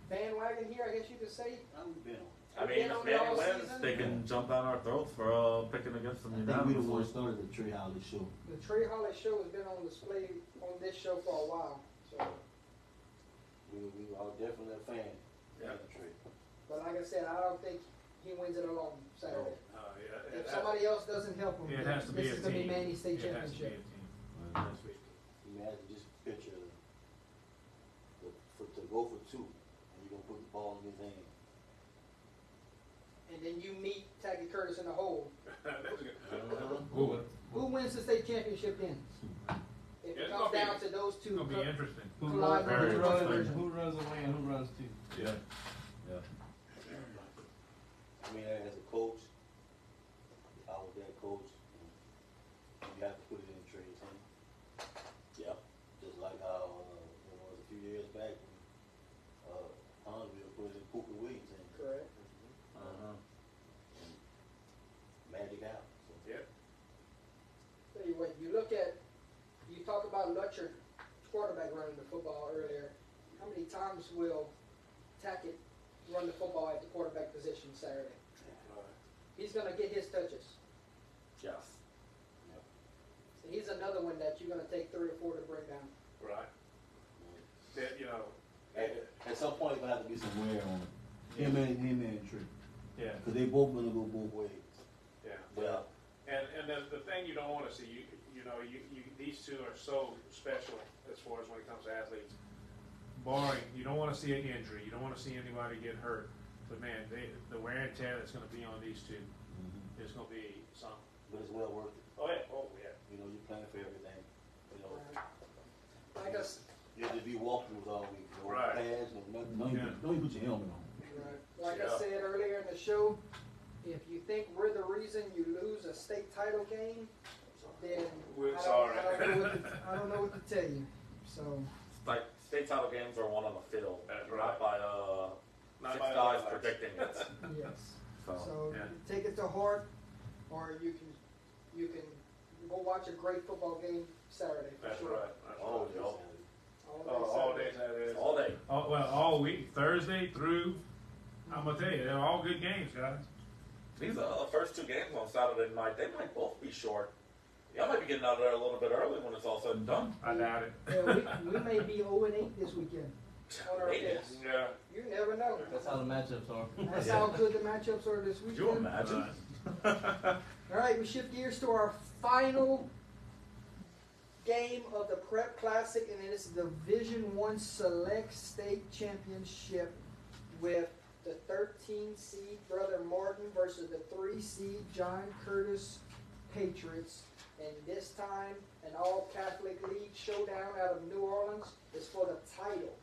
bandwagon here, I guess you could say. I've been on. I We've mean, been if on it all Manny wins, season. they can jump down our throats for picking against them. I think we the one started the Trey Holly show. The Trey Holly show has been on display on this show for a while. So, We are definitely a fan. Yeah. of Trey. but like I said, I don't think he wins it alone Saturday. Yeah. If somebody else doesn't help him, It has to be this a is going to be team. Manny's state It has to be a championship. team. Has to be a team. Imagine just picture to go for 2, and you're gonna put the ball in his hand. And then you meet Tacky Curtis in the hole. Ooh, Who wins the state championship then? If Yeah, it it's comes gonna be- down to those two. It's gonna be interesting. collide Very on the interesting. conversion. Who runs away and who runs two? Yeah. I mean, as a coach, if I was that coach, you have to put it in Trey's hand. Yeah. Just like how it was a few years back when Huntsville put it in Cooper Williams' hand. Correct. Magic out. So. Yep. Tell you what, you talk about Lutcher, quarterback running the football earlier. How many times will Tackett run the football at the quarterback position Saturday? He's going to get his touches. Yes. So he's another one that you're going to take 3 or 4 to bring down. Him and Tree. Yeah. Because they both gonna go both ways. Yeah. Yeah. And the thing you don't want to see, you know, these two are so special as far as when it comes to athletes. Barring, you don't want to see an injury. You don't want to see anybody get hurt. But man, the wear and tear that's going to be on these two is going to be something. But it's well worth it. Oh yeah. Oh yeah. You know, you're playing for everything. You know, Like us, you have to be walkthroughs all week. No Right. pads, no nothing. Don't even put your helmet on. like Yeah. I said earlier in the show, if you think we're the reason you lose a state title game, then We're I sorry. I don't know what to tell you. So Like state title games are won on the field, That's not right. by Not six by guys highlights. predicting it. yes. So, So yeah. take it to heart, or you can go watch a great football game Saturday for That's sure. right. That's Oh, right. yo. All day Saturday. all day. Well, all week, Thursday through. I'm gonna tell you, they're all good games, guys. These first two games on Saturday night, they might both be short. Y'all might be getting out of there a little bit early when it's all said and done. I doubt it. Yeah, we may be 0-8 this weekend on our Maybe. picks. Yeah. You never know. That's how the matchups are. That's how good the matchups are this Could you weekend. imagine? All right, we shift gears to our final game of the Prep Classic, and it is the Division I Select State Championship with the 13 seed Brother Martin versus the 3 seed John Curtis Patriots. And this time, an all-Catholic League showdown out of New Orleans is for the title.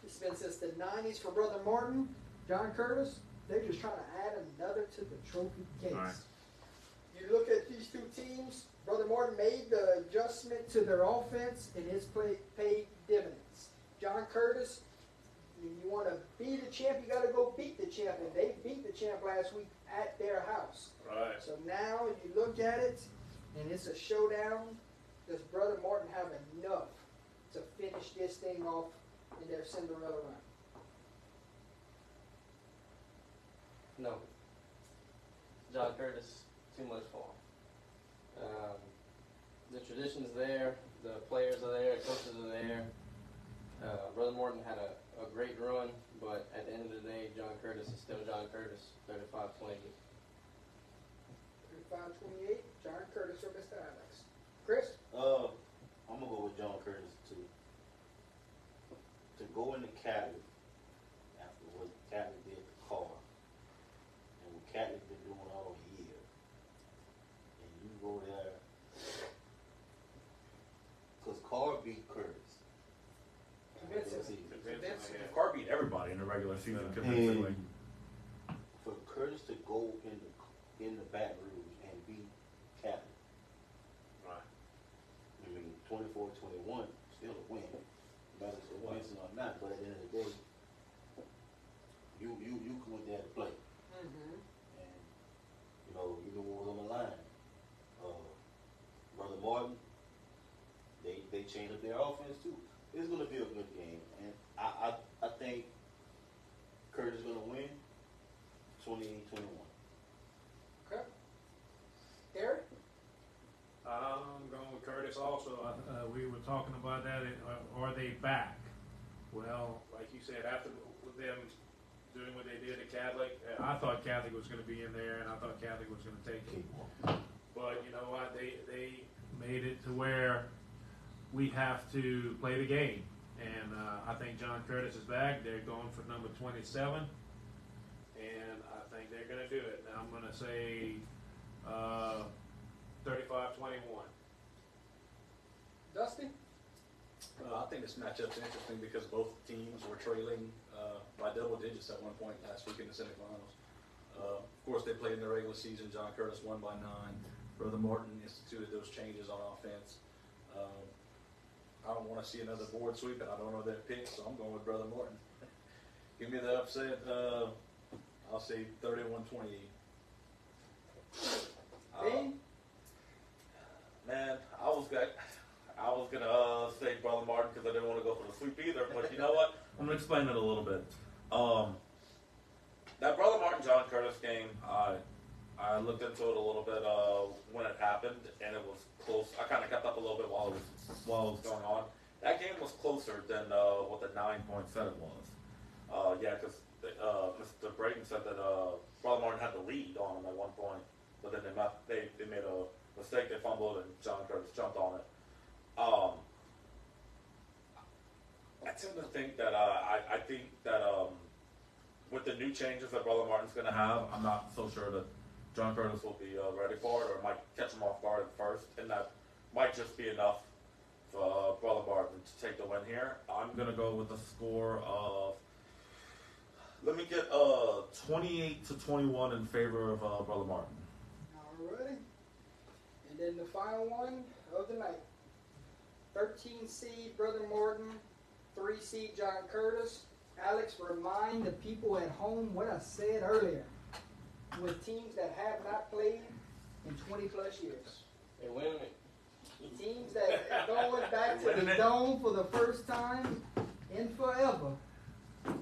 It's been since the 90s for Brother Martin. John Curtis, they're just trying to add another to the trophy case. All right. You look at these two teams, Brother Martin made the adjustment to their offense, and it's paid dividends. John Curtis, when you want to be the champ, you got to go beat the champ, and they beat the champ last week at their house. Right. So now, if you look at it, and it's a showdown, does Brother Martin have enough to finish this thing off in their Cinderella run? No. John Curtis, too much for him. The tradition's there, the players are there, the coaches are there. Brother Morton had a great run, but at the end of the day, John Curtis is still John Curtis, 35-20. 35-28, John Curtis or Mr. Alex. Chris? I'm gonna go with John Curtis too. To go into Cali after what Cali did to Carr, and what Cali's been doing all year, and you go there, because Carr beat Curtis. Convincing. Convincing, yeah. Carr beat everybody in the regular season And convincingly. for Curtis to go in the Baton Rouge and beat Cali, Right. I mean 24-21, still a win, whether it's convincing or not. But at the end of the day, you come with that to play. Mm-hmm. And, you know what was on the line. Brother Martin, they changed up their offense too. It's going to be a good game. And I think Curtis is going to win 28-21. Okay. Eric? I'm going with Curtis also. We were talking about that. Are they back? Well, like you said, after them doing what they did at Catholic, I thought Catholic was going to be in there, and I thought Catholic was going to take it. But you know what? They made it to where we have to play the game. And I think John Curtis is back. They're going for number 27. And I think they're going to do it. Now I'm going to say 35-21. Dusty? I think this matchup's interesting because both teams were trailing by double digits at one point last week in the semifinals. Of course, they played in the regular season. John Curtis won by 9. Brother Martin instituted those changes on offense. I don't want to see another board sweep, and I don't know their pick, so I'm going with Brother Martin. Give me the upset. I'll say 31-28. Dean? Man, I was gonna say Brother Martin because I didn't want to go for the sweep either. But you know what? I'm gonna explain it a little bit. That Brother Martin John Curtis game, I looked into it a little bit when it happened, and it was close. I kind of kept up a little bit while it was going on. That game was closer than what the 9 point set it was. Yeah, because Mr. Brayton said that Brother Martin had the lead on him at one point, but then they made a mistake. They fumbled, and John Curtis jumped on it. I tend to think that I think that with the new changes that Brother Martin's going to have, I'm not so sure that John Curtis will be ready for it, or might catch him off guard at first, and that might just be enough for Brother Martin to take the win here. I'm going to go with a score of, let me get 28-21 in favor of Brother Martin. Alrighty. And then the final one of the night. 13 seed Brother Morton, 3 seed John Curtis. Alex, remind the people at home what I said earlier. With teams that have not played in 20 plus years. They're winning it. Teams that are going back to the Dome for the first time in forever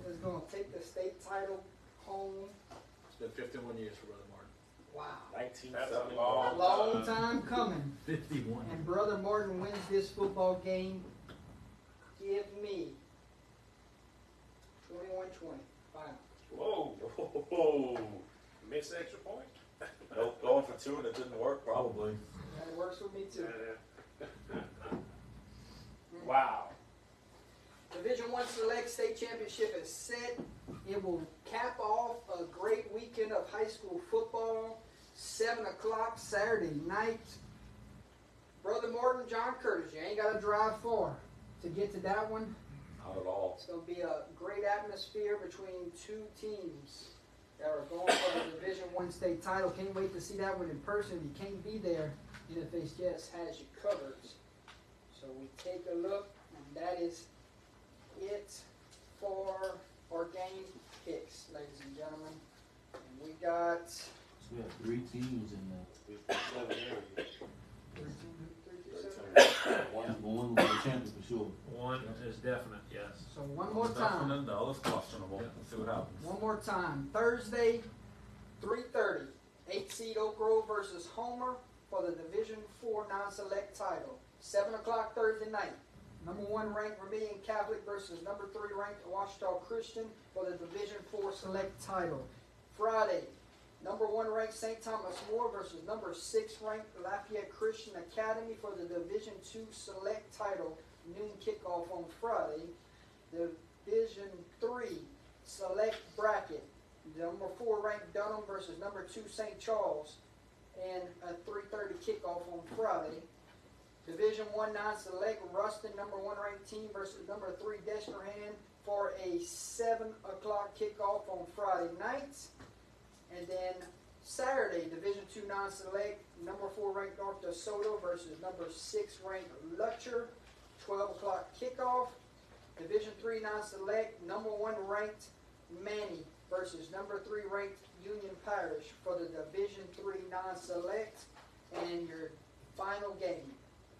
is going to take the state title home. It's been 51 years for Brother Martin. Wow. 1971. Long time coming. 51. And Brother Martin wins this football game. Give me 21-20. Final. Whoa. Missed extra point? Nope, going for 2 and it didn't work, probably. That works for me too. Wow. Division I Select State Championship is set. It will cap off a great weekend of high school football. 7 o'clock Saturday night. Brother Morton, John Curtis, you ain't got to drive far to get to that one. Not at all. It's going to be a great atmosphere between two teams that are going for the Division I state title. Can't wait to see that one in person. If you can't be there, Interface Jets has you covered. So we take a look, and that is it for our game picks, ladies and gentlemen. And we got So we have 3 teams in the 7 area. 1 will be a champion for sure. One is definite, yes. So one more time. Definite, the other's questionable. Let's see what happens. One more time. Thursday, 3:30. 8 seed Oak Grove versus Homer for the Division IV non-select title. 7 o'clock Thursday night. Number 1 ranked Vermilion Catholic versus number 3 ranked Ouachita Christian for the Division IV select title. Friday, number 1 ranked St. Thomas More versus number 6 ranked Lafayette Christian Academy for the Division II select title. Noon kickoff on Friday. Division III select bracket. Number 4 ranked Dunham versus number 2 St. Charles, and a 3:30 kickoff on Friday. Division I non-select Ruston, number 1 ranked team versus number 3 Destrehan for a 7 o'clock kickoff on Friday night. And then Saturday, Division II non-select, number 4 ranked North DeSoto versus number 6 ranked Lutcher, 12 o'clock kickoff. Division III non-select, number 1 ranked Manny versus number 3 ranked Union Parish for the Division III non-select. And your final game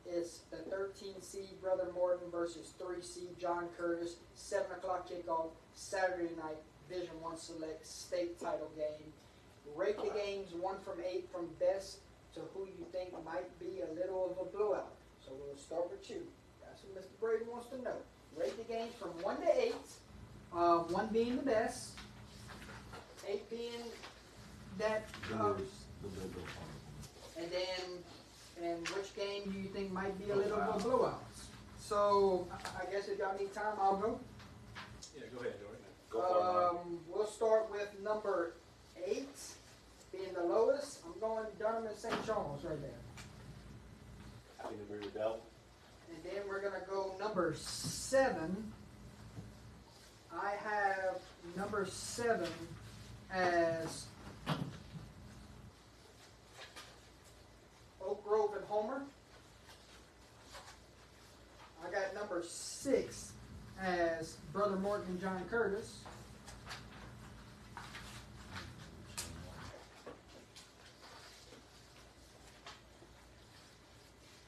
is the 13 seed Brother Morton versus 3 seed John Curtis, 7 o'clock kickoff, Saturday night, Division I select state title game. Rate the games 1 from 8 from best to who you think might be a little of a blowout. So we'll start with you. That's what Mr. Brady wants to know. Rate the games from 1 to 8, 1 being the best, 8 being that, and which game do you think might be a little of a blowout? So I guess if y'all need time, I'll go. Yeah, go ahead, Jordan. Go for it, man. We'll start with number 8 being the lowest. I'm going Dunham and St. Charles right there. I can agree with that one. And then we're going to go number 7. I have number 7 as Oak Grove and Homer. I got number 6 as Brother Morton and John Curtis.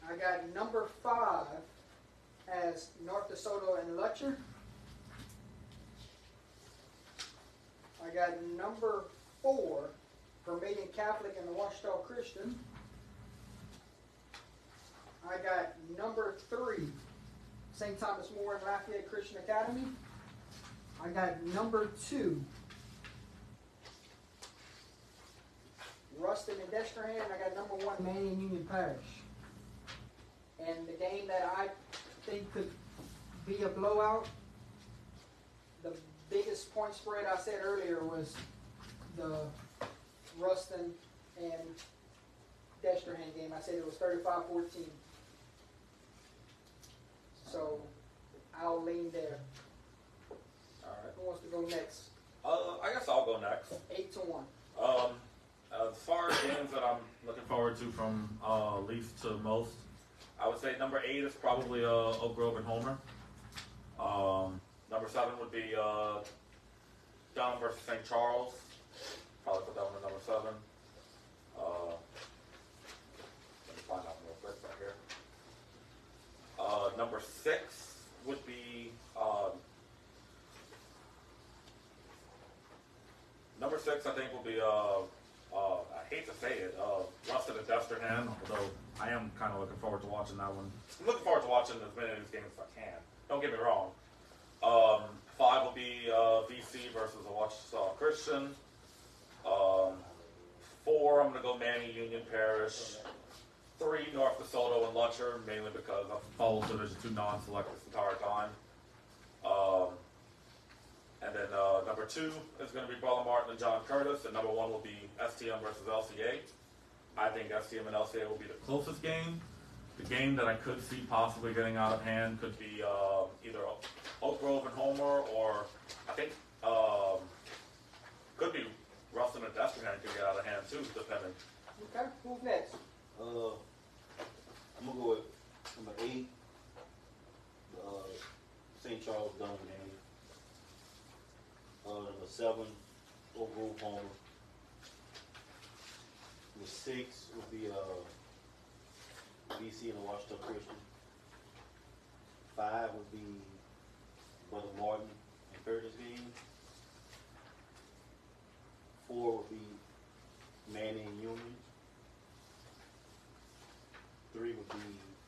I got number 5 as North DeSoto and Lutcher. I got number 4 Vermilion Catholic and the Ouachita Christian. I got number 3 St. Thomas More and Lafayette Christian Academy. I got number 2 Ruston and Destrehan. I got number 1, Manny and Union Parish. And the game that I think could be a blowout, the biggest point spread I said earlier was the Ruston and Destrehan game. I said it was 35-14. So I'll lean there. All right. Who wants to go next? I guess I'll go next. 8-1. As far as games that I'm looking forward to from least to most, I would say number 8 is probably Oak Grove and Homer. Number 7 would be Dunham versus St. Charles. Probably put that one at number 7. Let me find out real quick right here. Number 6 would be number 6. I think will be I hate to say it, Ruston and Destrehan. Although I am kind of looking forward to watching that one. I'm looking forward to watching as many of these games as I can. Don't get me wrong. 5 will be VC versus Ouachita Christian. 4, I'm going to go Manny Union Parish. 3, North DeSoto and Lutcher, mainly because I've followed Division II non-select this entire time. And then number 2 is going to be Brother Martin and John Curtis, and number 1 will be STM versus LCA. I think STM and LCA will be the closest game. The game that I could see possibly getting out of hand could be either Oak Grove and Homer, or I think could be Ruston and Destrehan could get out of hand too, depending. Okay, who's next? I'm gonna go with number 8, St. Charles Dunham game. Number 7, Oak Grove Homer. Number 6 will be VC and Ouachita Christian. 5 would be Brother Martin and Curtis game. 4 would be Manny and Union. 3 would be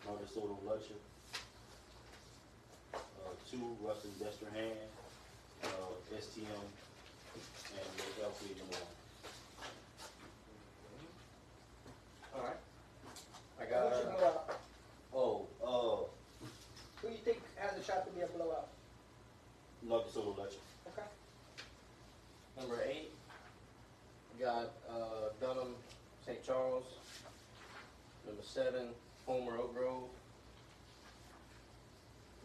North DeSoto Lutcher. 2, Ruston Destrehan. STM and the LC number 1. All right. I Who should got. blowout? Who you think has a shot to be a blowout? North DeSoto Lutcher. Okay. Number 8, we got Dunham, St. Charles. Number 7, Homer, Oak Grove.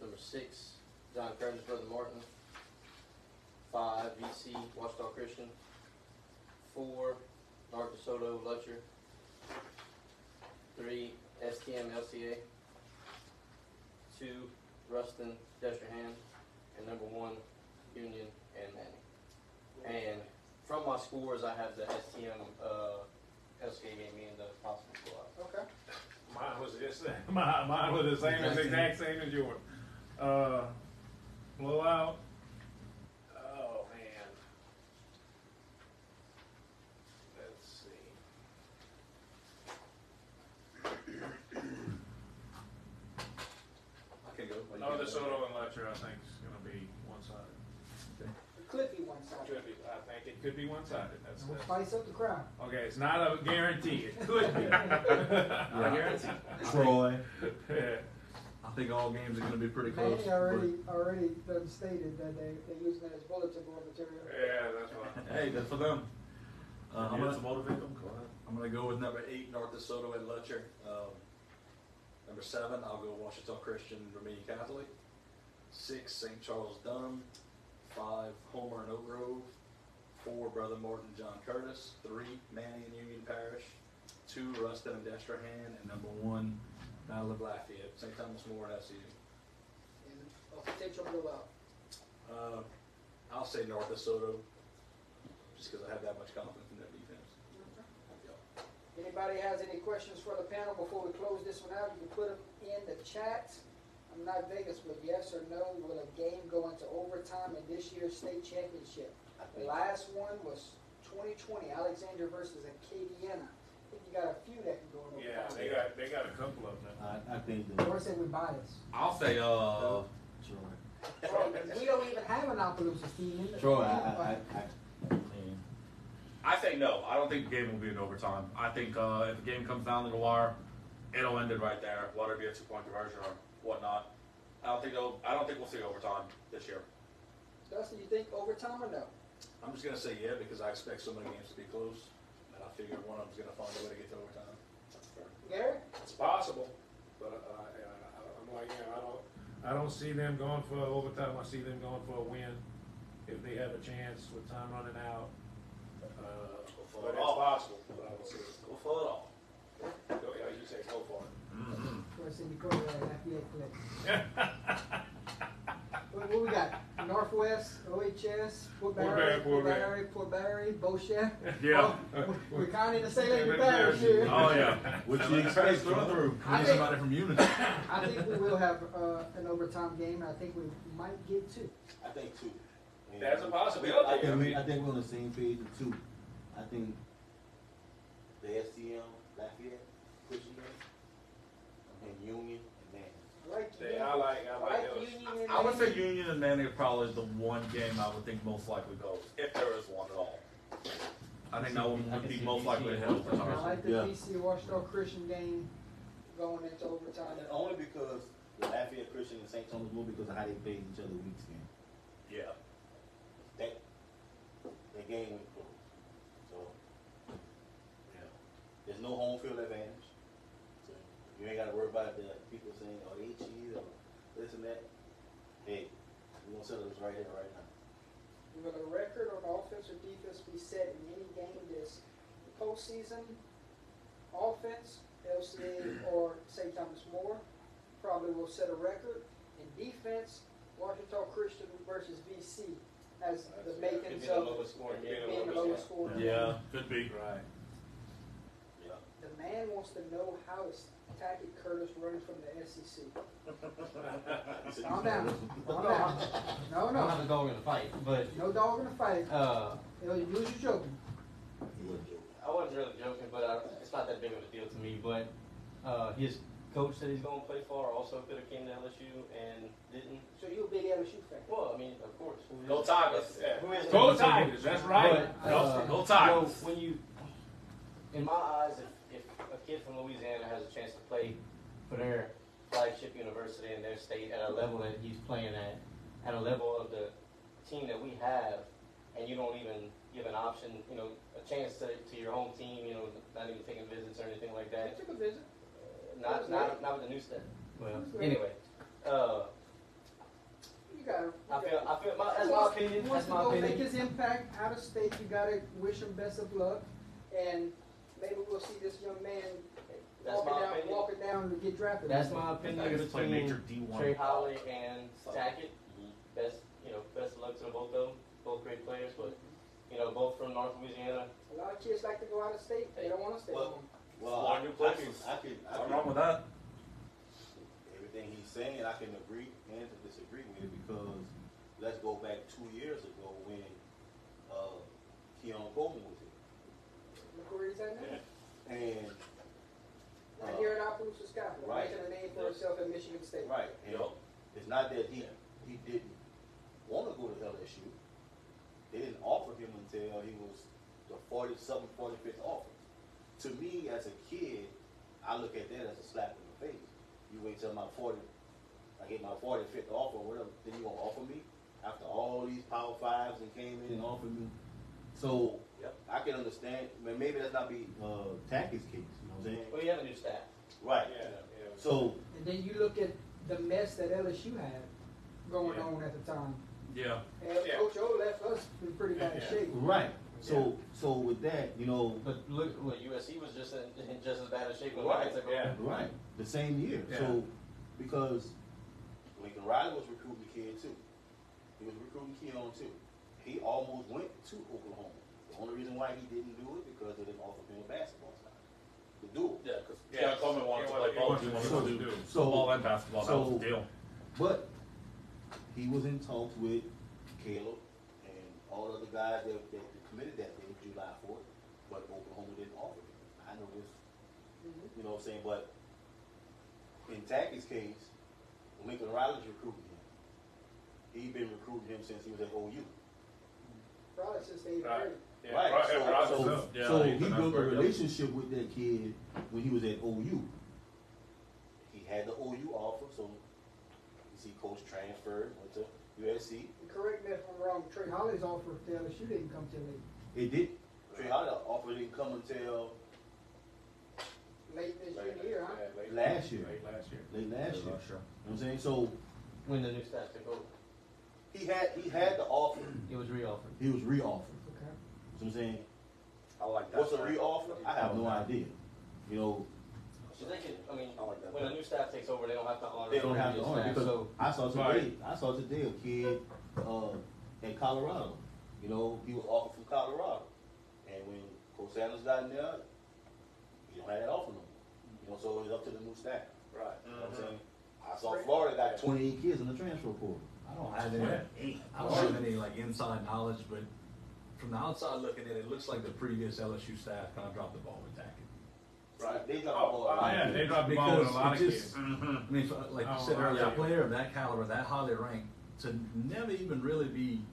Number 6, John Curtis, Brother Martin. 5, VC, Ouachita Christian. 4, North DeSoto, Lutcher. 3, STM, LCA. 2, Ruston, Destrehan. And number 1, Union and Manny. And from my scores, I have the STM LCA game being the possible blowout. Okay. Mine was just mine was the same, as exact same as yours. Blowout. Oh man. Let's see. I can go. North DeSoto and Letcher, I think, is going to be one-sided. It could be one-sided. Could be, I think it could be one-sided. That's We'll spice up the crowd. okay. It's not a guarantee. It could be. I guarantee. Troy. Yeah. I think all games are going to be pretty close. Manny already done stated that they're using that as bulletin board material. Yeah, that's right. Hey, good for them. I'm I'm gonna- to motivate them. Go ahead. I'm going to go with number 8, North DeSoto and Lutcher. Number 7, I'll go Ouachita Christian, Romania Catholic. 6, St. Charles Dunham. 5, Homer and Oak Grove. 4, Brother Martin, John Curtis. 3, Manny and Union Parish. 2, Ruston and Destrehan. And number 1, Battle of Lafayette, St. Thomas More and FCU. And a potential blowout. I'll say North DeSoto, just because I have that much confidence in their defense. Anybody has any questions for the panel before we close this one out? You can put them in the chat. I'm not Vegas, but yes or no, will a game go into overtime in this year's state championship? The last one was 2020, Alexander versus Acadiana. I think you got a few that can go in Yeah, overtime. they got a couple of them. I think that. Or said we bias. I'll say Troy, we don't even have an Opelousas team in the Troy, I I mean, I say no. I don't think the game will be in overtime. I think if the game comes down to the wire, it'll end it right there. Whether it be a 2-point conversion or whatnot. I don't think we'll see overtime this year. Dustin, you think overtime or no? I'm just gonna say yeah because I expect so many games to be close, and I figure one of them's gonna find a way to get to overtime. Gary? It's possible, but I'm like, I don't see them going for overtime. I see them going for a win if they have a chance with time running out. But it's possible. But I don't see it. Go for it all. Go, yeah, you say go for it. First in the corner, Lafayette Clinic. What we got? Northwest, OHS, Port Barry, Beauchef. Yeah. We're kind of in the same parish here. Oh yeah. What you expect through? I Need think- somebody from Unity. I think we will have an overtime game. I think we might get two. I think 2. And That's a possibility. I think we're on the same page with 2. I think the STM, Lafayette, Christian and Union and Man. I like those. Union and I would say Navy. Union and Manning probably is the one game I would think most likely goes, if there is one at all. I think that one would be most likely to hit I overtime. like the Yeah. DC Washington Christian game going into overtime. And only because the Lafayette Christian and St. Thomas More because of how they played each other weeks in. Yeah. That game went close. So, yeah. There's no home field advantage. So you ain't got to worry about the people saying, oh, they cheated or this and that. Hey, we're going to settle this right here, right now. Will a record on offense or defense be set in any game this postseason? Offense, LCA or St. Thomas More probably will set a record. In defense, Washington Christian versus VC has the Could makings be the of lowest scoring game. being the lowest scoring. Yeah, could be. Right. Yeah. The man wants to know how is Tackett Curtis running from the SEC. Calm down. Calm down. No, I'm not no. a dog in the fight, but No dog in the fight. You was joking. He wasn't joking. I wasn't really joking, but it's not that big of a deal to me. But his coach said he's going to play for also could have came to LSU and didn't. So you a big LSU fan? Well, I mean, of course. Go Tigers. Yeah. Who isn't? Go Tigers. That's right. But, Go Tigers. So when you, in my eyes, if a kid from Louisiana has a chance to play for their flagship university in their state at a level that he's playing at a level of the team that we have, and you don't even give an option, a chance to your home team, not even taking visits or anything like I that. took a visit. Not with the new stuff. Well, It was great. anyway, You gotta. that's my opinion. He wants That's to my go make opinion. his impact out of state. You gotta wish him best of luck, and maybe we'll see this young man That's my opinion. walking down to get drafted. That's my opinion Just play between major D1. Trey Holly and Tackett. Best of luck to the both of them. Both great players, but both from North Louisiana. A lot of kids like to go out of state. They don't want to stay home. Well, Slide new places. Nothing wrong with that. Everything he's saying, I can agree and to disagree with it because let's go back 2 years ago when Keon Coleman was here. Look where he's at now. And Right here at Opelousas Scott, Right. making a name for himself at Michigan State. right, and it's not that he didn't want to go to LSU. They didn't offer him until he was the 45th offer. To me, as a kid, I look at that as a slap in the face. You wait till I get my 45th offer or whatever, then you gonna offer me after all these Power Fives and came in and offered me. So I can understand. Maybe that's not be Tacky's case. You know what I'm saying? Well, you have a new staff. Right. Yeah. So And then you look at the mess that LSU had going on at the time. Yeah. And Coach O left us in pretty bad shape. right. So with that, But look, USC was just in just as bad a shape when Right. I took over. Yeah. right, the same year. Yeah. So because Lincoln Riley was recruiting the kid too. He was recruiting Keon too. He almost went to Oklahoma. The only reason why he didn't do it because they didn't offer him a basketball spot to do it. Yeah, because Keon Coleman wanted to play He both. wanted He to wanted to do do so- football and basketball. That was the deal. But he was in talks with Caleb and all the other guys that committed that day, July 4th, but Oklahoma didn't offer him. I know this, you know what I'm saying? But in Tacky's case, Lincoln Riley's recruiting him. He's been recruiting him since he was at OU. Probably since the 8th Right. grade. Yeah, Right. Process So, up. Yeah, so he's he been built a up for it. relationship with that kid when he was at OU. He had the OU offer, so you see Coach transferred, went to USC. Correct me if I'm wrong. Trey Holly's offer to LSU didn't come till It did. Trey Holly offer didn't come until late this year, huh? last year. Late last year. Late last year. Last year. You know what I'm saying? So When the new staff took over, he had the offer. it was reoffered. He was reoffered. Okay. You know what I'm saying? I like that. What's a reoffer? I have no idea. You know, So they can, I mean, I like that. when a new staff takes over, they don't have to honor. they don't have to previous honor staff, because so I saw today a kid in Colorado. You know, he was offered from Colorado, and when Coach Sanders got in there, he don't have that offer no more. You know, so it's up to the new staff. Right. You know what I'm saying? I saw Florida got 28 kids in the transfer portal. I don't have any. I don't have any like inside knowledge, but from the outside looking in, it looks like the previous LSU staff kind of dropped the ball with Tackett. Right? They dropped the ball. a lot. Yeah, they dropped the ball with a lot of it kids. just- I mean, like you Oh, said earlier, yeah. a player of that caliber, that highly ranked, to never even really be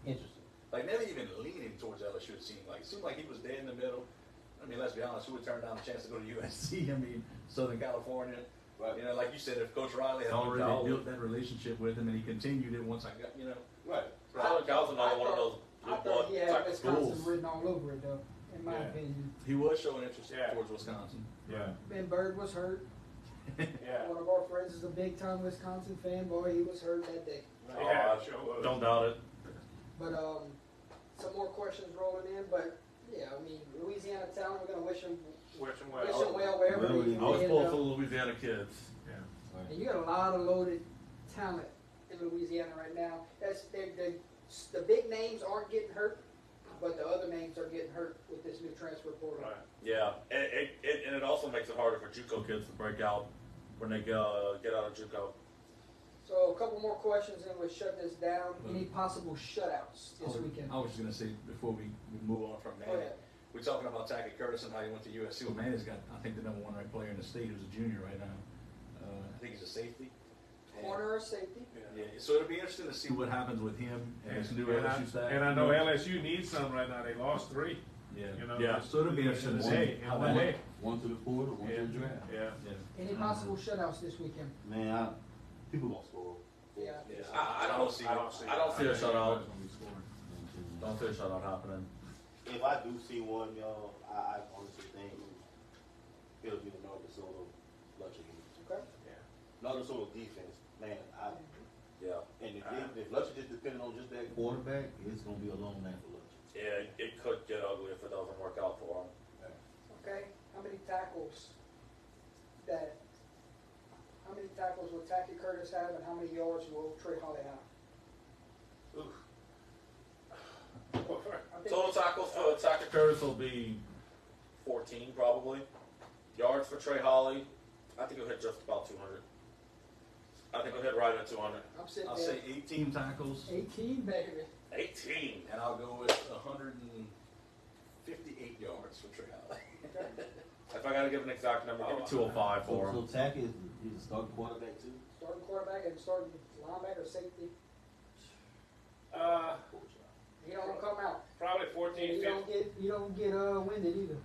interesting. like never even leaning towards LSU. It seemed like he was dead in the middle. I mean, let's be honest, who would turn down a chance to go to USC? I mean, Southern California. Right. You know, like you said, if Coach Riley had already built that relationship with him and he continued it once I got, you know. Right. Southern Cal's another one of those I blue thought blood he had type of Wisconsin schools. written all over it, though, in my Yeah. opinion. He was showing interest Yeah. towards Wisconsin. Yeah. Ben Bird was hurt. Yeah. One of our friends is a big-time Wisconsin fan. Boy, he was hurt that day. Yeah, sure was. Don't doubt it. But some more questions rolling in. But yeah, I mean, Louisiana talent. We're gonna wish them Wish them well well. wherever Well, they I I was end full up. of Louisiana kids. And you got a lot of loaded talent in Louisiana right now. The big names aren't getting hurt, but the other names are getting hurt with this new transfer portal. Right. Yeah, and it also makes it harder for JUCO kids to break out when they get out of JUCO. So a couple more questions and we'll shut this down. Any possible shutouts this weekend? I was just gonna say before we move on from Oh, Manny, yeah. we're talking about Tackett Curtis and how he went to USC. Well, Manny's got, I think, the #1 ranked player in the state who's a junior right now. I think he's a safety. Corner or safety? Yeah, so it'll be interesting to see what happens with him and his new LSU staff. And I know LSU needs some right now. They lost 3. Yeah. You know, Yeah. just So it'll be interesting to see today, how in one that- day. One to the portal, one to the draft. Yeah. Yeah. Any possible shutouts this weekend? Man, people gonna score. Yeah. Yeah, I don't see I don't see a shutout. Mhm. Don't see a shutout happening. If I do see one, yo, I honestly think it'll be the North Dakota Lutcher game. Okay. North Dakota defense, man. Yeah, And if Lutcher just depending on just that quarterback, it's gonna be a long night for Lutcher. yeah, it could get ugly if it doesn't work out for him. Okay. How many tackles will Tackett Curtis have, and how many yards will Trey Holly have? I think Total tackles for Tackett Curtis will be 14 probably. Yards for Trey Holly, I think he'll hit just about 200. I think he'll hit right at 200. I'm sitting I'll there. say 18 tackles, 18, baby. 18. and I'll go with 158 yards for Trey Holly. If I gotta give an exact number, give me 205 for So him. Tack is he's a starting quarterback too. Starting quarterback and starting linebacker, safety. He don't come out. Probably 14, You 15. don't get winded either.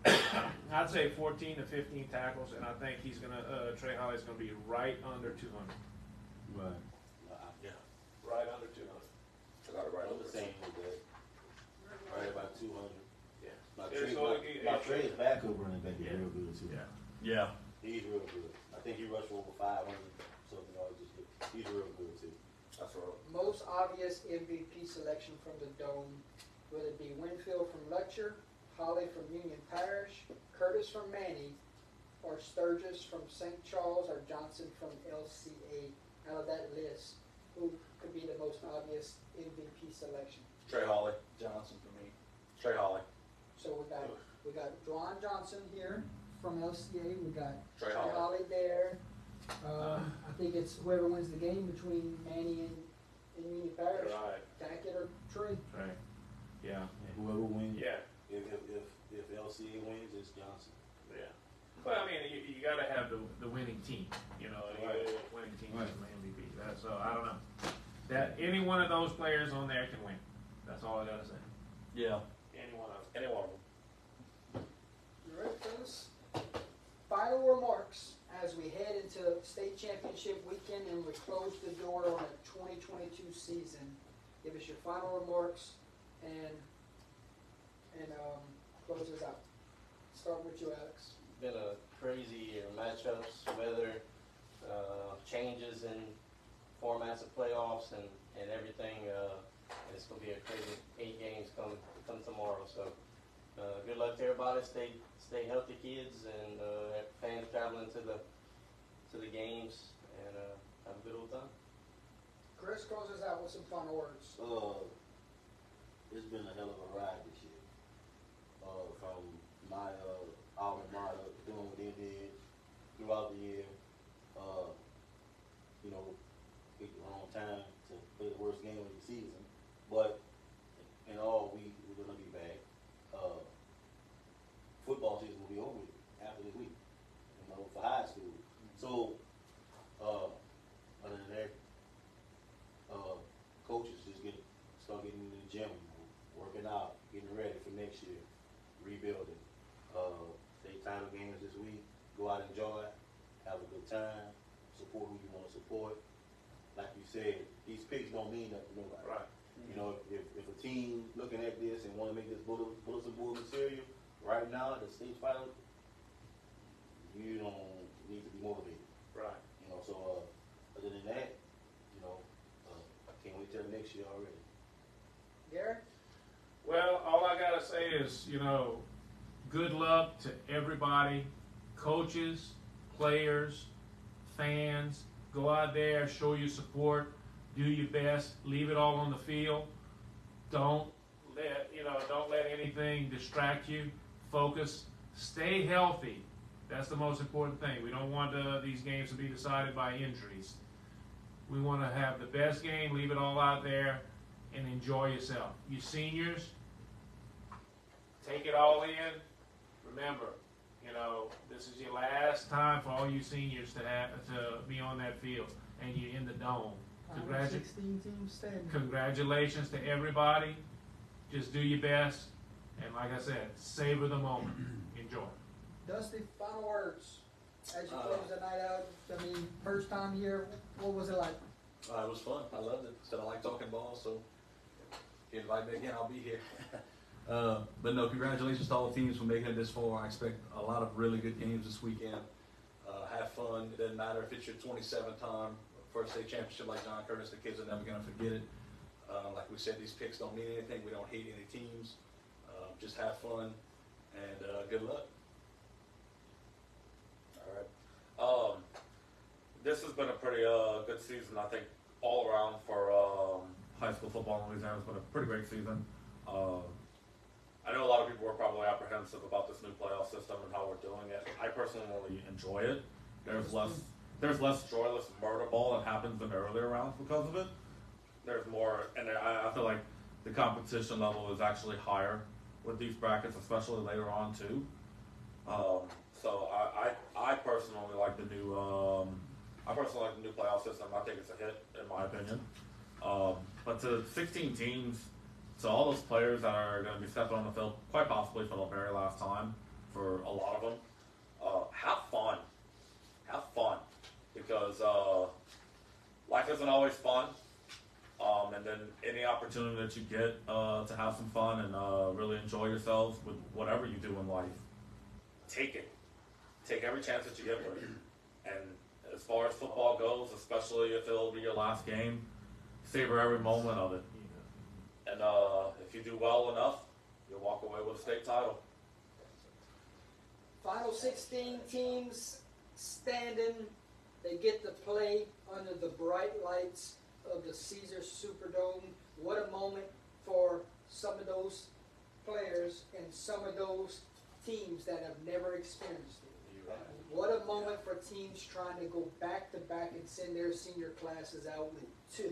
I'd say 14 to 15 tackles, and I think he's gonna Trey Holly's gonna be right under 200. Right. Yeah, Right under 200. I got it right I'm over the there. same with that. Right about 200. Yeah. My It's Trey, only- my Trey's backup running back is Yeah. real good too. Yeah. Yeah. He's real good. I think he rushed for over 500 something yards this year. He's real good too. That's right. Most obvious MVP selection from the Dome, whether it be Winfield from Lutcher, Holly from Union Parish, Curtis from Manny, or Sturgis from St. Charles, or Johnson from LCA. Out of that list, who could be the most obvious MVP selection? Trey Holly. Johnson for me. Trey Holly. So we got Dwan Johnson here from LCA. We got Trey Holly. there. I think it's whoever wins the game between Manny and Union Parish. Right. Tackett or Trey. Right. Yeah. And whoever wins, Yeah. if LCA wins, it's Johnson. Yeah. But I mean, you got to have the winning team. You know, winning team is the MVP. So I don't know that any one of those players on there can win. That's all I got to say. Yeah. Any one of them. Any one of them. You ready, fellas? Final remarks as we head into state championship weekend and we close the door on a 2022 season. Give us your final remarks and close us out. Start with you, Alex. Been a crazy year. Matchups, weather, changes in formats of playoffs and everything. And it's going to be a crazy 8 games come tomorrow. So good luck to everybody. Stay healthy, kids, and fans traveling to the games, and have a good old time. Chris, close us out with some final words. It's been a hell of a ride this year. From my alma mater doing what they did throughout the year. You know, picked the wrong time to play the worst game of the season. But in all, we're gonna be back. Football season will be over after this week. You know, for high school. So other than that, coaches just start getting in the gym, working out, getting ready for next year, rebuilding. State title games this week. Go out and enjoy it, have a good time, support who you want to support. Like you said, these picks don't mean nothing to nobody. Right. You know, if a team looking at this and want to make this bulletin board material, right now the state final, you don't need to be motivated. Right. You know, so other than that, you know, I can't wait till next year already. Gary? Well, all I gotta say is, good luck to everybody, coaches, players, fans. Go out there, show your support, do your best, leave it all on the field. Don't let anything distract you. Focus, stay healthy. That's the most important thing. We don't want these games to be decided by injuries. We want to have the best game, leave it all out there, and enjoy yourself. You seniors, take it all in. Remember, this is your last time for all you seniors to be on that field, and you're in the dome. 16 teams standing. Congratulations to everybody. Just do your best, and like I said, savor the moment. Enjoy. Dusty, final words as you close the night out. I mean, first time here, what was it like? It was fun. I loved it. Said I like talking ball, so if you invite me again, I'll be here. But no, congratulations to all the teams for making it this far. I expect a lot of really good games this weekend. Have fun. It doesn't matter if it's your 27th time, first state championship like John Curtis. The kids are never going to forget it. Like we said, these picks don't mean anything. We don't hate any teams. Just have fun and good luck. All right. This has been a pretty good season, I think, all around for High school football in Louisiana has been a pretty great season. I know a lot of people were probably apprehensive about this new playoff system and how we're doing it. I personally enjoy it. There's less joyless murder ball that happens in the earlier rounds because of it. There's more, And I feel like the competition level is actually higher with these brackets, especially later on too. so I personally like the new playoff system. I think it's a hit in my opinion. But to 16 teams, to all those players that are going to be stepping on the field, quite possibly for the very last time, For a lot of them, have fun, because life isn't always fun. And then any opportunity that you get to have some fun and really enjoy yourselves with whatever you do in life, take it. Take every chance that you get with it. And as far as football goes, especially if it'll be your last game, savor every moment of it. and if you do well enough, you'll walk away with a state title. Final 16 teams standing. They get to play under the bright lights of the Caesars Superdome. What a moment for some of those players and some of those teams that have never experienced it. What a moment for teams trying to go back to back and send their senior classes out with 2.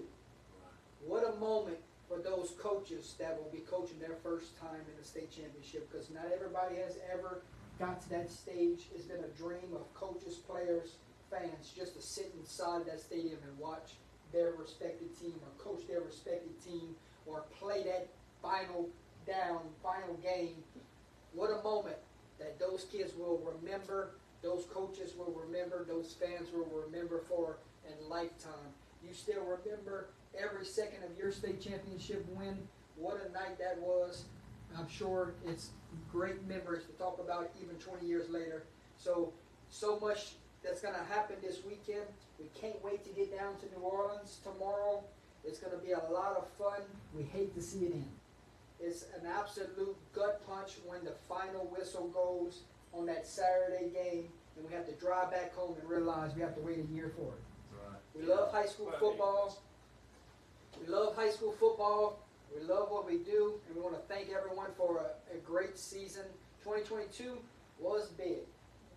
What a moment for those coaches that will be coaching their first time in the state championship, because not everybody has ever got to that stage. It's been a dream of coaches, players, fans, just to sit inside that stadium and watch their respected team or coach their respected team or play that final down, final game, what a moment that those kids will remember, those coaches will remember, those fans will remember for a lifetime. You still remember every second of your state championship win. What a night that was. I'm sure it's great memories to talk about even 20 years later. So much that's going to happen this weekend. We can't wait to get down to New Orleans tomorrow. It's going to be a lot of fun. We hate to see it end. It's an absolute gut punch when the final whistle goes on that Saturday game, and we have to drive back home and realize we have to wait a year for it. Right. We love high school football. We love high school football. We love what we do, and we want to thank everyone for a great season. 2022 was big.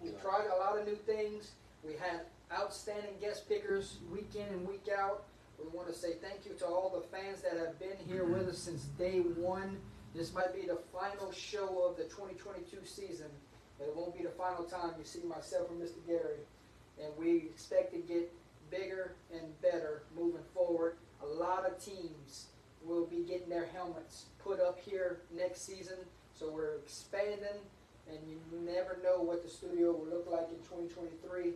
We tried a lot of new things. We had outstanding guest pickers week in and week out. We want to say thank you to all the fans that have been here with us since day one. This might be the final show of the 2022 season, but it won't be the final time you see myself and Mr. Gary. And we expect to get bigger and better moving forward. A lot of teams will be getting their helmets put up here next season, so we're expanding, and you never know what the studio will look like in 2023.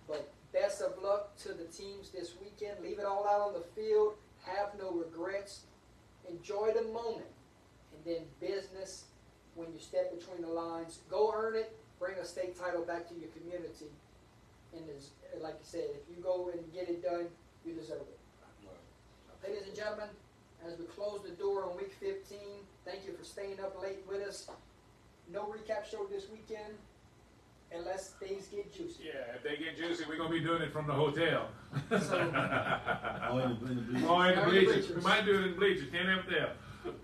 But best of luck to the teams this weekend. Leave it all out on the field. Have no regrets. Enjoy the moment. And then business, when you step between the lines, go earn it. Bring a state title back to your community. And like you said, if you go and get it done, you deserve it. Ladies and gentlemen, as we close the door on week 15, thank you for staying up late with us. No recap show this weekend unless things get juicy. Yeah, if they get juicy, we're going to be doing it from the hotel. So, in the bleachers. Or in the Or in the bleachers. bleachers. We might do it in the bleachers. Can't have it there.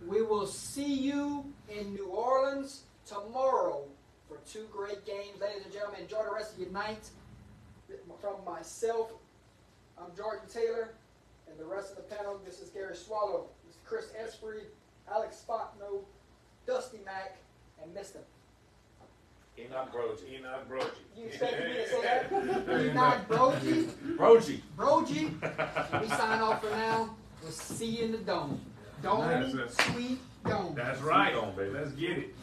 we will see you in New Orleans tomorrow for 2 great games. Ladies and gentlemen, enjoy the rest of your night. From myself, I'm Jordan Taylor, and the rest of the panel, this is Gary Swallow, this is Chris Esprit, Alex Spotno, Dusty Mack, and Mr. Enoch Brogy. Enoch Brogy. You expected me to say that? Enoch Brogy. Brogy. We sign off for now. We'll see you in the dome. Dome, That's it. sweet dome. That's right. Sweet on, baby. Let's get it.